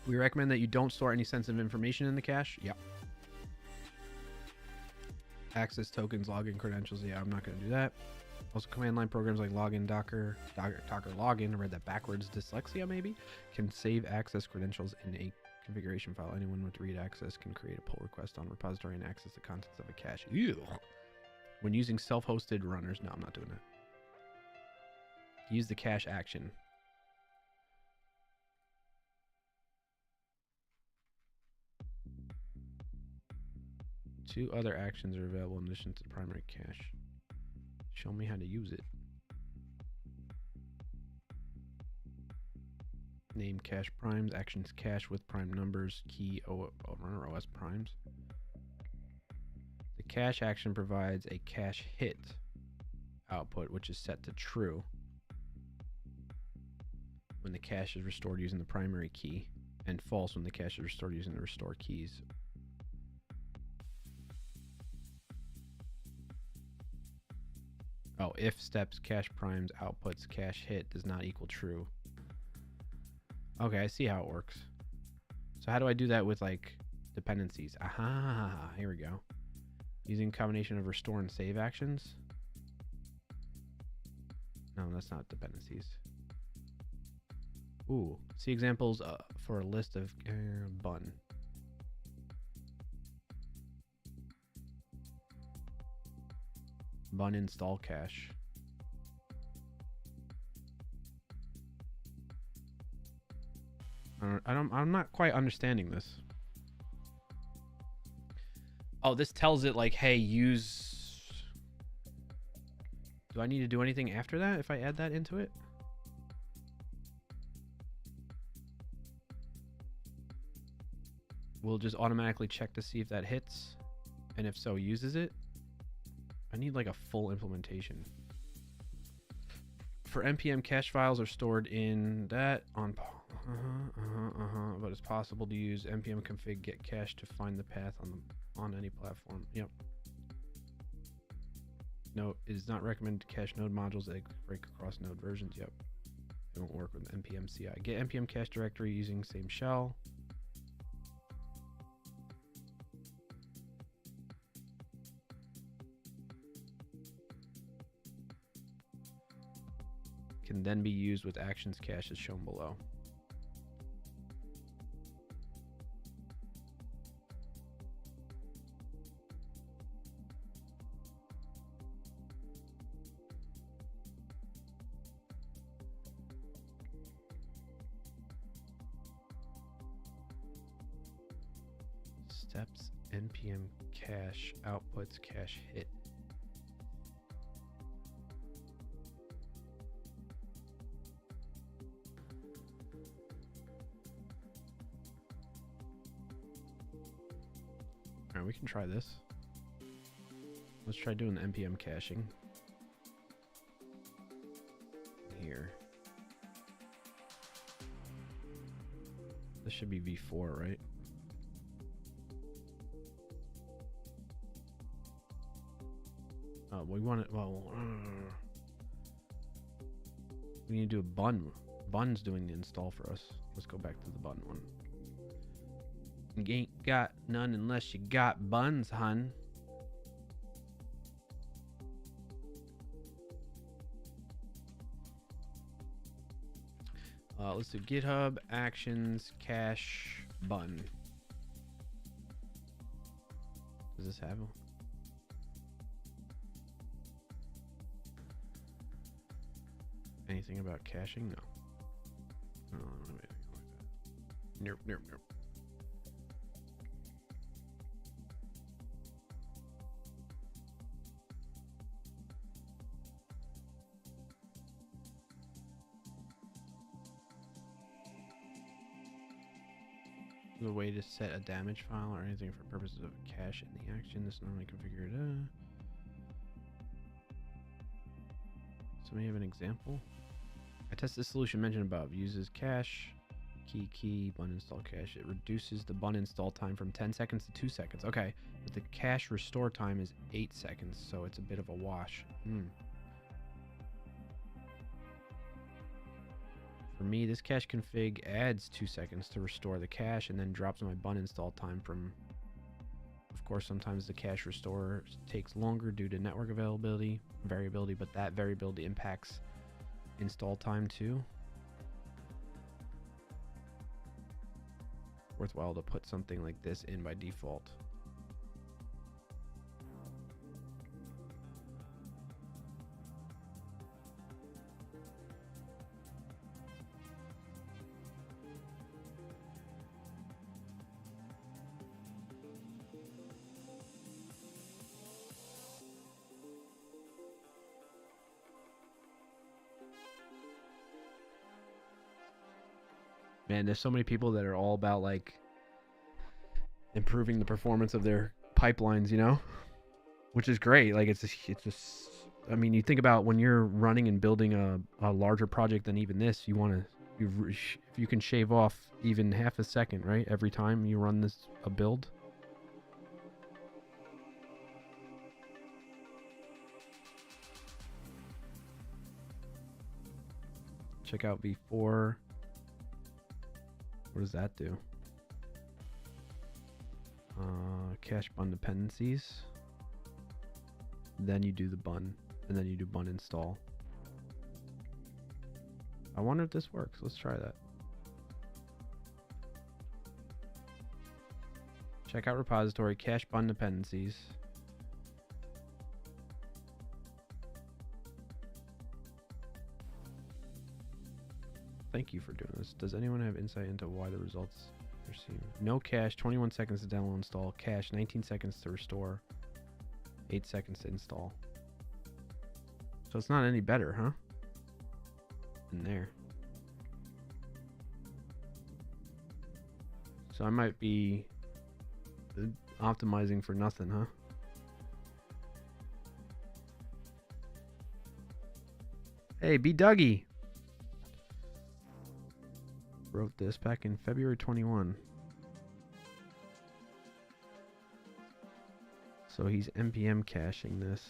We recommend that you don't store any sensitive information in the cache. Yep. Access tokens, login credentials. Yeah, I'm not going to do that. Also, command line programs like login, Docker login, I read that backwards, dyslexia maybe, can save access credentials in a configuration file. Anyone with read access can create a pull request on repository and access the contents of a cache. Ew. When using self-hosted runners, no, I'm not doing that. Use the cache action. Two other actions are available in addition to the primary cache. Show me how to use it. Name cache primes, actions cache with prime numbers, key runner OS primes. The cache action provides a cache hit output, which is set to true when the cache is restored using the primary key, and false when the cache is restored using the restore keys. Oh, if steps cache primes outputs cache hit does not equal true. Okay, I see how it works. So how do I do that with like dependencies? Aha, here we go. Using combination of restore and save actions. No, that's not dependencies. Ooh, see examples for a list of bun. Bun install cache. I'm not quite understanding this. Oh, this tells it like, hey, use. Do I need to do anything after that if I add that into it? We'll just automatically check to see if that hits, and if so, uses it. I need like a full implementation. For npm cache files are stored in that on but it's possible to use npm config get cache to find the path on any platform. Yep. No, it is not recommended to cache node modules that break across node versions. Yep. It won't work with npm CI. Get npm cache directory using same shell. Can then be used with actions cache as shown below. Steps npm cache outputs cache hit. Alright, we can try this. Let's try doing the npm caching. Here. This should be v4, right? We want it. Well, we need to do a bun. Bun's doing the install for us. Let's go back to the bun one. You ain't got none unless you got buns, hun. Let's do GitHub actions cache bun. Does this have? Anything about caching? No. No, I don't have anything like that. Nope, nope, nope. The way to set a damage file or anything for purposes of cache in the action. This is normally configured. So we have an example. I Test the solution mentioned above. Uses cache, key, bun install cache. It reduces the bun install time from 10 seconds to 2 seconds. Okay, but the cache restore time is 8 seconds, so it's a bit of a wash. For me, this cache config adds 2 seconds to restore the cache and then drops my bun install time from... Of course, sometimes the cache restore takes longer due to network variability, but that variability impacts install time too. Worthwhile to put something like this in by default. Man, there's so many people that are all about like improving the performance of their pipelines, you know, which is great. Like I mean, you think about when you're running and building a larger project than even this, if you can shave off even half a second, right? Every time you run a build. Check out V4. What does that do? Cache bun dependencies. Then you do the bun, and then you do bun install. I wonder if this works. Let's try that. Check out repository, cache bun dependencies. Thank you for doing this. Does anyone have insight into why the results are seen? No cache, 21 seconds to download install. Cache, 19 seconds to restore. 8 seconds to install. So it's not any better, huh? In there. So I might be optimizing for nothing, huh? Hey, B. Dougie. Wrote this back in February 21. So he's npm caching this.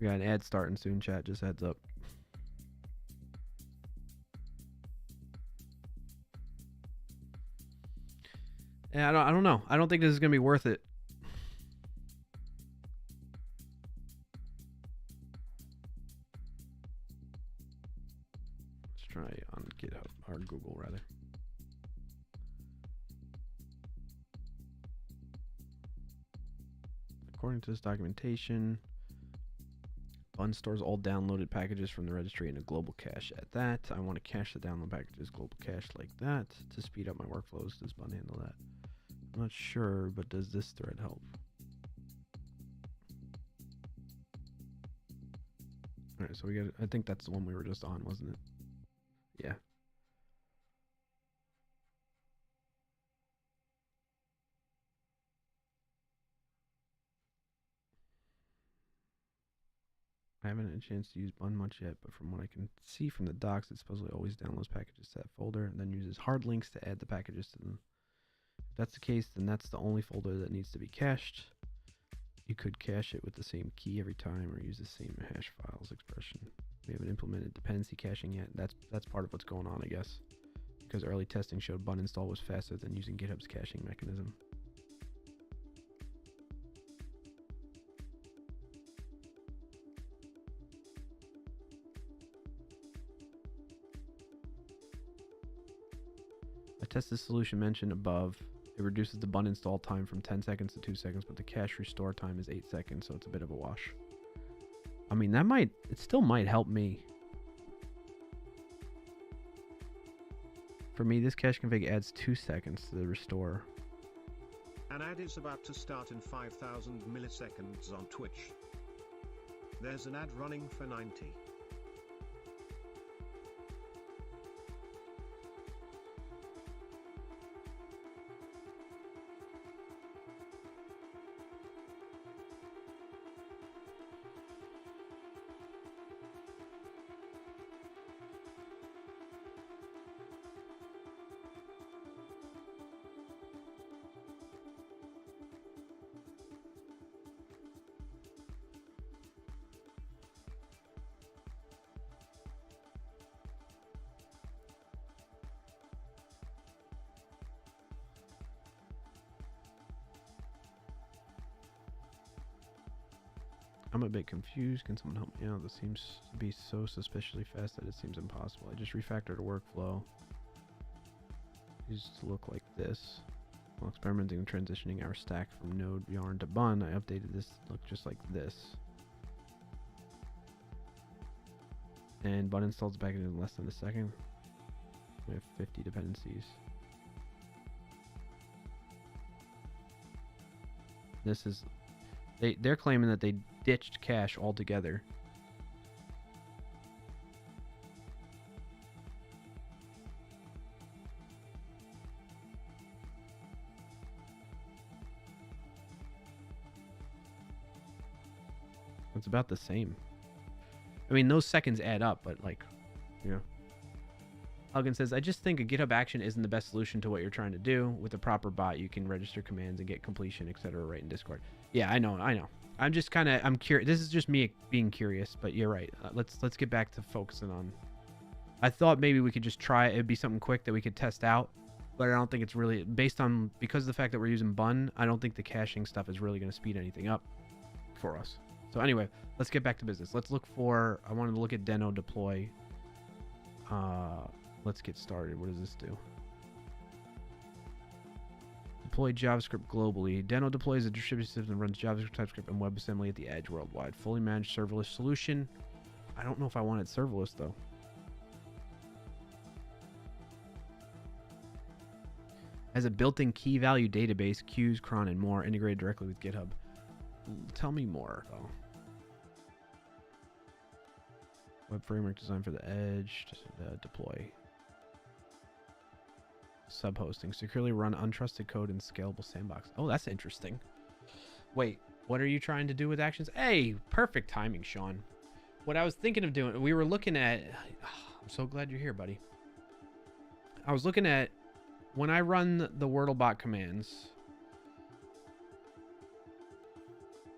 We got an ad starting soon, chat. Just heads up. Yeah, I don't know. I don't think this is gonna be worth it. Let's try on GitHub or Google rather. According to this documentation, Bun stores all downloaded packages from the registry in a global cache. At that, I want to cache the download packages global cache like that to speed up my workflows. Does Bun handle that? I'm not sure, but does this thread help? Alright, so we got, I think that's the one we were just on, wasn't it? Yeah. I haven't had a chance to use Bun much yet, but from what I can see from the docs, it supposedly always downloads packages to that folder and then uses hard links to add the packages to them. If that's the case, then that's the only folder that needs to be cached. You could cache it with the same key every time or use the same hash files expression. We haven't implemented dependency caching yet. That's part of what's going on, I guess, because early testing showed Bun install was faster than using GitHub's caching mechanism. I tested the solution mentioned above. It reduces the Bun install time from 10 seconds to 2 seconds, but the cache restore time is 8 seconds, so it's a bit of a wash. I mean, it still might help me. For me, this cache config adds 2 seconds to the restore. An ad is about to start in 5,000 milliseconds on Twitch. There's an ad running for 90. I'm a bit confused. Can someone help me out? This seems to be so suspiciously fast that it seems impossible. I just refactored a workflow. It used to look like this. While experimenting with transitioning our stack from node yarn to bun, I updated this to look just like this. And bun installs back in less than a second. We have 50 dependencies. This is... They're claiming that they ditched cache altogether. It's about the same. I mean, those seconds add up, but like, you know. Elgin says, I just think a GitHub action isn't the best solution to what you're trying to do. With a proper bot, you can register commands and get completion, etc. right in Discord. Yeah, I know. I'm just kind of, I'm curious. This is just me being curious, but you're right. Let's get back to focusing on. I thought maybe we could just try it. It'd be something quick that we could test out, but I don't think it's really based on, because of the fact that we're using bun, I don't think the caching stuff is really going to speed anything up for us. So anyway, let's get back to business. Let's look for, I wanted to look at Deno deploy. Let's get started. What does this do? Deploy JavaScript globally. Deno deploys a distributed system and runs JavaScript, TypeScript, and WebAssembly at the edge worldwide. Fully managed serverless solution. I don't know if I want it serverless though. Has a built-in key value database, queues, cron, and more integrated directly with GitHub. Tell me more though. Web framework designed for the edge. Deploy. Subhosting. Securely run untrusted code in scalable sandbox. Oh, that's interesting. Wait, what are you trying to do with actions? Hey, perfect timing, Sean. What I was thinking of doing, we were looking at... I'm so glad you're here, buddy. I was looking at when I run the Wordle bot commands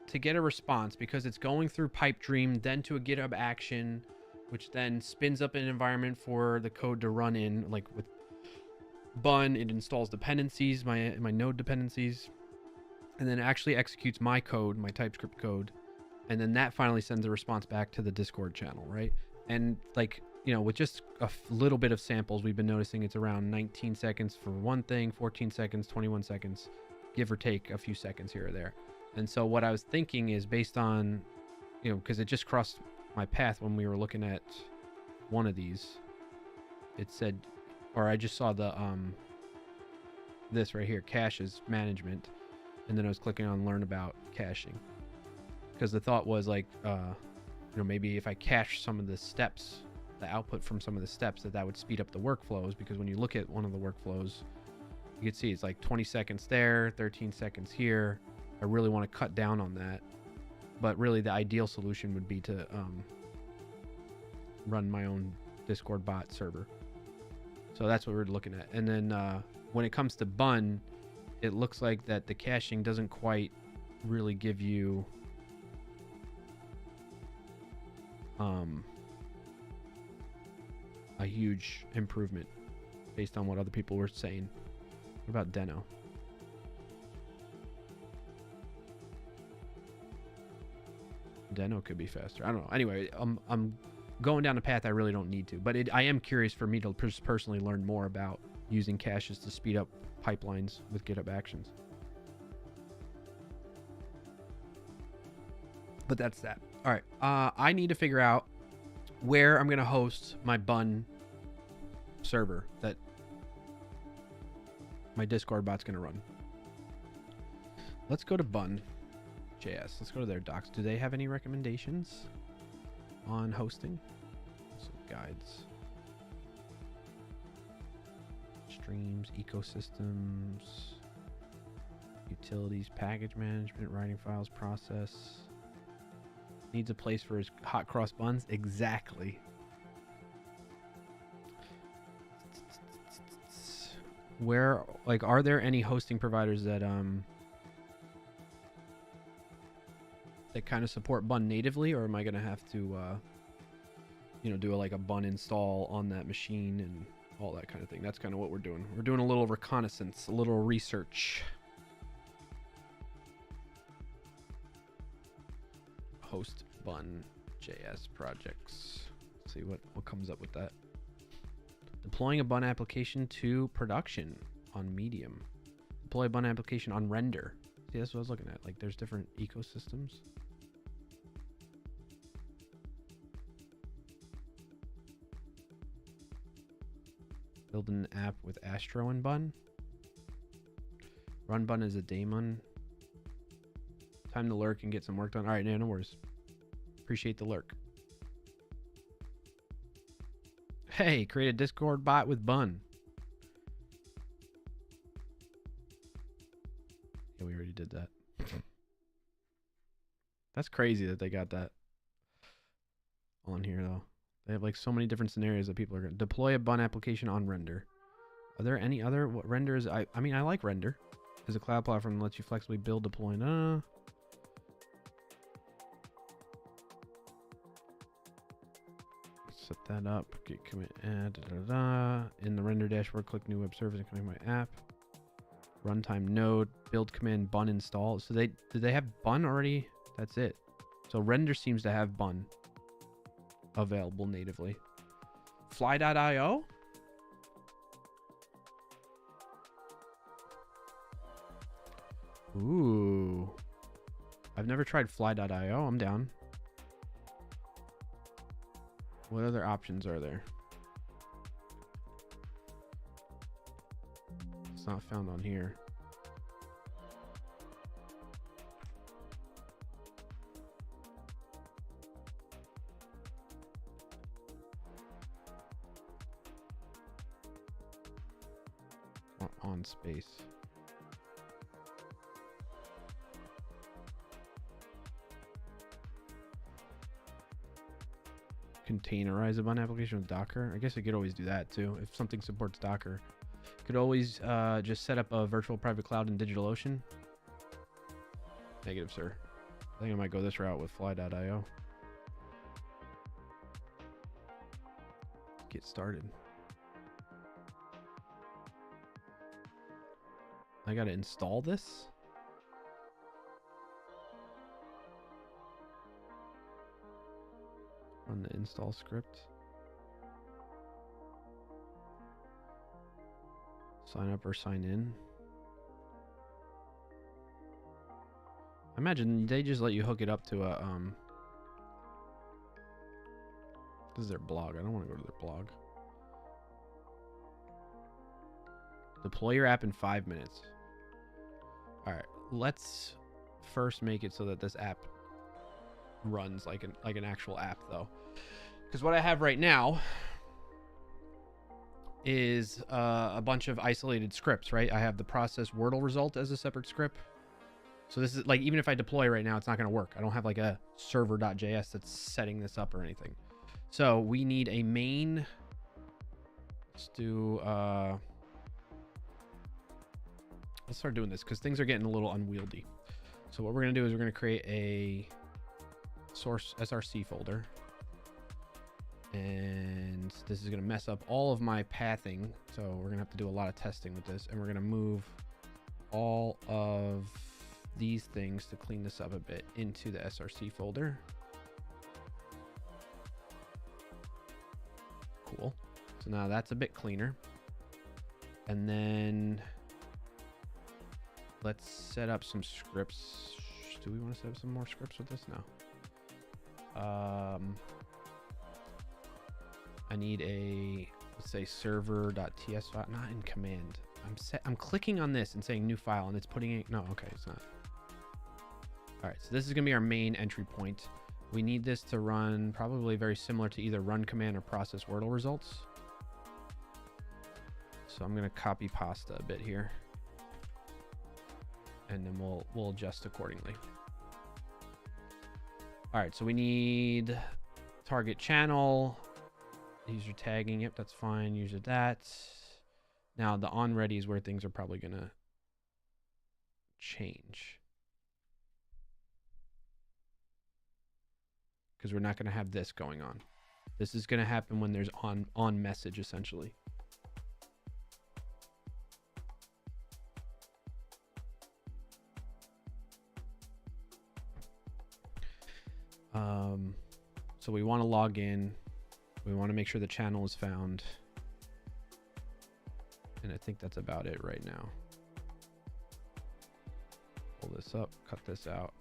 to get a response, because it's going through pipe dream, then to a GitHub action, which then spins up an environment for the code to run in, like with bun. It installs dependencies, my node dependencies, and then actually executes my code, my TypeScript code, and then that finally sends a response back to the Discord channel, right? And like, you know, with just a little bit of samples, we've been noticing it's around 19 seconds for one thing, 14 seconds, 21 seconds, give or take a few seconds here or there. And so what I was thinking is, based on, you know, because it just crossed my path when we were looking at one of these, it said, or I just saw the this right here, caches management, and then I was clicking on learn about caching, because the thought was like, you know, maybe if I cache some of the steps, the output from some of the steps, that would speed up the workflows. Because when you look at one of the workflows, you can see it's like 20 seconds there, 13 seconds here. I really want to cut down on that, but really the ideal solution would be to run my own Discord bot server. So that's what we're looking at. And then when it comes to bun, it looks like that the caching doesn't quite really give you a huge improvement based on what other people were saying. What about Deno? Deno could be faster. I don't know. Anyway, I'm going down a path I really don't need to, but I am curious for me to personally learn more about using caches to speed up pipelines with GitHub Actions. But that's that. All right. I need to figure out where I'm going to host my bun server that my Discord bot's going to run. let's go to Bun.js. Let's go to their docs. Do they have any recommendations on hosting? Some guides. Streams, ecosystems, utilities, package management, writing files, process. Needs a place for his hot cross buns? Exactly. Where, like, are there any hosting providers that that kind of support Bun natively, or am I gonna have to you know, do like a Bun install on that machine and all that kind of thing? That's kind of what we're doing. We're doing a little reconnaissance, a little research. Host Bun.js projects. Let's see what comes up with that. Deploying a Bun application to production on Medium. Deploy a Bun application on Render. See, that's what I was looking at. Like, there's different ecosystems. Build an app with Astro and Bun. Run Bun as a daemon. Time to lurk and get some work done. All right, no worries. Appreciate the lurk. Hey, create a Discord bot with Bun. Yeah, we already did that. That's crazy that they got that on here, though. They have like so many different scenarios that people are going to deploy a Bun application on Render. Are there any other what renders? I mean, I like Render as a cloud platform that lets you flexibly build, deploy. Set that up. Git commit add. In the Render dashboard, click new web service and connect my app. Runtime node, build command, Bun install. So did they have Bun already? That's it. So Render seems to have Bun available natively. Fly.io? Ooh. I've never tried Fly.io. I'm down. What other options are there? It's not found on here. On space. Containerize a Bun application with Docker. I guess I could always do that too. If something supports Docker, could always just set up a virtual private cloud in DigitalOcean. Negative, sir. I think I might go this route with Fly.io. Get started. I gotta install this. Run the install script. Sign up or sign in. I imagine they just let you hook it up to a this is their blog. I don't want to go to their blog. Deploy your app in 5 minutes. All right, let's first make it so that this app runs like an actual app, though, because what I have right now is a bunch of isolated scripts. Right, I have the process Wordle result as a separate script. So this is like, even if I deploy right now, it's not going to work. I don't have like a server.js that's setting this up or anything. So we need a main. Let's do let's start doing this because things are getting a little unwieldy. So what we're going to do is we're going to create a source src folder. And this is going to mess up all of my pathing. So we're going to have to do a lot of testing with this. And we're going to move all of these things to clean this up a bit into the src folder. Cool. So now that's a bit cleaner. And then let's set up some scripts. Do we want to set up some more scripts with this? No. I need a, let's say, server.ts file, not in command. I'm clicking on this and saying new file, and it's putting it. No, okay, it's not. All right, so this is going to be our main entry point. We need this to run probably very similar to either run command or process Wordle results. So I'm going to copy pasta a bit here. And then we'll adjust accordingly. All right, so we need target channel, user tagging. Yep, that's fine. User that. Now the on ready is where things are probably going to change. Because we're not going to have this going on. This is going to happen when there's on message, essentially. So we want to log in. We want to make sure the channel is found. And I think that's about it right now. Pull this up, cut this out.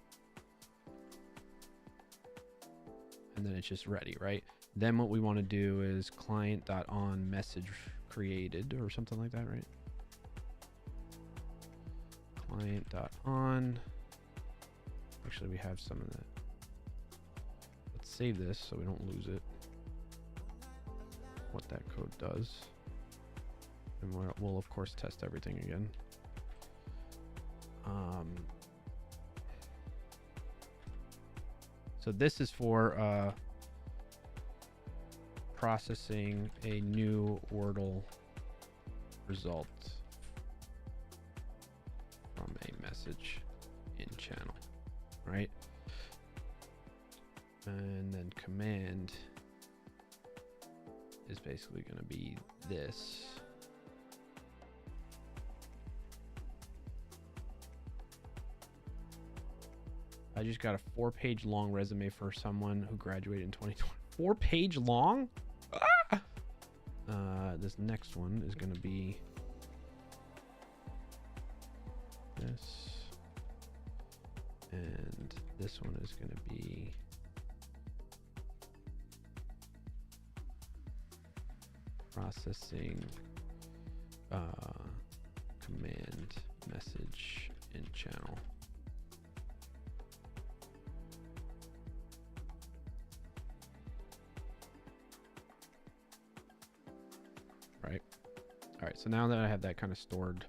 And then it's just ready, right? Then what we want to do is client.onMessage created or something like that, right? Client.on. Actually, we have some of that. Let's save this so we don't lose it. What that code does. And we'll of course test everything again. So this is for processing a new Wordle result from a message in channel, right? And then command is basically going to be this. I just got a 4-page long resume for someone who graduated in 2020. 4-page long? Ah! This next one is going to be this. And this one is going to be processing command message in channel. Right. All right. So now that I have that kind of stored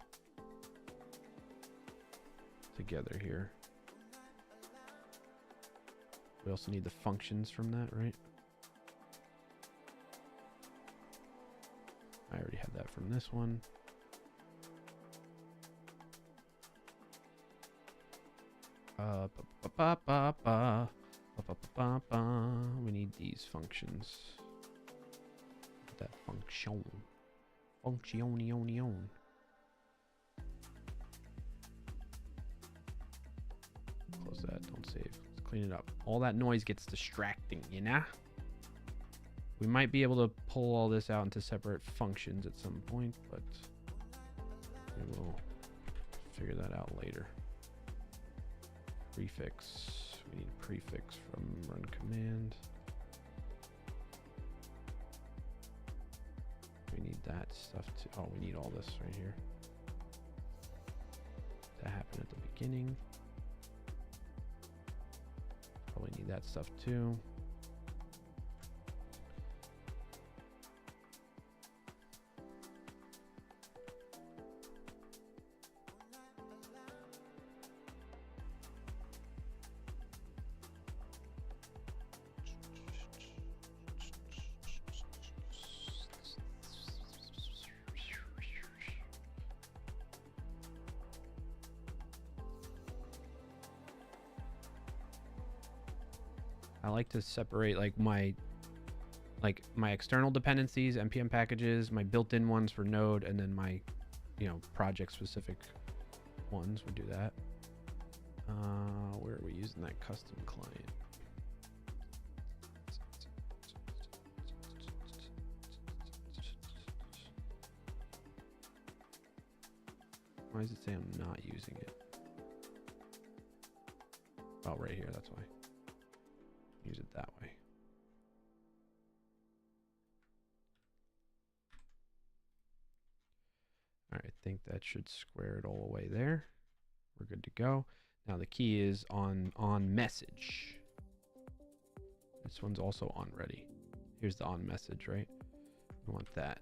together here, we also need the functions from that, right? I already have that from this one. We need these functions. That function. Functionion. Close that. Don't save. Let's clean it up. All that noise gets distracting, you know? We might be able to pull all this out into separate functions at some point, but we will figure that out later. Prefix. We need a prefix from run command. We need that stuff too. Oh, we need all this right here. That happened at the beginning. Probably need that stuff too. I like to separate like my external dependencies, npm packages, my built-in ones for Node, and then my, project specific ones. We do that. Where are we using that custom client? Why does it say I'm not using it? Oh, right here. That's why. Use it that way. All right, I think that should square it all away there. We're good to go. Now the key is on message. This one's also on ready. Here's the on message, right? We want that.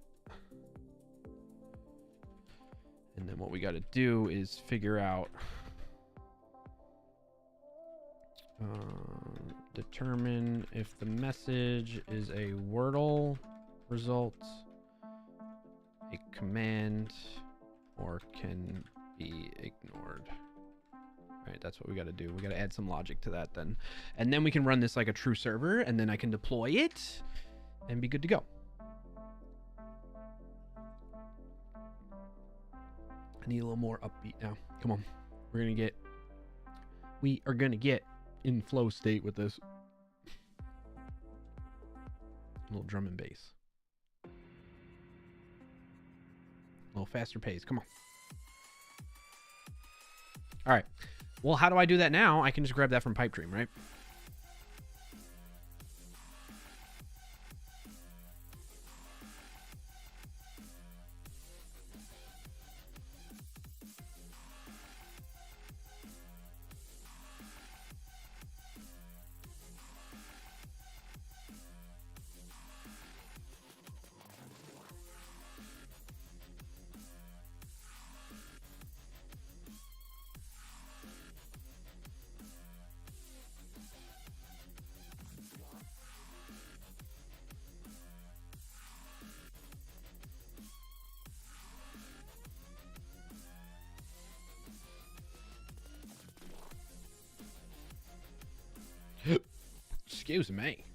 And then what we got to do is figure out, determine if the message is a Wordle result, a command, or can be ignored. Right, that's what we got to do. We got to add some logic to that then. And then we can run this like a true server, and then I can deploy it and be good to go. I need a little more upbeat now. Come on. We are going to get in flow state with this. A little drum and bass. A little faster pace. Come on. All right. Well, how do I do that now? I can just grab that from Pipe Dream, right? Excuse me.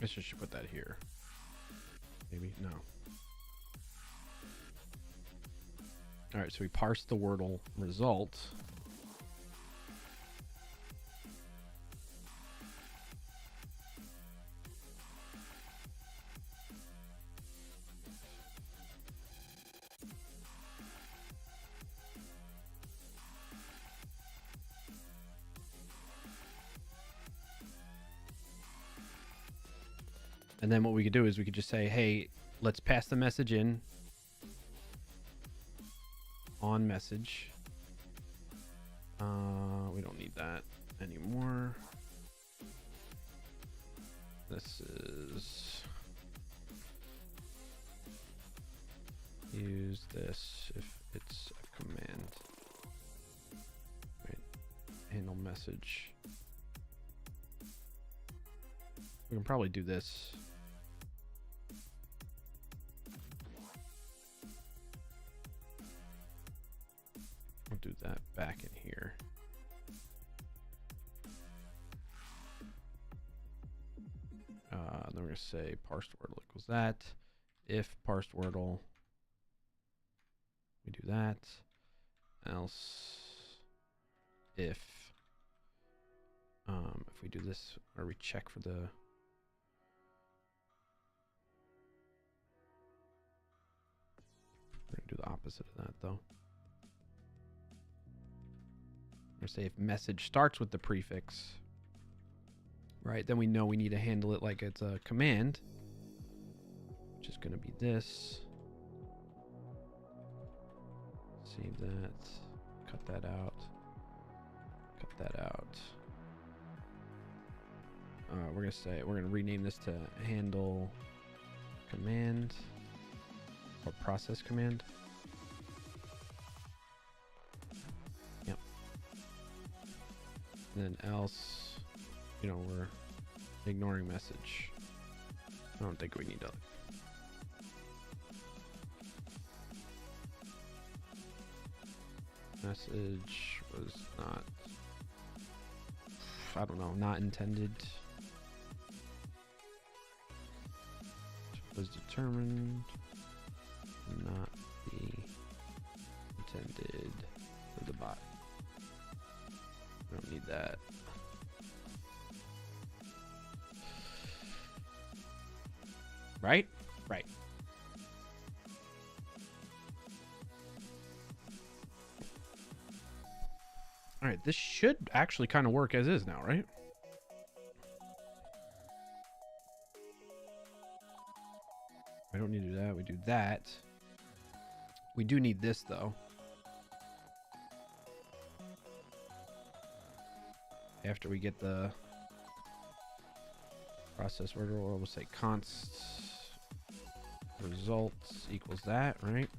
I guess I should put that here. Maybe? No. All right, so we parse the Wordle result. And then what we could do is we could just say, hey, let's pass the message in on message. We don't need that anymore. This is use this if it's a command. Right. Handle message. We can probably do this. We'll do that back in here. Then we're going to say parsed Wordle equals that. If parsed Wordle, we do that. Else, if we do this, or we check for the we're going to do the opposite of that, though. We're going to say if message starts with the prefix, right, then we know we need to handle it like it's a command, which is going to be this. Save that. Cut that out. Cut that out. We're going to rename this to handle command or process command. Yep. And then else, you know, we're ignoring message. I don't think we need to. Message was not, I don't know, not intended. Was determined not be intended for the bot. We don't need that. Right? Right. All right, this should actually kind of work as is now, right? We don't need to do that. We do that. We do need this, though. After we get the process order, we'll say const results equals that, right?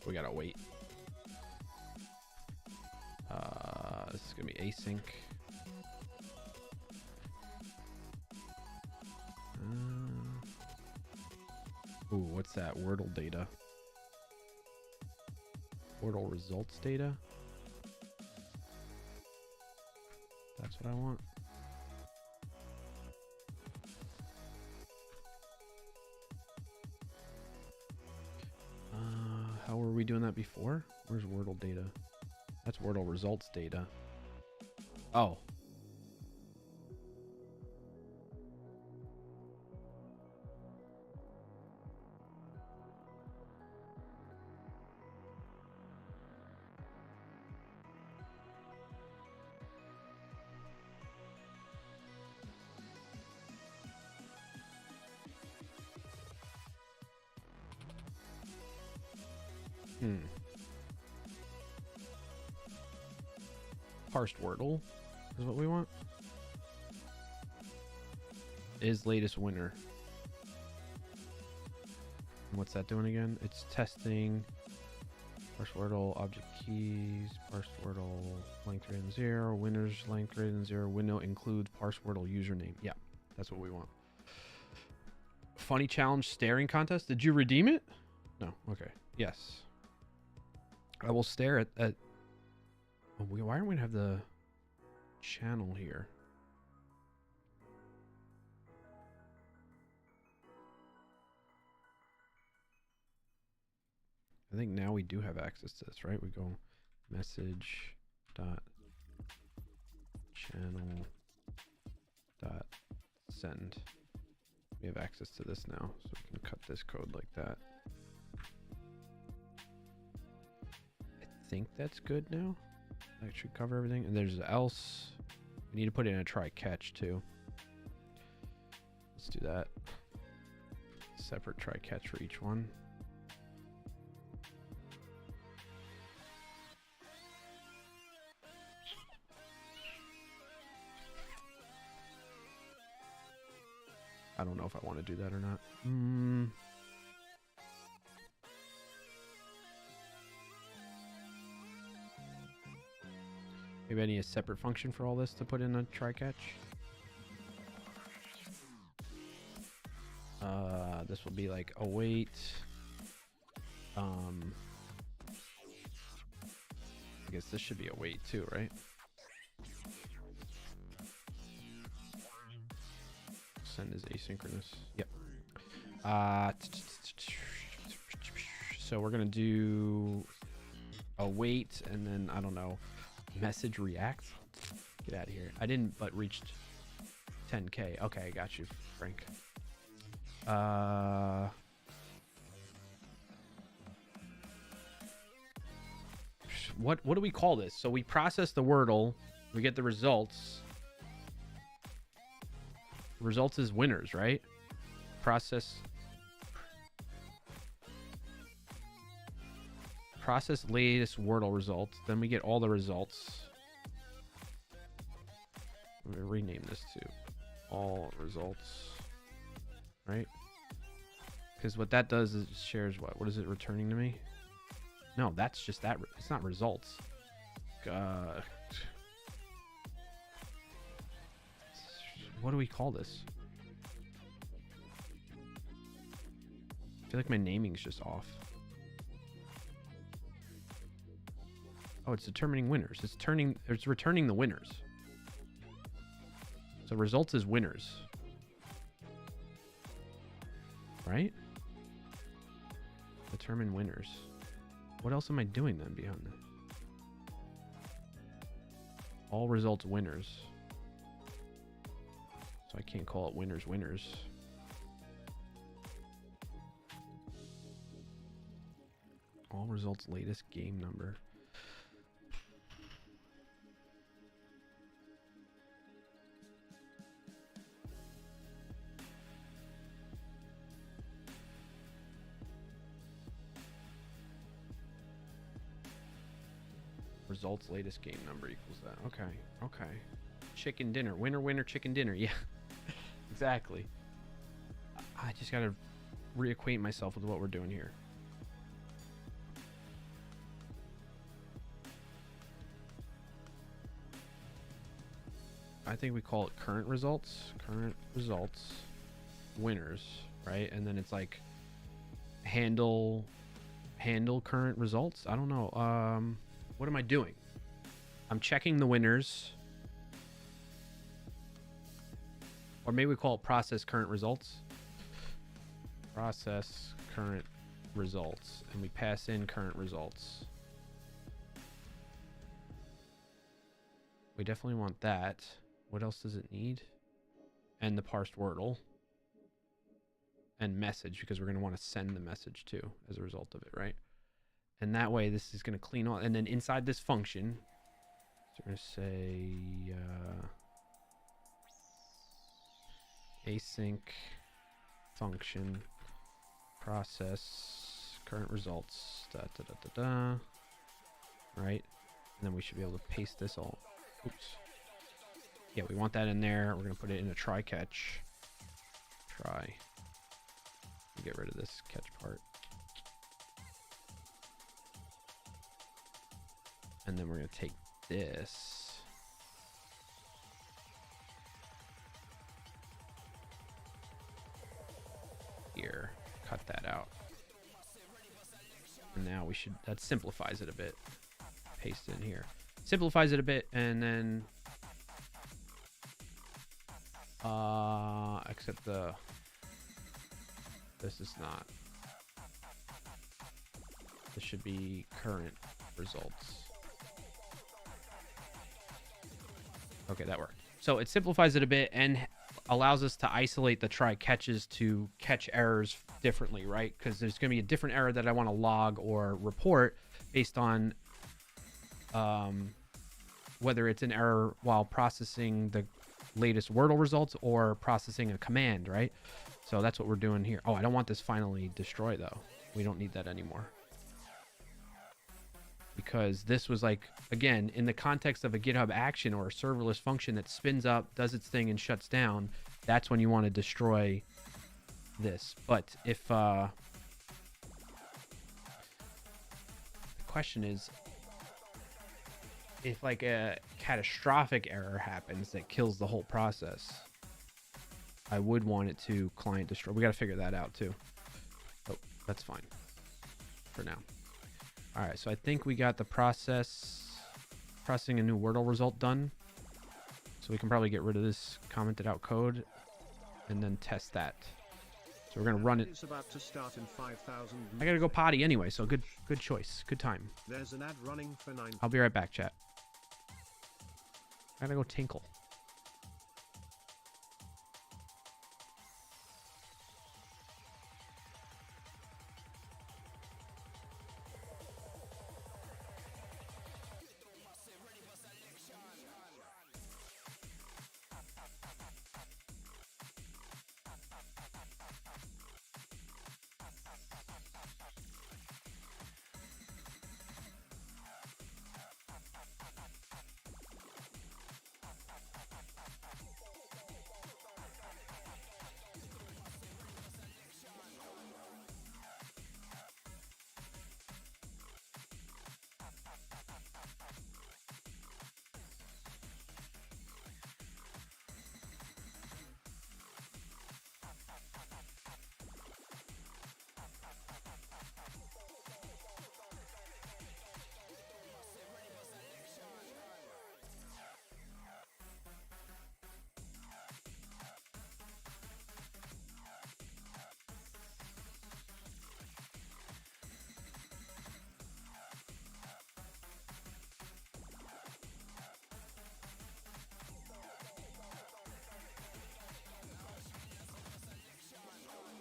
We gotta wait. This is gonna be async. Ooh, what's that? Wordle data. Wordle results data. That's what I want. How were we doing that before? Where's Wordle data? That's Wordle results data. Oh. Parsed Wordle is what we want. Is latest winner. And what's that doing again? It's testing. Parsed Wordle object keys. Parsed Wordle length greater than 0. Winners length greater than 0. Window include parsed Wordle username. Yeah, that's what we want. Funny challenge staring contest. Did you redeem it? No. Okay. Yes. I will stare at oh, why don't we have the channel here? I think now we do have access to this, right? We go message dot channel dot send. We have access to this now, so we can cut this code like that. I think that's good now. That should cover everything. And there's else. We need to put in a try catch too. Let's do that. Separate try catch for each one. I don't know if I want to do that or not. Maybe I need a separate function for all this to put in a try catch. This will be like await. I guess this should be await too, right? Send is asynchronous. Yep. So we're gonna do await and then I don't know. Message react. Get out of here. I didn't but reached 10K. Okay, I got you, Frank. What do we call this? So we process the Wordle, we get the results. Results is winners, right? Process latest Wordle results. Then we get all the results. I'm gonna rename this to all results, right? Because what that does is it shares what? What is it returning to me? No, that's just that. It's not results. What do we call this? feel like my naming's just off. Oh, it's determining winners. It's returning the winners. So results is winners. Right? Determine winners. What else am I doing then beyond that? All results winners. So I can't call it winners winners. All results latest game number. Results latest game number equals that. Okay. Okay. Chicken dinner. Winner, winner, chicken dinner. Yeah. Exactly. I just gotta reacquaint myself with what we're doing here. I think we call it current results. Current results. Winners. Right? And then it's like handle current results. I don't know. What am I doing? I'm checking the winners. Or maybe we call it process current results. Process current results. And we pass in current results. We definitely want that. What else does it need? And the parsed Wordle. And message, because we're going to want to send the message too as a result of it, right? And that way this is going to clean all. And then inside this function, so we're going to say async function process current results right? And then we should be able to paste this all. Oops. Yeah, we want that in there. We're going to put it in a try catch. Try. Get rid of this catch part. And then we're going to take this. Here. Cut that out. And now we should, that simplifies it a bit. Paste it in here. Simplifies it a bit, and then except this is not. This should be current results. Okay, that worked. So it simplifies it a bit and allows us to isolate the try catches to catch errors differently, right? Because there's going to be a different error that I want to log or report based on whether it's an error while processing the latest Wordle results or processing a command, right? So that's what we're doing here. Oh, I don't want this finally destroy though. We don't need that anymore. Because this was like, again, in the context of a GitHub action or a serverless function that spins up, does its thing and shuts down, that's when you want to destroy this. But if the question is, if like a catastrophic error happens that kills the whole process, I would want it to client destroy. We got to figure that out too. Oh, that's fine for now. All right, so I think we got the processing a new Wordle result done. So we can probably get rid of this commented out code and then test that. So we're gonna run it. It's about to start in 5,000. I gotta go potty anyway, so good choice, good time. There's an ad running for 9. I'll be right back, chat. I gotta go tinkle.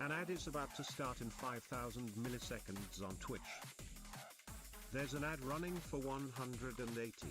An ad is about to start in 5000 milliseconds on Twitch. There's an ad running for 180.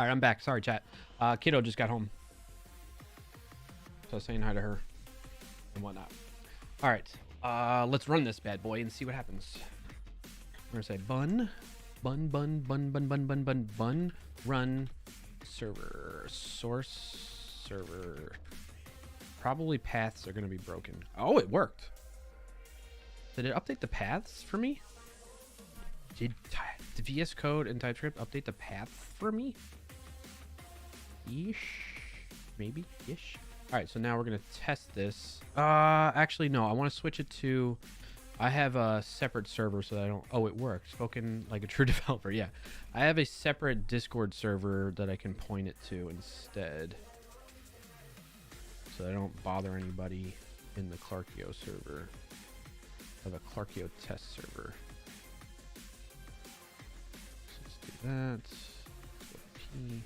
All right, I'm back. Sorry, chat. Kiddo just got home. So I was saying hi to her and whatnot. All right, let's run this bad boy and see what happens. We're gonna say bun, run, server, source, server. Probably paths are gonna be broken. Oh, it worked. Did it update the paths for me? Did the VS Code and TypeScript update the path for me? Ish, maybe ish. All right, so now we're gonna test this. Actually, no, I want to switch it to. I have a separate server so that I don't. Oh, it works. Spoken like a true developer. Yeah, I have a separate Discord server that I can point it to instead, so I don't bother anybody in the Clarkio server. I have a Clarkio test server. So let's do that. Let's go P.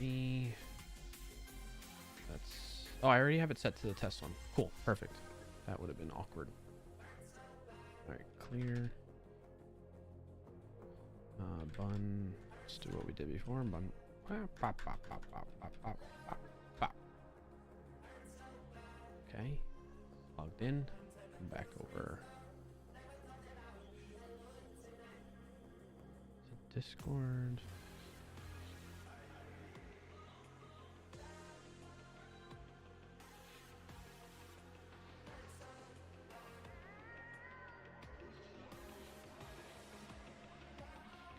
IEV. That's. Oh, I already have it set to the test one. Cool, perfect. That would have been awkward. All right, clear. Bun. Let's do what we did before. Bun. Pop, pop, pop, pop, pop, pop, pop, pop. Okay. Logged in. Come back over. Discord.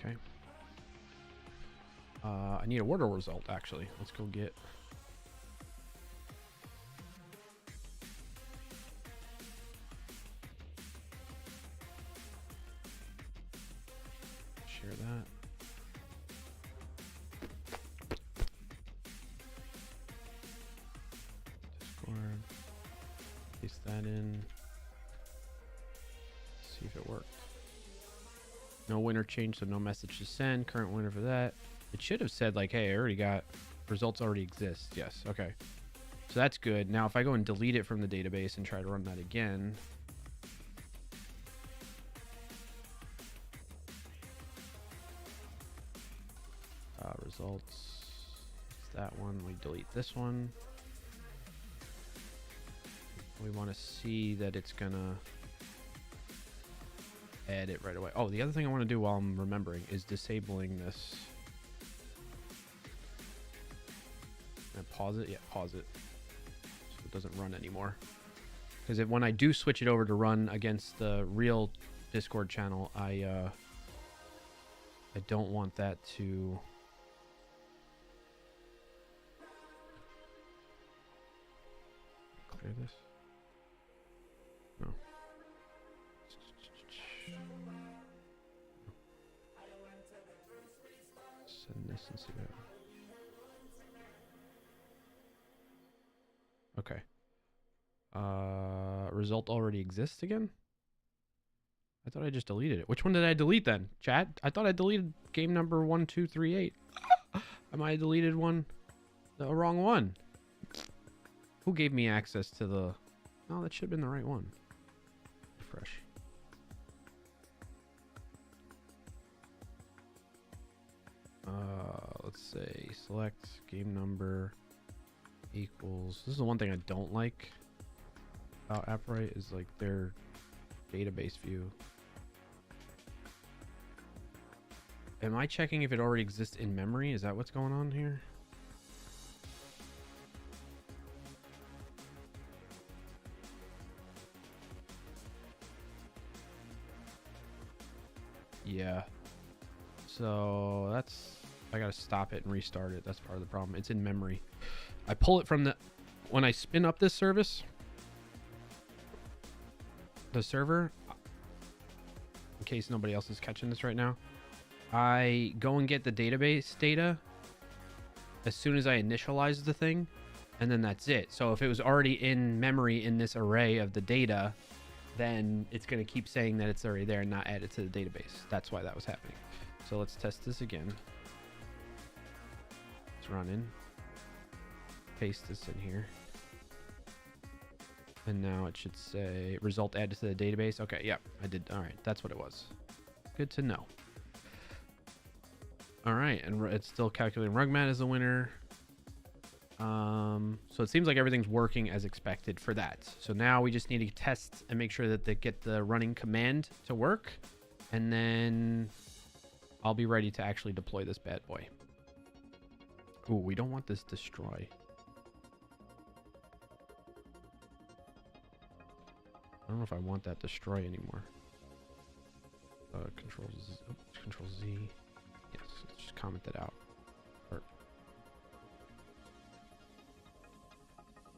Okay. I need a Wordle result, actually. Let's go get... Share that. Discord. Paste that in. See if it worked. No winner change, so no message to send. Current winner for that. It should have said like, hey, I already got results already exist. Yes. Okay. So that's good. Now if I go and delete it from the database and try to run that again. Results. It's that one. We delete this one. We want to see that it's gonna add it right away. Oh, the other thing I want to do while I'm remembering is disabling this. Can I pause it? Yeah, pause it. So it doesn't run anymore. Because when I do switch it over to run against the real Discord channel, I don't want that to... Clear this? No. Send this and see what happens. Okay. Result already exists again? I thought I just deleted it. Which one did I delete then? Chat? I thought I deleted game number 1238. I might have deleted one. The wrong one. Who gave me access to the... Oh, that should have been the right one. Refresh. Let's say select game number equals... This is the one thing I don't like about AppWrite is like their database view. Am I checking if it already exists in memory? Is that what's going on here? Yeah. So that's... I gotta stop it and restart it. That's part of the problem. It's in memory. I pull it from the... When I spin up this service... The server... In case nobody else is catching this right now. I go and get the database data as soon as I initialize the thing. And then that's it. So if it was already in memory in this array of the data... Then it's going to keep saying that it's already there and not add it to the database. That's why that was happening. So let's test this again. Let's run in. Paste this in here. And now it should say result added to the database. Okay, yep, I did. All right, that's what it was. Good to know. All right, and it's still calculating Rugmat as the winner. So it seems like everything's working as expected for that. So now we just need to test and make sure that they get the running command to work, and then I'll be ready to actually deploy this bad boy. Ooh, we don't want this destroy. I don't know if I want that destroy anymore. Control Z. Yes, let's just comment that out. Or,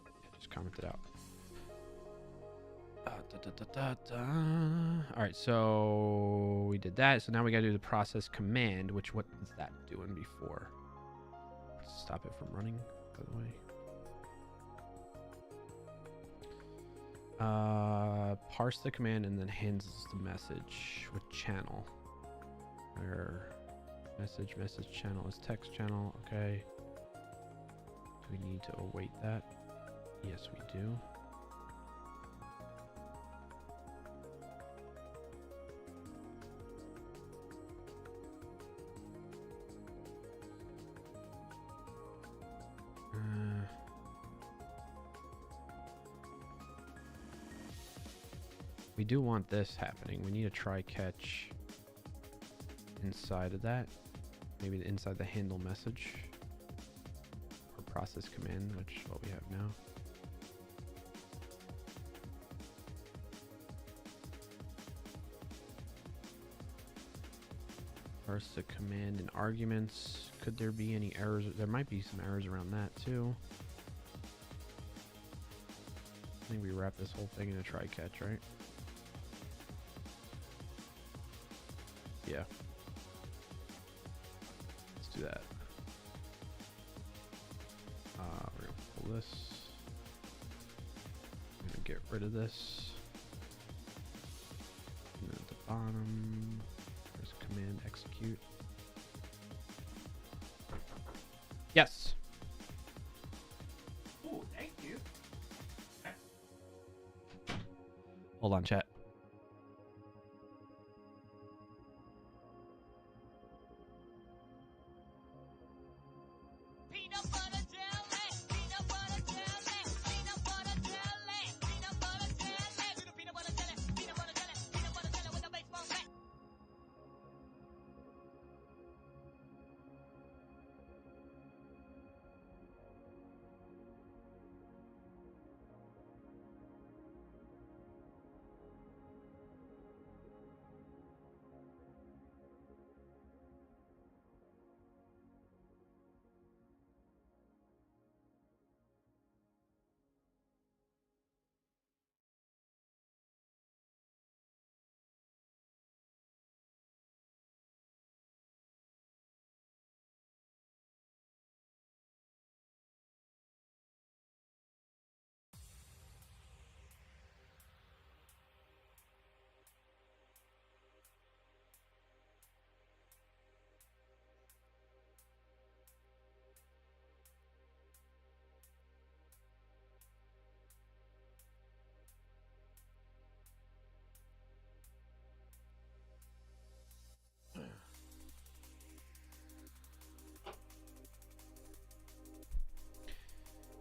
yeah, just comment it out. All right, so we did that. So now we got to do the process command, which what is that doing before? Stop it from running, by the way. Parse the command and then handles the message with channel. Where message channel is text channel. Okay. Do we need to await that? Yes, we do. We do want this happening. We need a try catch inside of that. Maybe inside the handle message or process command, which is what we have now. Parse the command and arguments. Could there be any errors? There might be some errors around that too. I think we wrap this whole thing in a try catch, right? Yeah. Let's do that. We're gonna pull this. I'm gonna get rid of this. And then at the bottom, there's a command execute. Yes. Oh, thank you. Hold on, chat.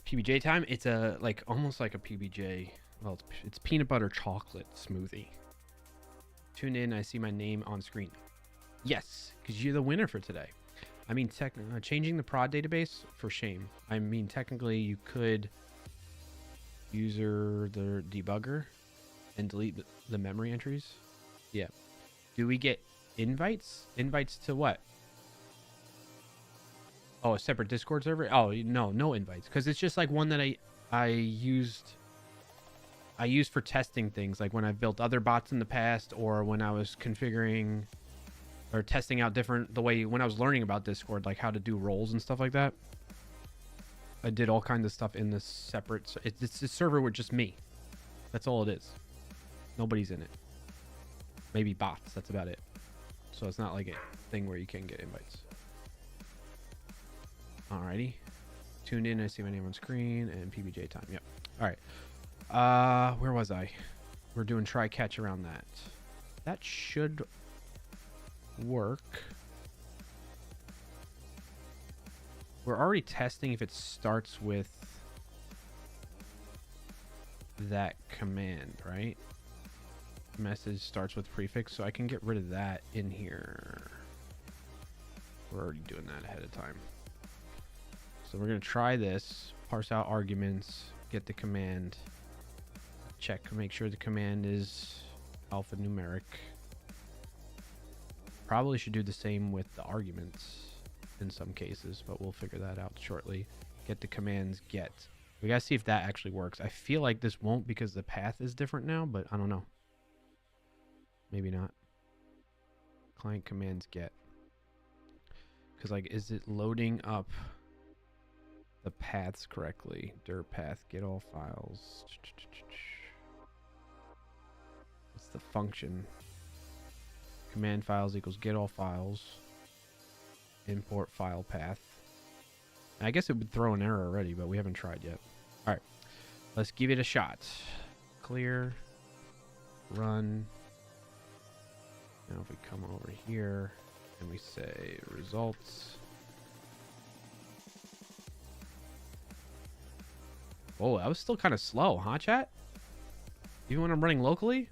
PBJ time. It's a like almost like a PBJ. Well, it's peanut butter chocolate smoothie. Tune in. I see my name on screen. Yes, because you're the winner for today. I mean, changing the prod database for shame. I mean, technically, you could user the debugger and delete the memory entries. Yeah. Do we get invites? Invites to what? Oh, a separate Discord server? Oh, no invites. Because it's just like one that I used for testing things. Like when I've built other bots in the past, or when I was configuring or testing out the way when I was learning about Discord, like how to do roles and stuff like that. I did all kinds of stuff in this separate. It's a server with just me. That's all it is. Nobody's in it. Maybe bots. That's about it. So it's not like a thing where you can get invites. Alrighty. Tuned in. I see my name on screen and PBJ time. Yep. All right. Where was I? We're doing try catch around that. That should work. We're already testing if it starts with that command, right? Message starts with prefix, so I can get rid of that in here. We're already doing that ahead of time. So we're going to try this, parse out arguments, get the command, check, make sure the command is alphanumeric. Probably should do the same with the arguments in some cases, but we'll figure that out shortly. Get the commands get. We gotta see if that actually works. I feel like this won't because the path is different now, but I don't know. Maybe not. Client commands get. Because, like, is it loading up the paths correctly? Dir path, get all files. What's the function? Command files equals get all files. Import file path. I guess it would throw an error already, but we haven't tried yet. All right, let's give it a shot. Clear. Run. Now if we come over here and we say results. Oh, that was still kind of slow, huh, chat? Even when I'm running locally?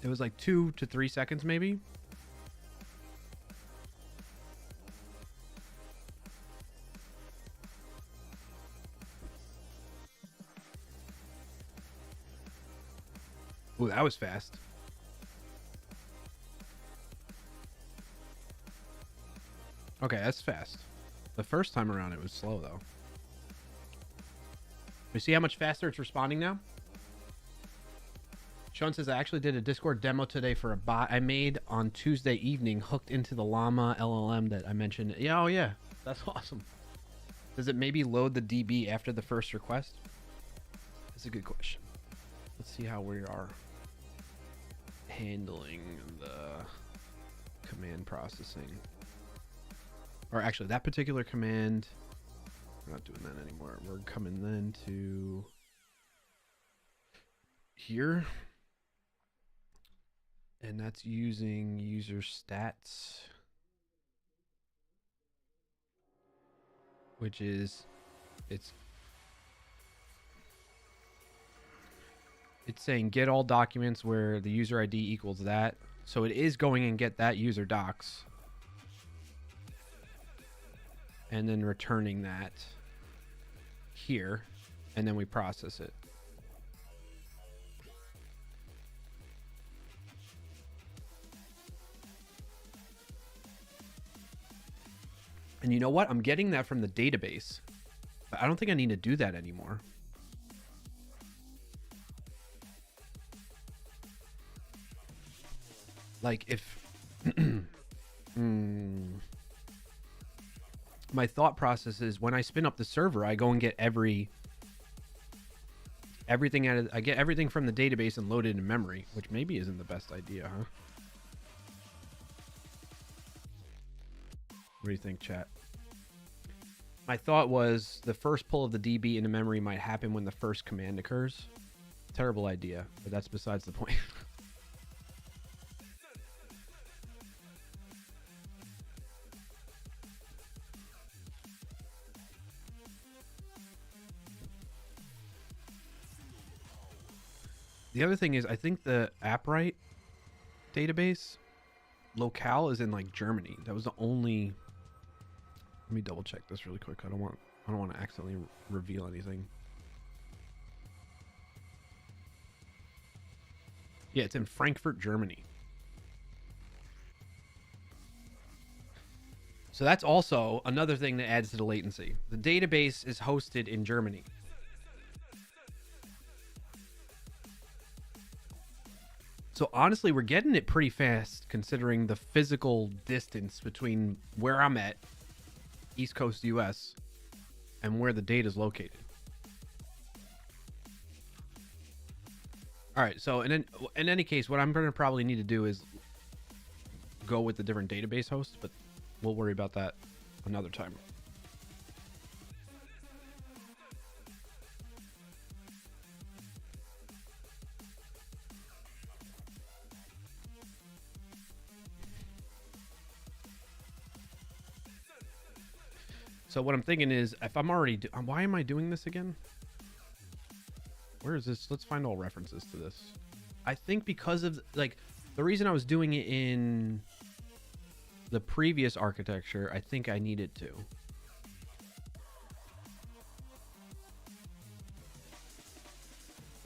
It was like 2 to 3 seconds, maybe. Ooh, that was fast. Okay, that's fast. The first time around, it was slow, though. You see how much faster it's responding now? Sean says, I actually did a Discord demo today for a bot I made on Tuesday evening, hooked into the Llama LLM that I mentioned. Yeah, oh yeah, that's awesome. Does it maybe load the DB after the first request? That's a good question. Let's see how we are handling the command processing. Or actually, that particular command, we're not doing that anymore. We're coming then to here. And that's using user stats, which is, it's saying get all documents where the user ID equals that. So it is going and get that user docs and then returning that here, and then we process it. And you know what? I'm getting that from the database, but I don't think I need to do that anymore. Like if my thought process is when I spin up the server, I go and get everything out of, I get everything from the database and load it in memory, which maybe isn't the best idea, huh? What do you think, chat? My thought was the first pull of the DB into memory might happen when the first command occurs. Terrible idea, but that's besides the point. The other thing is, I think the AppWrite database locale is in like Germany. That was the only. Let me double check this really quick. I don't want to accidentally reveal anything. Yeah, it's in Frankfurt, Germany. So that's also another thing that adds to the latency. The database is hosted in Germany. So honestly, we're getting it pretty fast considering the physical distance between where I'm at, East Coast US, and where the data is located. All right, so in any case, what I'm going to probably need to do is go with the different database hosts, but we'll worry about that another time. So what I'm thinking is, if I'm already, why am I doing this again? Where is this? Let's find all references to this. I think because of like the reason I was doing it in the previous architecture, I think I needed to.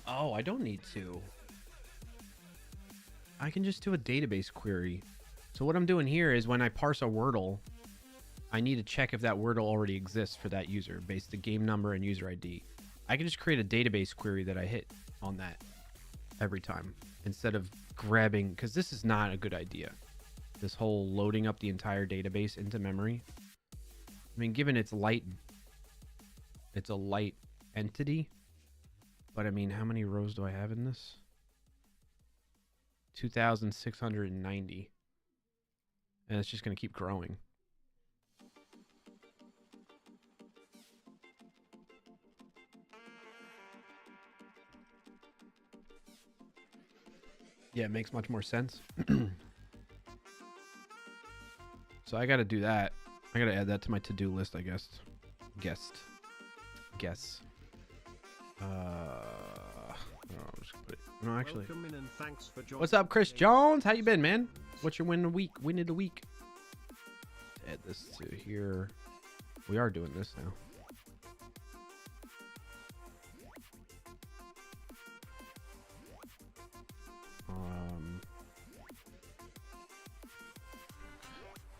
Oh, I don't need to. I can just do a database query. So what I'm doing here is when I parse a Wordle, I need to check if that Wordle already exists for that user based on game number and user ID. I can just create a database query that I hit on that every time instead of grabbing, because this is not a good idea. This whole loading up the entire database into memory. I mean, given it's light, it's a light entity, but I mean, how many rows do I have in this? 2,690. And it's just going to keep growing. Yeah, it makes much more sense. So I got to do that. I got to add that to my to-do list, I guess. Guess. I'm just gonna put it. No, actually. What's up, Chris Jones? How you been, man? What's your win of the week? Win of the week. Add this to here. We are doing this now.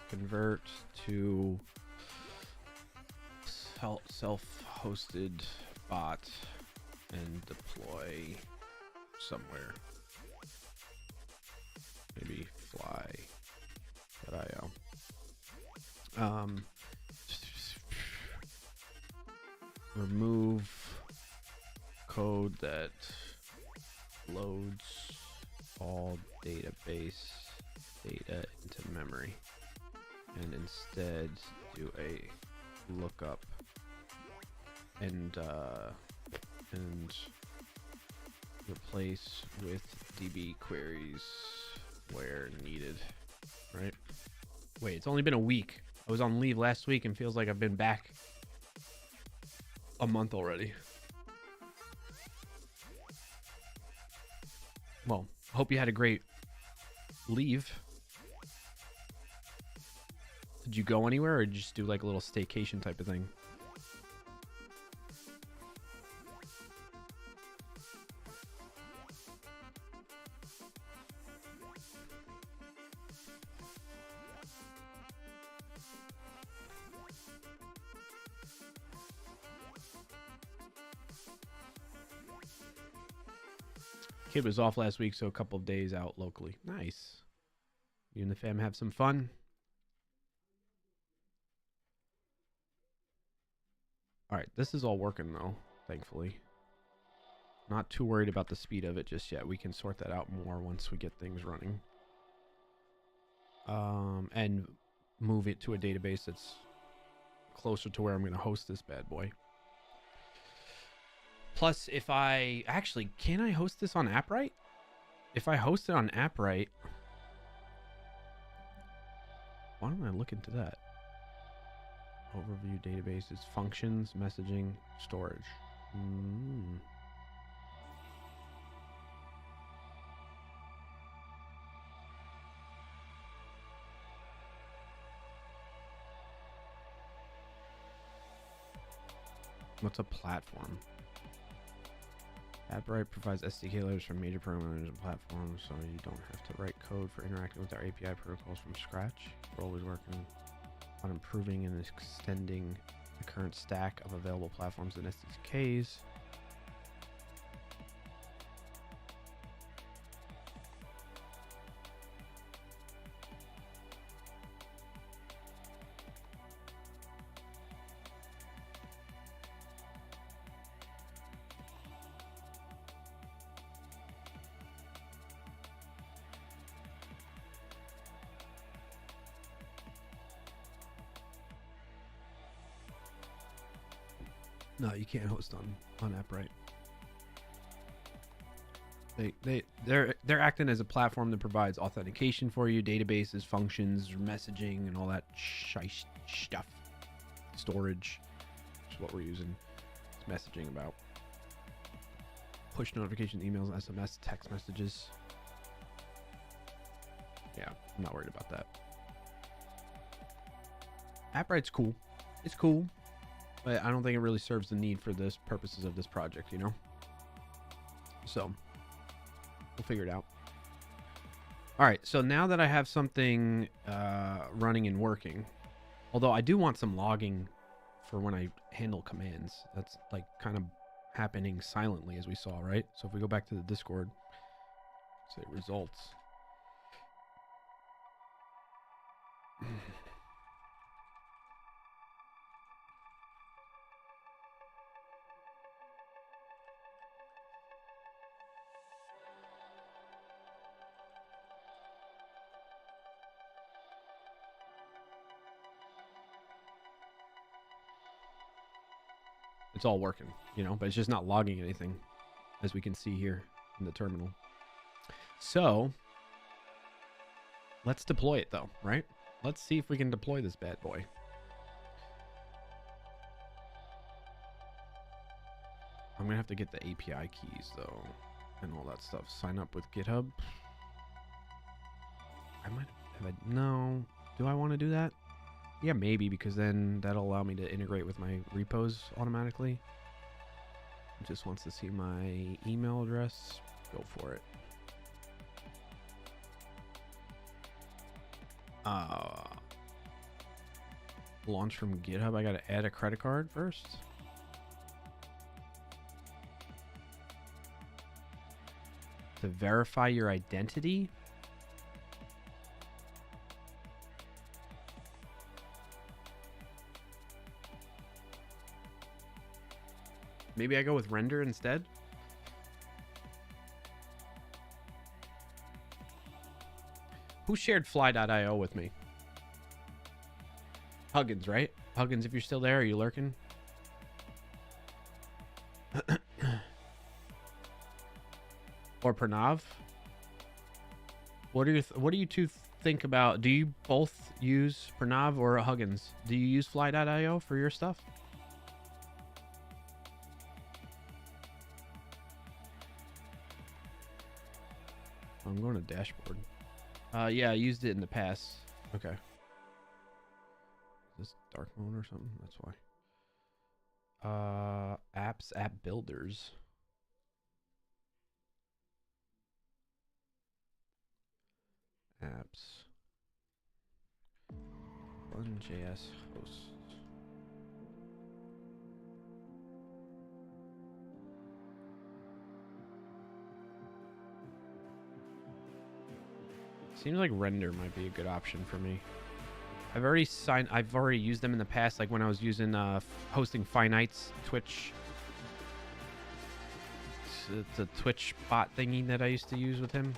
Convert to self-hosted bot and deploy somewhere. Maybe fly.io. Remove code that loads all database data into memory, and instead do a lookup and replace with DB queries where needed. Right? Wait, it's only been a week. I was on leave last week and feels like I've been back a month already. Well, hope you had a great leave. Did you go anywhere or did you just do like a little staycation type of thing? Kid was off last week, so a couple of days out locally. Nice. You and the fam have some fun. All right, this is all working though, thankfully. Not too worried about the speed of it just yet. We can sort that out more once we get things running. And move it to a database that's closer to where I'm going to host this bad boy. Plus, if I... Actually, can I host this on AppWrite? If I host it on AppWrite... Why don't I look into that? Overview databases, functions, messaging, storage. What's a platform? AppWrite provides SDK layers for major programmers and platforms, so you don't have to write code for interacting with our API protocols from scratch. We're always working on improving and extending the current stack of available platforms and SDKs. No, you can't host on AppWrite. They're acting as a platform that provides authentication for you, databases, functions, messaging, and all that stuff. storage, which is what we're using messaging about. Push notifications, emails, SMS, text messages. Yeah, I'm not worried about that. AppWrite's cool. It's cool, but I don't think it really serves the need for this purposes of this project, you know? So, we'll figure it out. All right, so now that I have something running and working, although I do want some logging for when I handle commands. That's like kind of happening silently, as we saw, right? So if we go back to the Discord, say results. It's all working, you know, but it's just not logging anything, as we can see here in the terminal. So let's deploy it though, right? Let's see if we can deploy this bad boy. I'm gonna have to get the API keys though and all that stuff. Sign up with GitHub. I might have no. Do I want to do that? Yeah, maybe, because then that'll allow me to integrate with my repos automatically. It just wants to see my email address. Go for it. Launch from GitHub. I gotta add a credit card first. To verify your identity. Maybe I go with render instead. Who shared fly.io with me? Huggins, right? Huggins, if you're still there, are you lurking? Or Pranav? What do you two think about? Do you both use Pranav or Huggins? Do you use fly.io for your stuff? I'm going to dashboard. Yeah, I used it in the past. Okay. Is this dark mode or something? That's why. Apps, app builders. Apps. Run.js hosts. Seems like render might be a good option for me. I've already used them in the past, like when I was using hosting Finite's Twitch. It's a Twitch bot thingy that I used to use with him.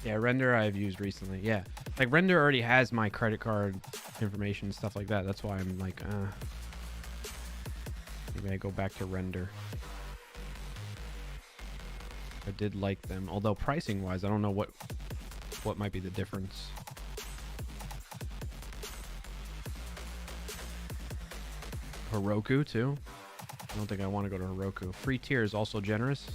Yeah, render I've used recently. Yeah, like render already has my credit card information, stuff like that. That's why I'm like, maybe I go back to render. I did like them, although pricing wise, I don't know what might be the difference. Heroku too. I don't think I want to go to Heroku. Free tier is also generous.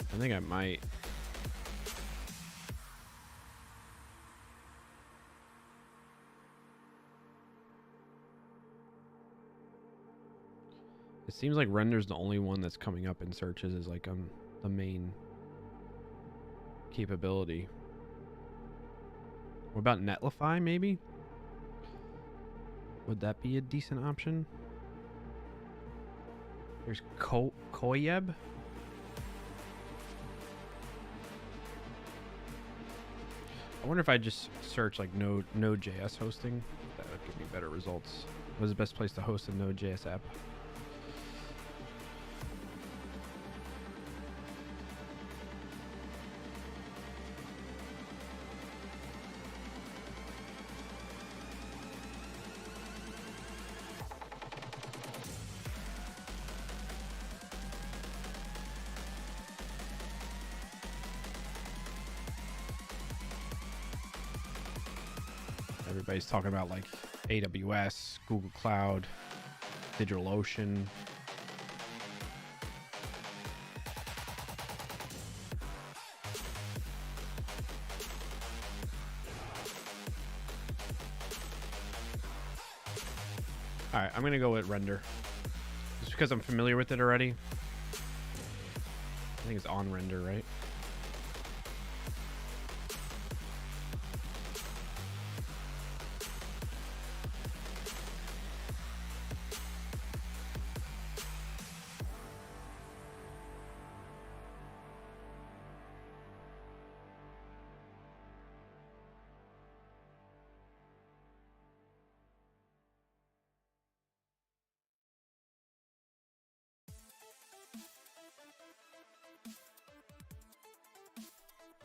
I think I might. It seems like render's the only one that's coming up in searches as like the main capability. What about Netlify maybe? Would that be a decent option? There's Koyeb. I wonder if I just search like Node.js hosting, that would give me better results. What is the best place to host a Node.js app? Everybody's talking about like AWS, Google Cloud, DigitalOcean. All right, I'm going to go with render. Just because I'm familiar with it already. I think it's on render, right?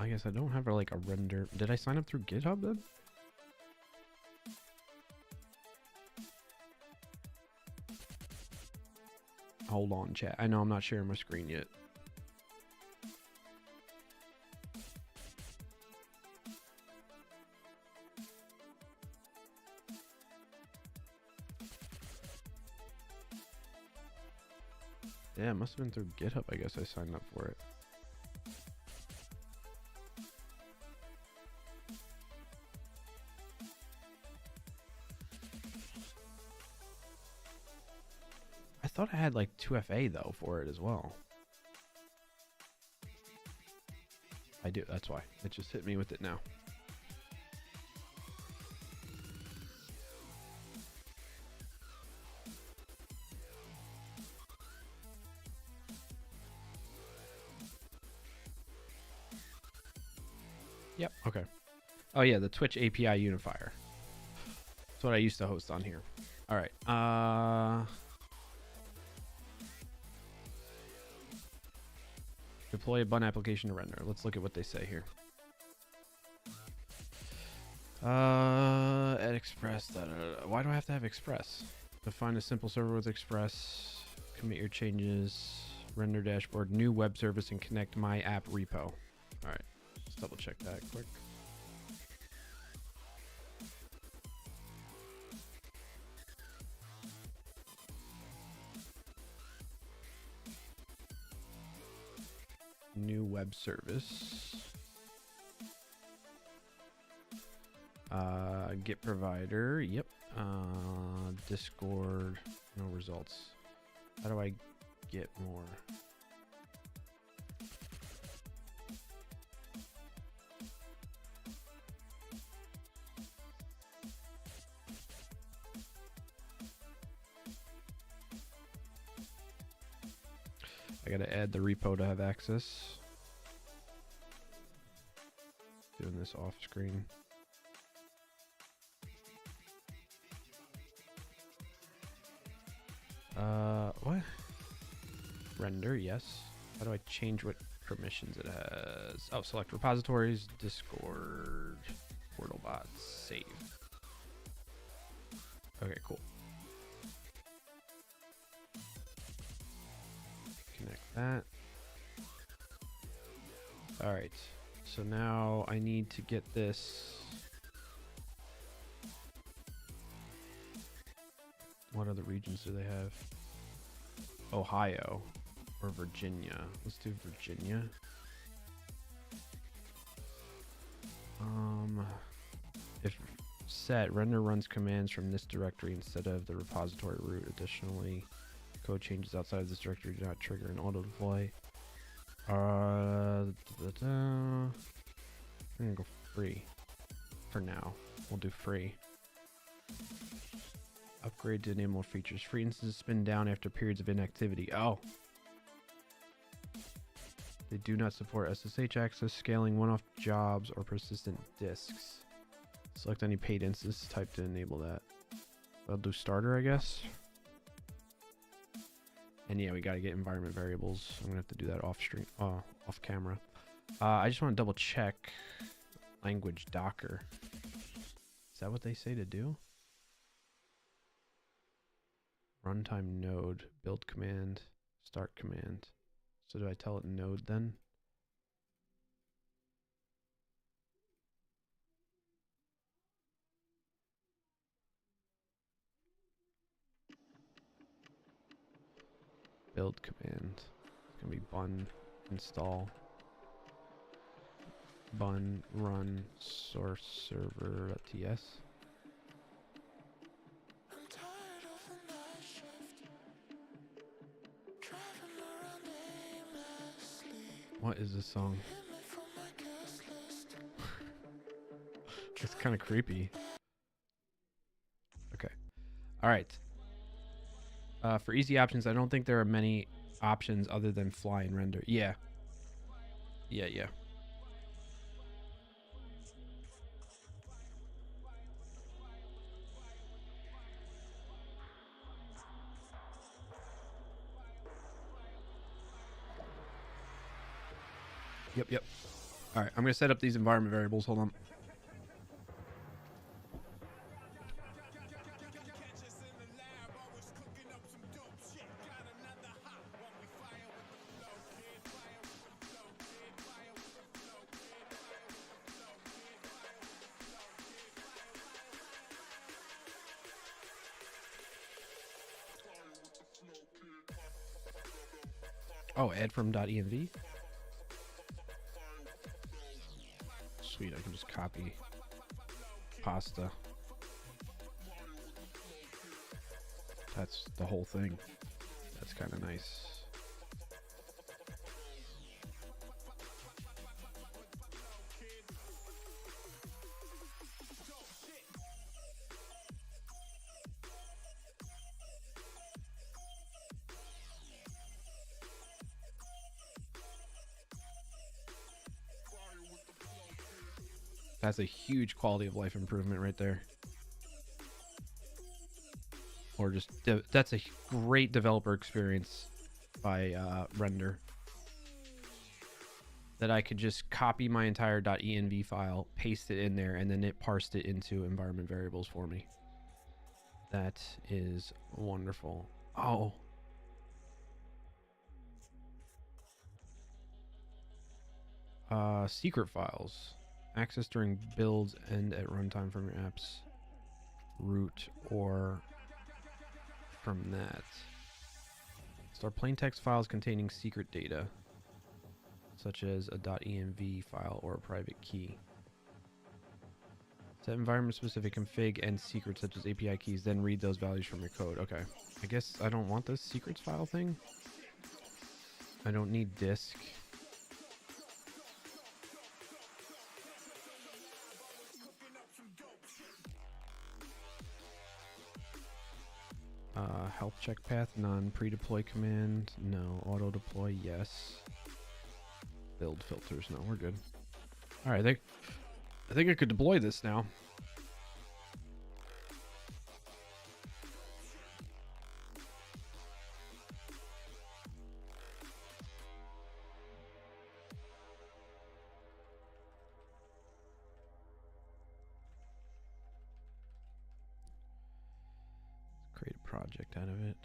I guess I don't have like a render. Did I sign up through GitHub then? Hold on, chat. I know I'm not sharing my screen yet. Yeah, it must have been through GitHub. I guess I signed up for it. I thought I had like 2FA though for it as well. I do, that's why. It just hit me with it now. Yep, okay. Oh yeah, the Twitch API unifier. That's what I used to host on here. All right. Deploy a button application to render. Let's look at what they say here. Add Express. Da, da, da. Why do I have to have Express? Define a simple server with Express. Commit your changes. Render dashboard. New web service and connect my app repo. All right. Let's double check that quick. New web service. Get provider. Yep. Discord. No results. How do I get more? I gotta add the repo to have access. Doing this off screen. What? Render, yes. How do I change what permissions it has? Oh, select repositories, Discord, Wordle bots, save. Okay, cool. Connect that. All right. So now I need to get this. What other regions do they have? Ohio or Virginia. Let's do Virginia. If set, render runs commands from this directory instead of the repository root. Additionally, code changes outside of this directory do not trigger an auto deploy. I'm gonna go free for now. We'll do free. Upgrade to enable features. Free instances spin down after periods of inactivity. Oh. They do not support SSH access, scaling one-off jobs, or persistent disks. Select any paid instance type to enable that. I'll do starter, I guess. And yeah, we got to get environment variables. I'm gonna have to do that off stream, off camera. I just want to double check language Docker. Is that what they say to do? Runtime node, build command, start command. So do I tell it node then? build command. It's gonna be bun install bun run source server.ts. What is this song? It's kind of creepy. Okay. All right. For easy options, I don't think there are many options other than fly and render. Yeah. Yeah. Yep. All right, I'm going to set up these environment variables. Hold on. Oh, add from .env. Sweet, I can just copy pasta. That's the whole thing. That's kind of nice. That's a huge quality of life improvement right there. Or just, that's a great developer experience by Render. That I could just copy my entire .env file, paste it in there, and then it parsed it into environment variables for me. That is wonderful. Oh. Secret files. Access during builds and at runtime from your app's root or from that. Store plain text files containing secret data, such as a .env file or a private key. Set environment specific config and secrets such as API keys, then read those values from your code. Okay. I guess I don't want this secrets file thing. I don't need disk. Health check path, none. Pre-deploy command, no. Auto deploy, yes. Build filters, no. We're good. All right, I think I could deploy this now. Create a project out of it.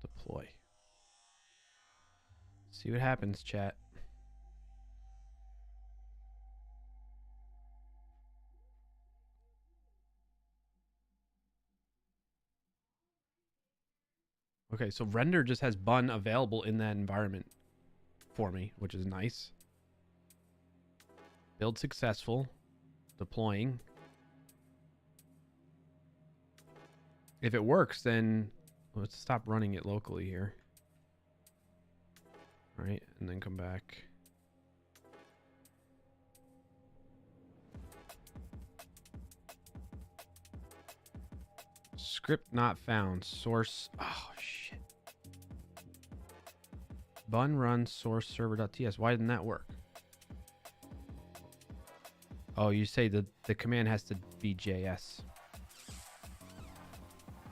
Deploy. See what happens, chat. Okay, so render just has bun available in that environment for me, which is nice. Build successful. Deploying. If it works, then let's stop running it locally here. All right, and then come back. Script not found. Source. Oh, shit. Bun run source server.ts. Why didn't that work? Oh, you say the command has to be JS.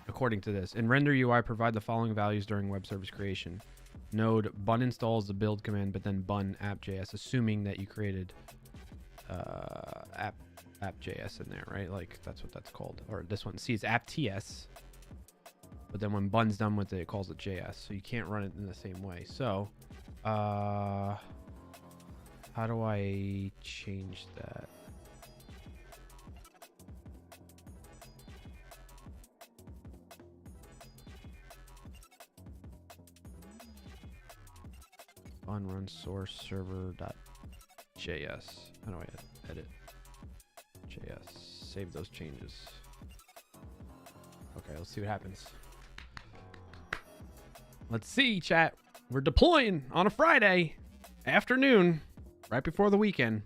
According to this. In render UI, provide the following values during web service creation. Node bun installs the build command, but then bun app.js, assuming that you created app.js in there, right? Like that's what that's called. Or this one, see, it's app.ts, but then when bun's done with it, it calls it JS. So you can't run it in the same way. So How do I change that? On run source server.js. How do I edit? JS. Save those changes. Okay, let's see what happens. Let's see, chat. We're deploying on a Friday afternoon, right before the weekend.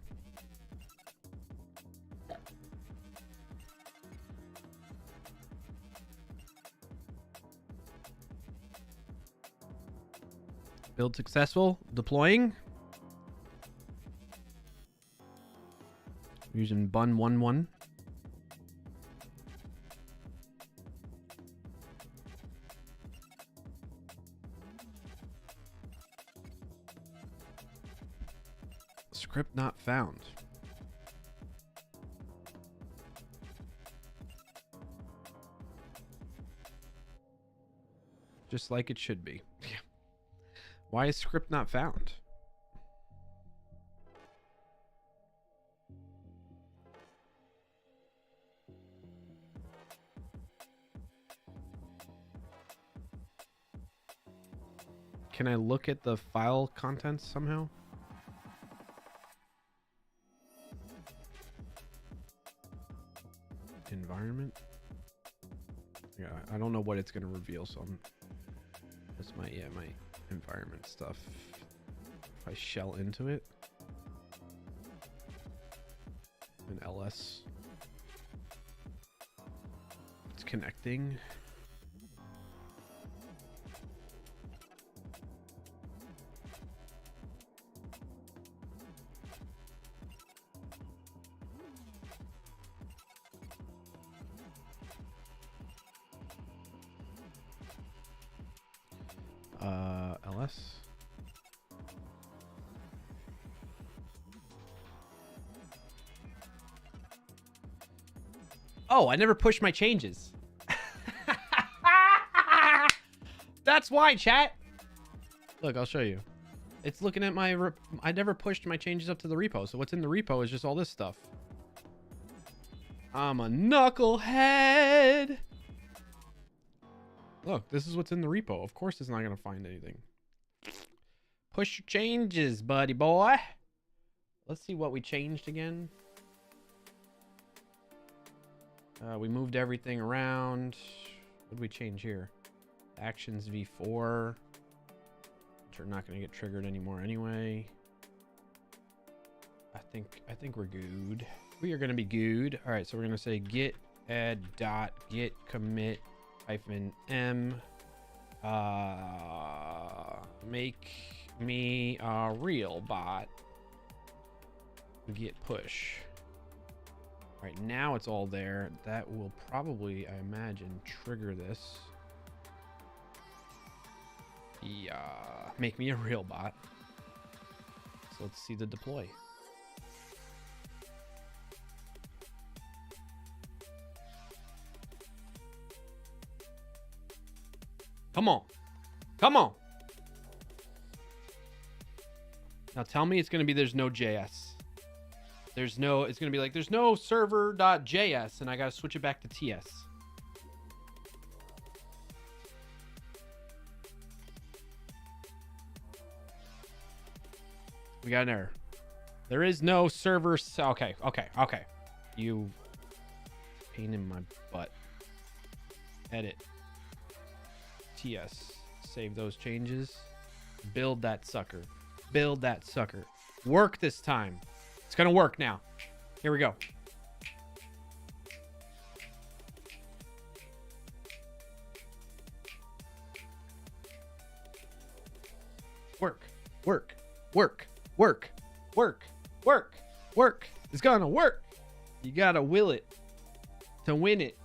Build successful. Deploying. Using bun11. Script not found. Just like it should be. Why is script not found? Can I look at the file contents somehow? Environment? Yeah, I don't know what it's going to reveal, so that's my environment stuff. If I shell into it, an ls, it's connecting. ls. Oh, I never pushed my changes. That's why, chat. Look, I'll show you. It's looking at my... I never pushed my changes up to the repo. So what's in the repo is just all this stuff. I'm a knucklehead. Look, this is what's in the repo. Of course it's not going to find anything. Push your changes, buddy boy. Let's see what we changed again. We moved everything around. What did we change here? Actions v4. Which are not going to get triggered anymore anyway. I think we're good. We are going to be good. All right, so we're going to say git add dot git commit -m make me a real bot git push. All right, now it's all there. That will probably, I imagine, trigger this. Yeah, make me a real bot. So let's see the deploy. Come on. Come on. Now tell me it's going to be there's no JS. It's going to be like there's no server.js and I got to switch it back to TS. We got an error. There is no server. Okay. You pain in my butt. Edit. TS. Save those changes. Build that sucker. Build that sucker. Work this time. It's gonna work now. Here we go. Work. Work. Work. Work. Work. Work. Work. It's gonna work. You gotta will it to win it.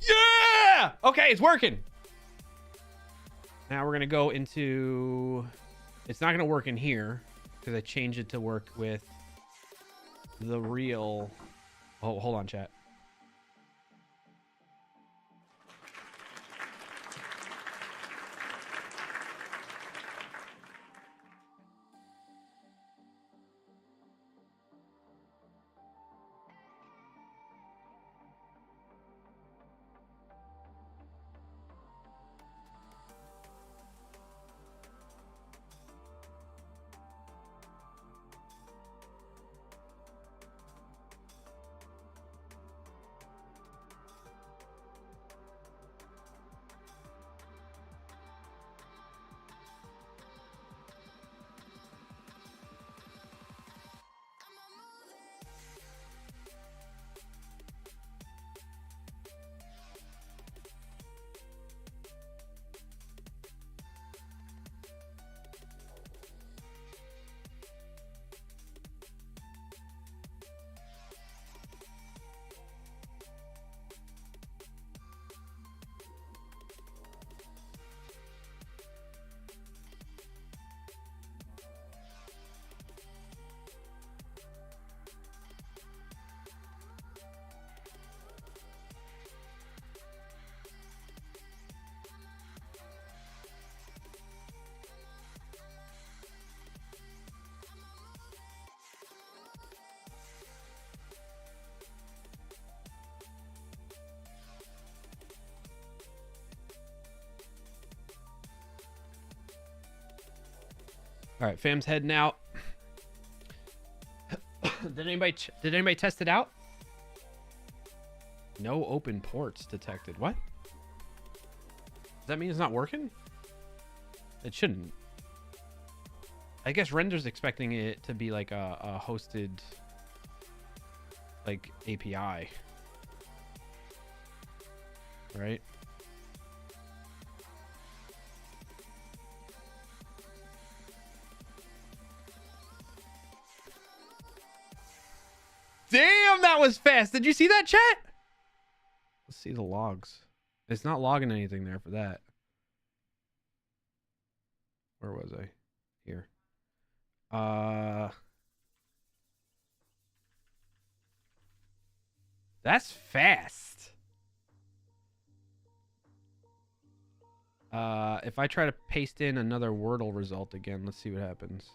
Yeah! Okay, it's working. Now we're gonna go into... It's not gonna work in here because I changed it to work with the real... Oh, hold on, chat. All right, fam's heading out. Did anybody test it out? No open ports detected. What? Does that mean it's not working? It shouldn't. I guess Render's expecting it to be like a hosted like API. Right? Damn, that was fast. Did you see that, chat? Let's see the logs. It's not logging anything there for that. Where was I? Here. That's fast. If I try to paste in another Wordle result again, let's see what happens.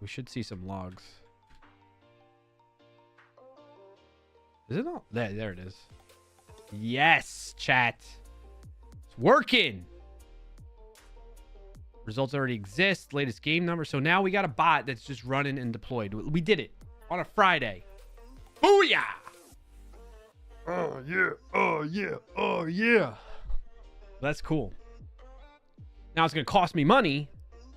We should see some logs. Is it all? There it is. Yes, chat. It's working. Results already exist. Latest game number. So now we got a bot that's just running and deployed. We did it on a Friday. Booyah! Oh, yeah. Oh, yeah. Oh, yeah. That's cool. Now it's going to cost me money.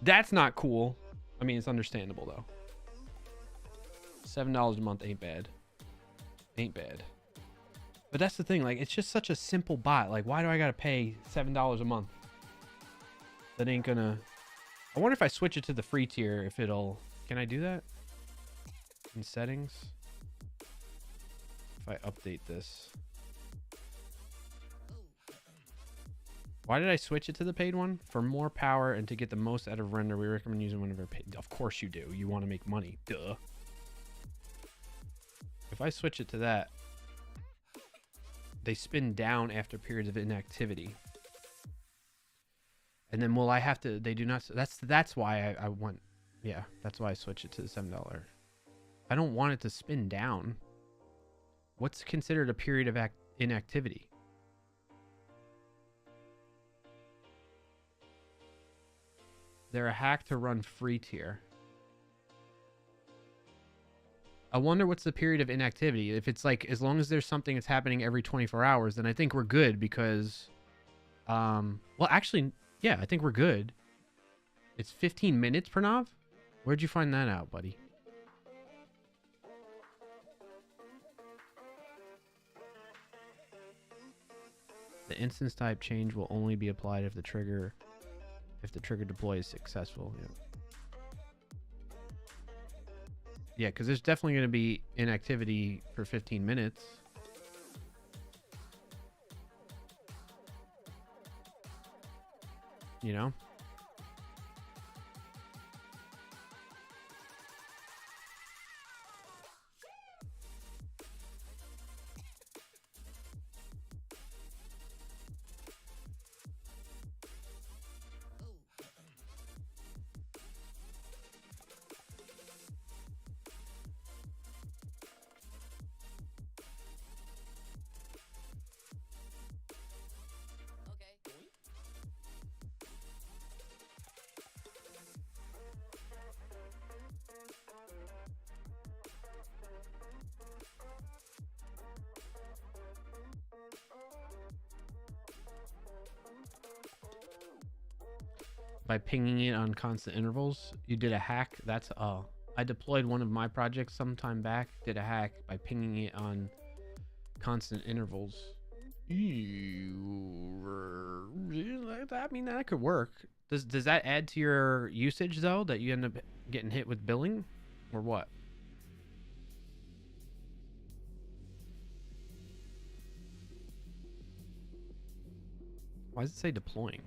That's not cool. I mean, it's understandable, though. $7 a month ain't bad. Ain't bad. But that's the thing. Like, it's just such a simple bot. Like, why do I got to pay $7 a month? That ain't gonna... I wonder if I switch it to the free tier, if it'll... Can I do that? In settings? If I update this. Why did I switch it to the paid one? For more power and to get the most out of render, we recommend using one of our paid. Of course you do. You want to make money. Duh. If I switch it to that, they spin down after periods of inactivity. And then will I have to... They do not... That's why I want... Yeah, that's why I switch it to the $7. I don't want it to spin down. What's considered a period of inactivity? They're a hack to run free tier. I wonder what's the period of inactivity. If it's like, as long as there's something that's happening every 24 hours, then I think we're good because... well, actually, yeah, I think we're good. It's 15 minutes, Pranav? Where'd you find that out, buddy? The instance type change will only be applied if the trigger deploy is successful. Yeah, because there's definitely going to be inactivity for 15 minutes. You know? by pinging it on constant intervals. You did a hack. That's I deployed one of my projects sometime back. Did a hack by pinging it on constant intervals. I mean, that could work. Does that add to your usage though, that you end up getting hit with billing, or what? Why does it say deploying?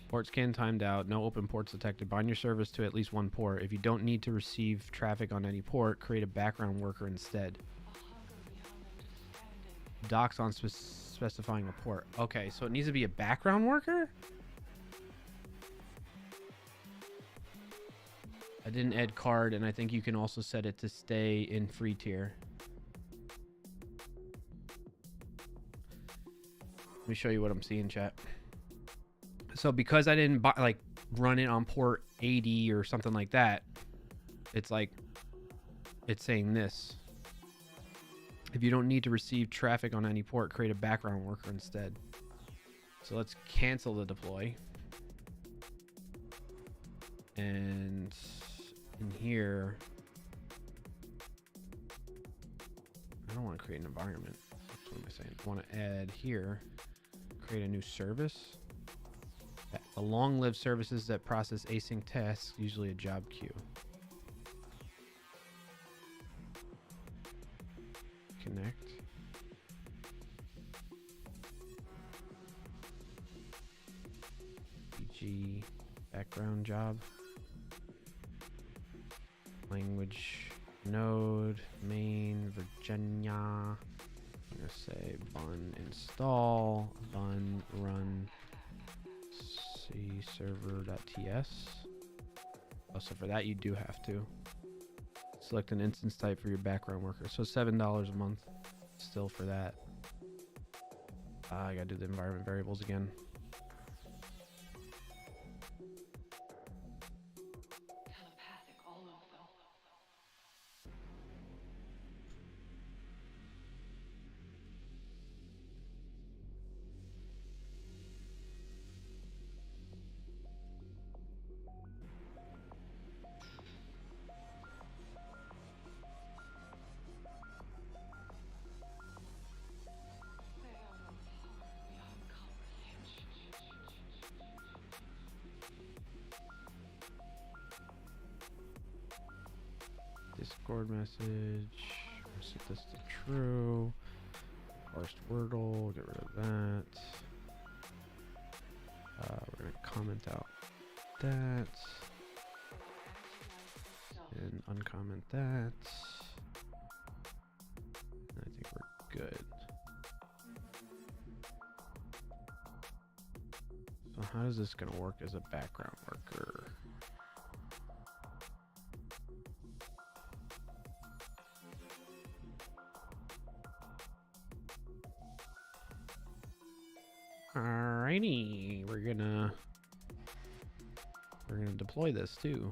Port scan timed out. No open ports detected. Bind your service to at least one port. If you don't need to receive traffic on any port, create a background worker instead. Docs on specifying a port. Okay, so it needs to be a background worker? I didn't add card, and I think you can also set it to stay in free tier. Let me show you what I'm seeing, chat. So because I didn't run it on port 80 or something like that, it's saying this. If you don't need to receive traffic on any port, create a background worker instead. So let's cancel the deploy. And in here, I don't want to create an environment. What am I saying? I want to add here, create a new service. The long-lived services that process async tasks, usually a job queue. Connect. BG background job. Language node main Virginia. I'm gonna say bun install bun run C server.ts. Oh, so for that you do have to select an instance type for your background worker. So $7 a month still for that. I gotta do the environment variables again. Discord message. Set this to true. Parsed Wordle. Get rid of that. We're gonna comment out that and uncomment that. And I think we're good. So how is this gonna work as a background worker? Alrighty, we're gonna deploy this too.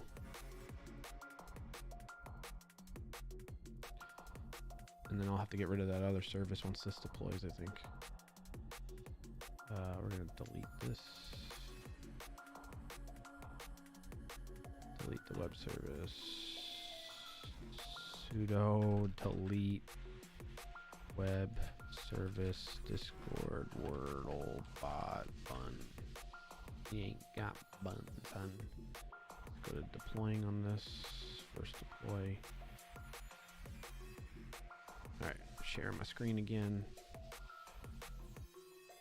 And then I'll have to get rid of that other service once this deploys, I think. We're gonna delete this. Delete the web service. Sudo delete web service Discord Wordle bot bun. You ain't got bun, son. Go to deploying on this. First deploy. Alright, share my screen again.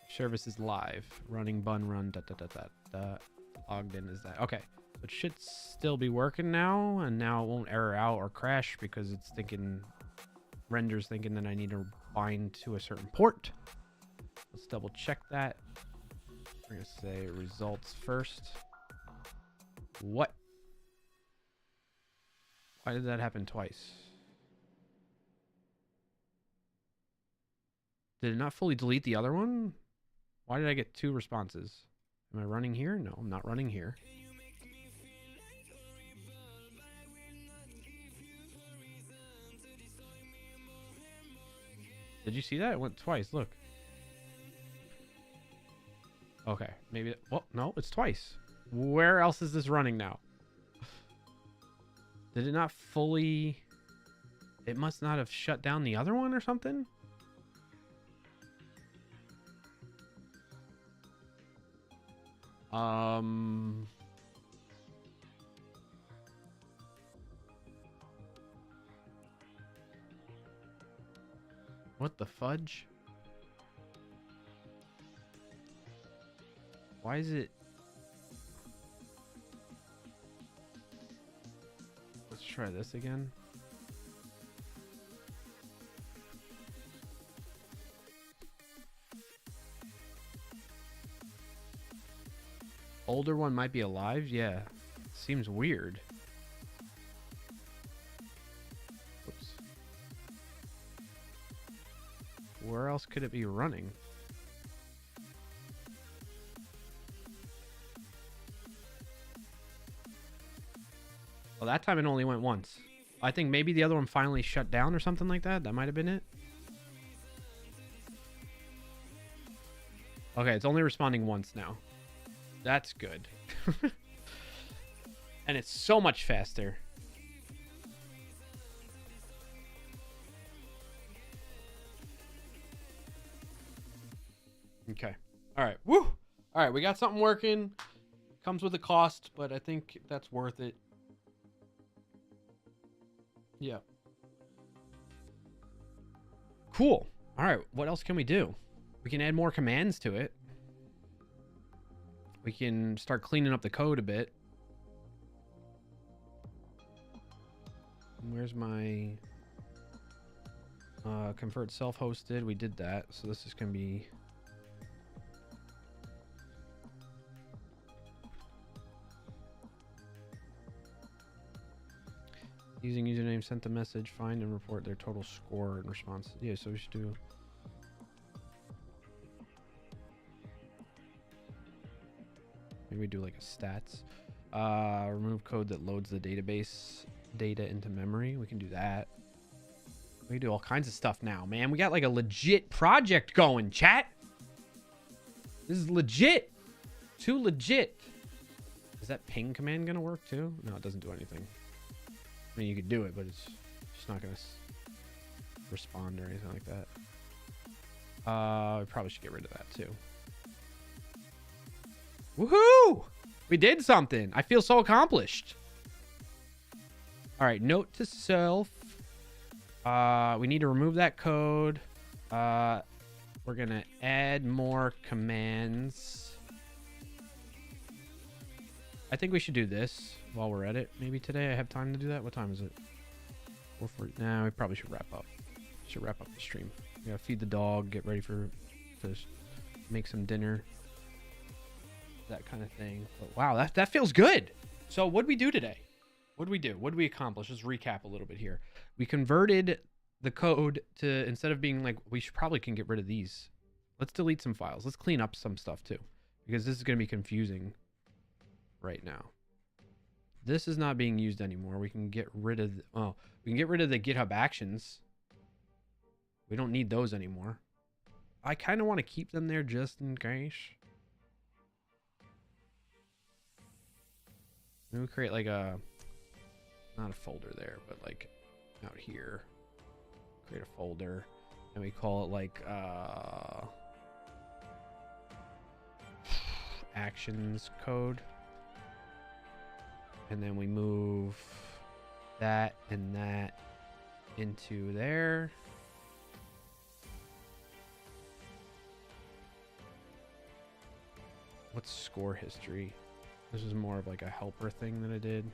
Service is live. Running bun run logged in is that. Okay. So it should still be working now, and now it won't error out or crash because it's thinking renders thinking that I need to bind to a certain port. Let's double check that. We're gonna say results first. What? Why did that happen twice? Did it not fully delete the other one? Why did I get two responses? Am I running here? No, I'm not running here. Did you see that? It went twice. Look. Okay, maybe. Well, no, it's twice. Where else is this running now? Did it not fully... It must not have shut down the other one or something? What the fudge? Why is it... Let's try this again. Older one might be alive? Yeah. Seems weird. Whoops. Where else could it be running? Well, that time it only went once. I think maybe the other one finally shut down or something like that. That might have been it. Okay, it's only responding once now. That's good. And it's so much faster. Okay. All right. Woo! All right, we got something working. Comes with a cost, but I think that's worth it. Yeah. Cool. All right, what else can we do? We can add more commands to it. We can start cleaning up the code a bit. Where's my convert self-hosted? We did that, so this is going to be... Using username, sent the message, find and report their total score in response. Yeah, so we should do... Maybe we do like a stats. Remove code that loads the database data into memory. We can do that. We can do all kinds of stuff now, man. We got like a legit project going, chat. This is legit. Too legit. Is that ping command gonna work too? No, it doesn't do anything. I mean, you could do it, but it's just not gonna respond or anything like that. We probably should get rid of that too. Woohoo! We did something. I feel so accomplished. All right, note to self. We need to remove that code. We're gonna add more commands. I think we should do this while we're at it. Maybe today I have time to do that. What time is it? 4:40. Nah, we probably should wrap up. Should wrap up the stream. We gotta feed the dog, get ready to make some dinner. That kind of thing. But wow, that feels good. So what'd we do today? What'd we do? What'd we accomplish? Let's recap a little bit here. We converted the code to, instead of being like, we should probably can get rid of these. Let's delete some files. Let's clean up some stuff too, because this is going to be confusing right now. This is not being used anymore. We can get rid of, we can get rid of the GitHub Actions. We don't need those anymore. I kind of want to keep them there just in case. Maybe we create like a, not a folder there, but like out here, create a folder and we call it like, actions code. And then we move that and that into there. What's score history? This is more of like a helper thing that I did.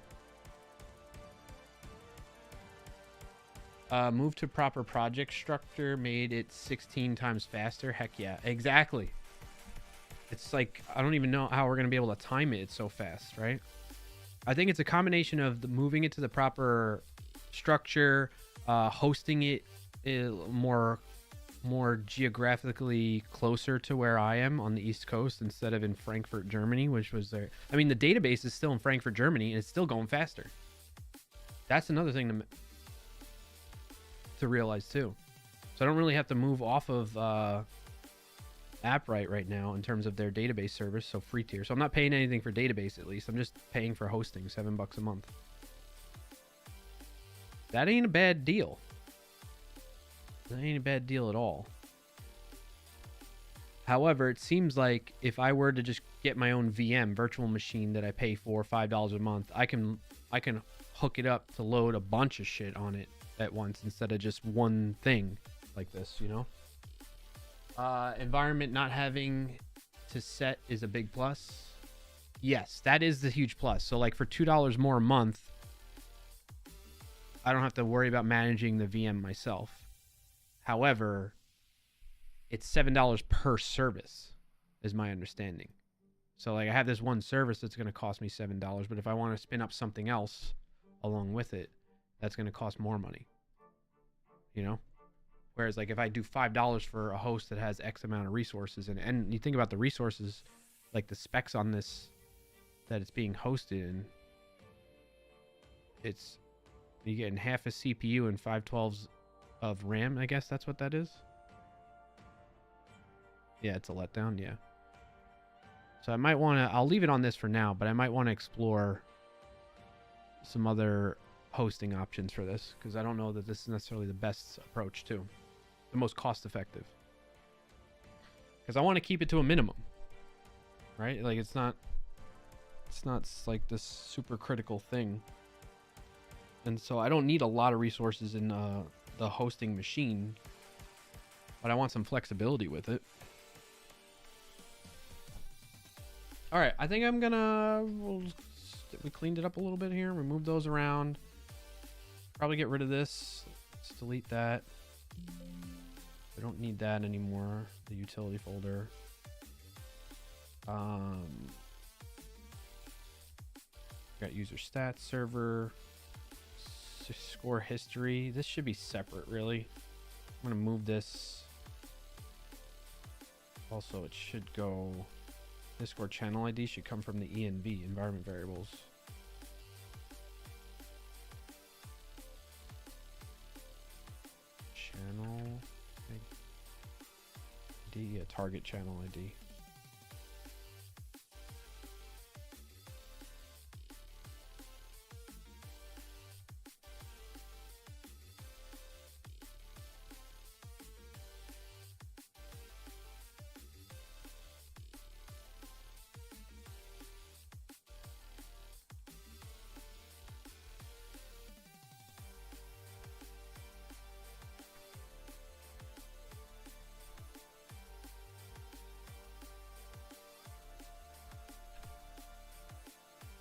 Move to proper project structure, made it 16 times faster. Heck yeah, exactly. It's like, I don't even know how we're going to be able to time it. It's so fast, right? I think it's a combination of moving it to the proper structure, hosting it more geographically closer to where I am on the East Coast instead of in Frankfurt, Germany, which was there. I mean, the database is still in Frankfurt, Germany, and it's still going faster. That's another thing to realize too. So I don't really have to move off of AppWrite right now in terms of their database service, so free tier. So I'm not paying anything for database, at least. I'm just paying for hosting, $7 a month. That ain't a bad deal. That ain't a bad deal at all. However, it seems like if I were to just get my own VM virtual machine that I pay for $5 a month, I can hook it up to load a bunch of shit on it at once instead of just one thing like this, you know? Environment not having to set is a big plus. Yes, that is the huge plus. So like for $2 more a month, I don't have to worry about managing the VM myself. However, it's $7 per service is my understanding. So like I have this one service that's going to cost me $7, but if I want to spin up something else along with it, that's going to cost more money. You know? Whereas like if I do $5 for a host that has X amount of resources, and you think about the resources, like the specs on this that it's being hosted in, it's you're getting half a CPU and 512s of RAM, I guess that's what that is. Yeah, it's a letdown, yeah. So I might want to, I'll leave it on this for now, but I might want to explore some other hosting options for this, because I don't know that this is necessarily the best approach too. The most cost effective. Because I want to keep it to a minimum. Right? Like it's not like this super critical thing. And so I don't need a lot of resources in the hosting machine, but I want some flexibility with it. All right, I think I'm gonna, we cleaned it up a little bit here, remove those around, probably get rid of this. Let's delete that. We don't need that anymore. The utility folder. Got user stats server, score history. This should be separate, really. I'm gonna move this. Also, it should go. Discord channel ID should come from the env environment variables. Channel ID, yeah, target channel ID.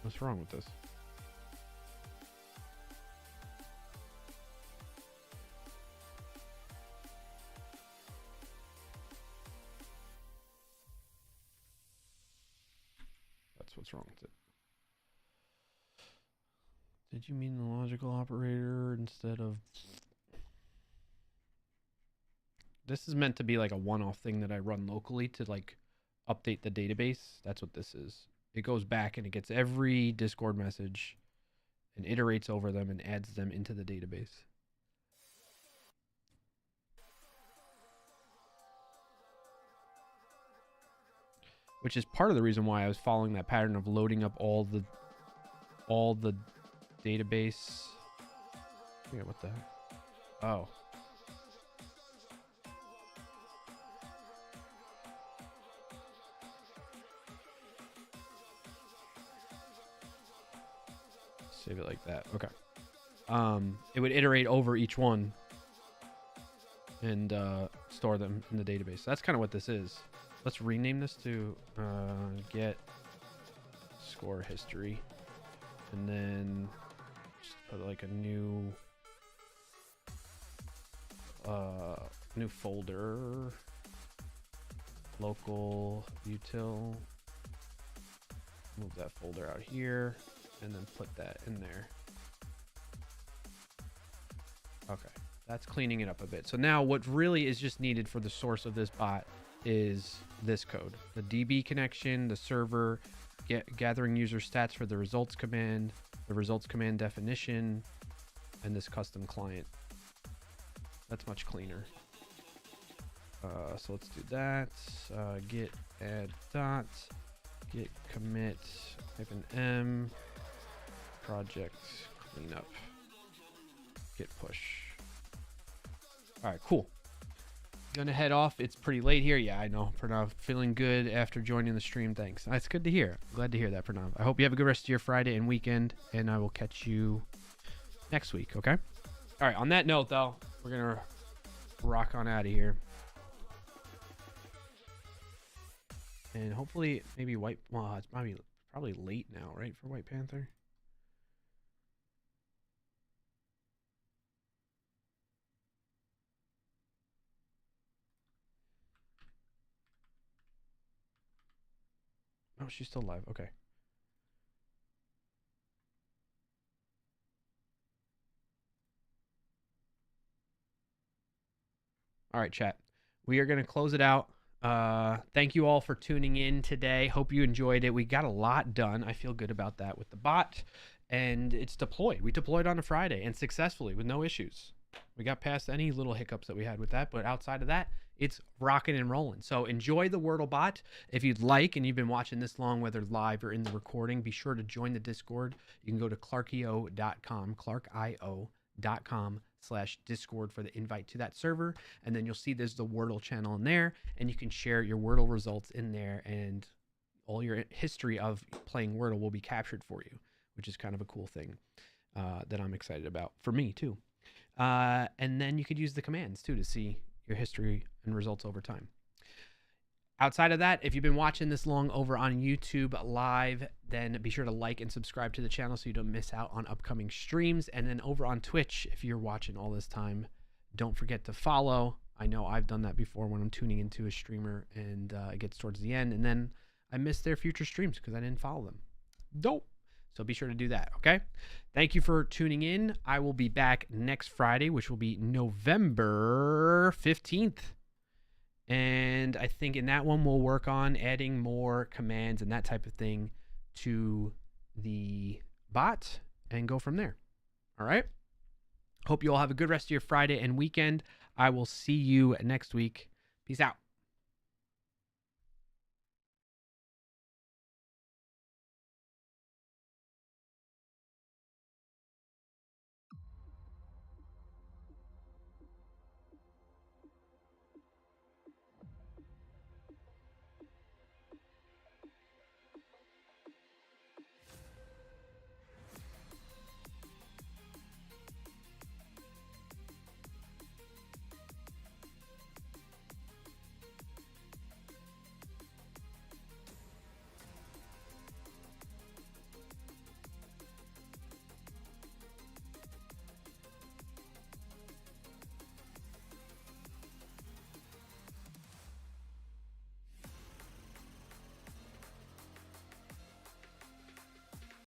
What's wrong with this? That's what's wrong with it. Did you mean the logical operator instead of... This is meant to be like a one-off thing that I run locally to like update the database. That's what this is. It goes back and it gets every Discord message and iterates over them and adds them into the database. Which is part of the reason why I was following that pattern of loading up all the database. Yeah, what the heck? Oh. Save it like that. Okay. It would iterate over each one and store them in the database. That's kind of what this is. Let's rename this to get score history, and then just put like a new folder, local util. Move that folder out here. And then put that in there. Okay, that's cleaning it up a bit. So now what really is just needed for the source of this bot is this code. The DB connection, the server, gathering user stats for the results command, the results command definition, and this custom client. That's much cleaner. So let's do that. Git add dot, git commit -m, project cleanup, git push. All right, cool. Gonna head off. It's pretty late here. Yeah, I know. Pranav, feeling good after joining the stream. Thanks. That's good to hear. Glad to hear that, Pranav. I hope you have a good rest of your Friday and weekend, and I will catch you next week, okay? All right, on that note, though, we're gonna rock on out of here. And hopefully, maybe well, it's probably late now, right, for White Panther? Oh, she's still live. Okay. All right, chat. We are going to close it out. Thank you all for tuning in today. Hope you enjoyed it. We got a lot done. I feel good about that with the bot. And it's deployed. We deployed on a Friday and successfully with no issues. We got past any little hiccups that we had with that. But outside of that, it's rocking and rolling. So enjoy the Wordle bot. If you'd like, and you've been watching this long, whether live or in the recording, be sure to join the Discord. You can go to clarkio.com, clarkio.com/Discord for the invite to that server. And then you'll see there's the Wordle channel in there, and you can share your Wordle results in there, and all your history of playing Wordle will be captured for you, which is kind of a cool thing that I'm excited about for me too. And then you could use the commands too to see your history and results over time. Outside of that, if you've been watching this long over on YouTube live, then be sure to like and subscribe to the channel so you don't miss out on upcoming streams. And then over on Twitch, if you're watching all this time, don't forget to follow. I know I've done that before when I'm tuning into a streamer and it gets towards the end, and then I miss their future streams because I didn't follow them. Dope. So be sure to do that, okay? Thank you for tuning in. I will be back next Friday, which will be November 15th. And I think in that one, we'll work on adding more commands and that type of thing to the bot and go from there. All right? Hope you all have a good rest of your Friday and weekend. I will see you next week. Peace out.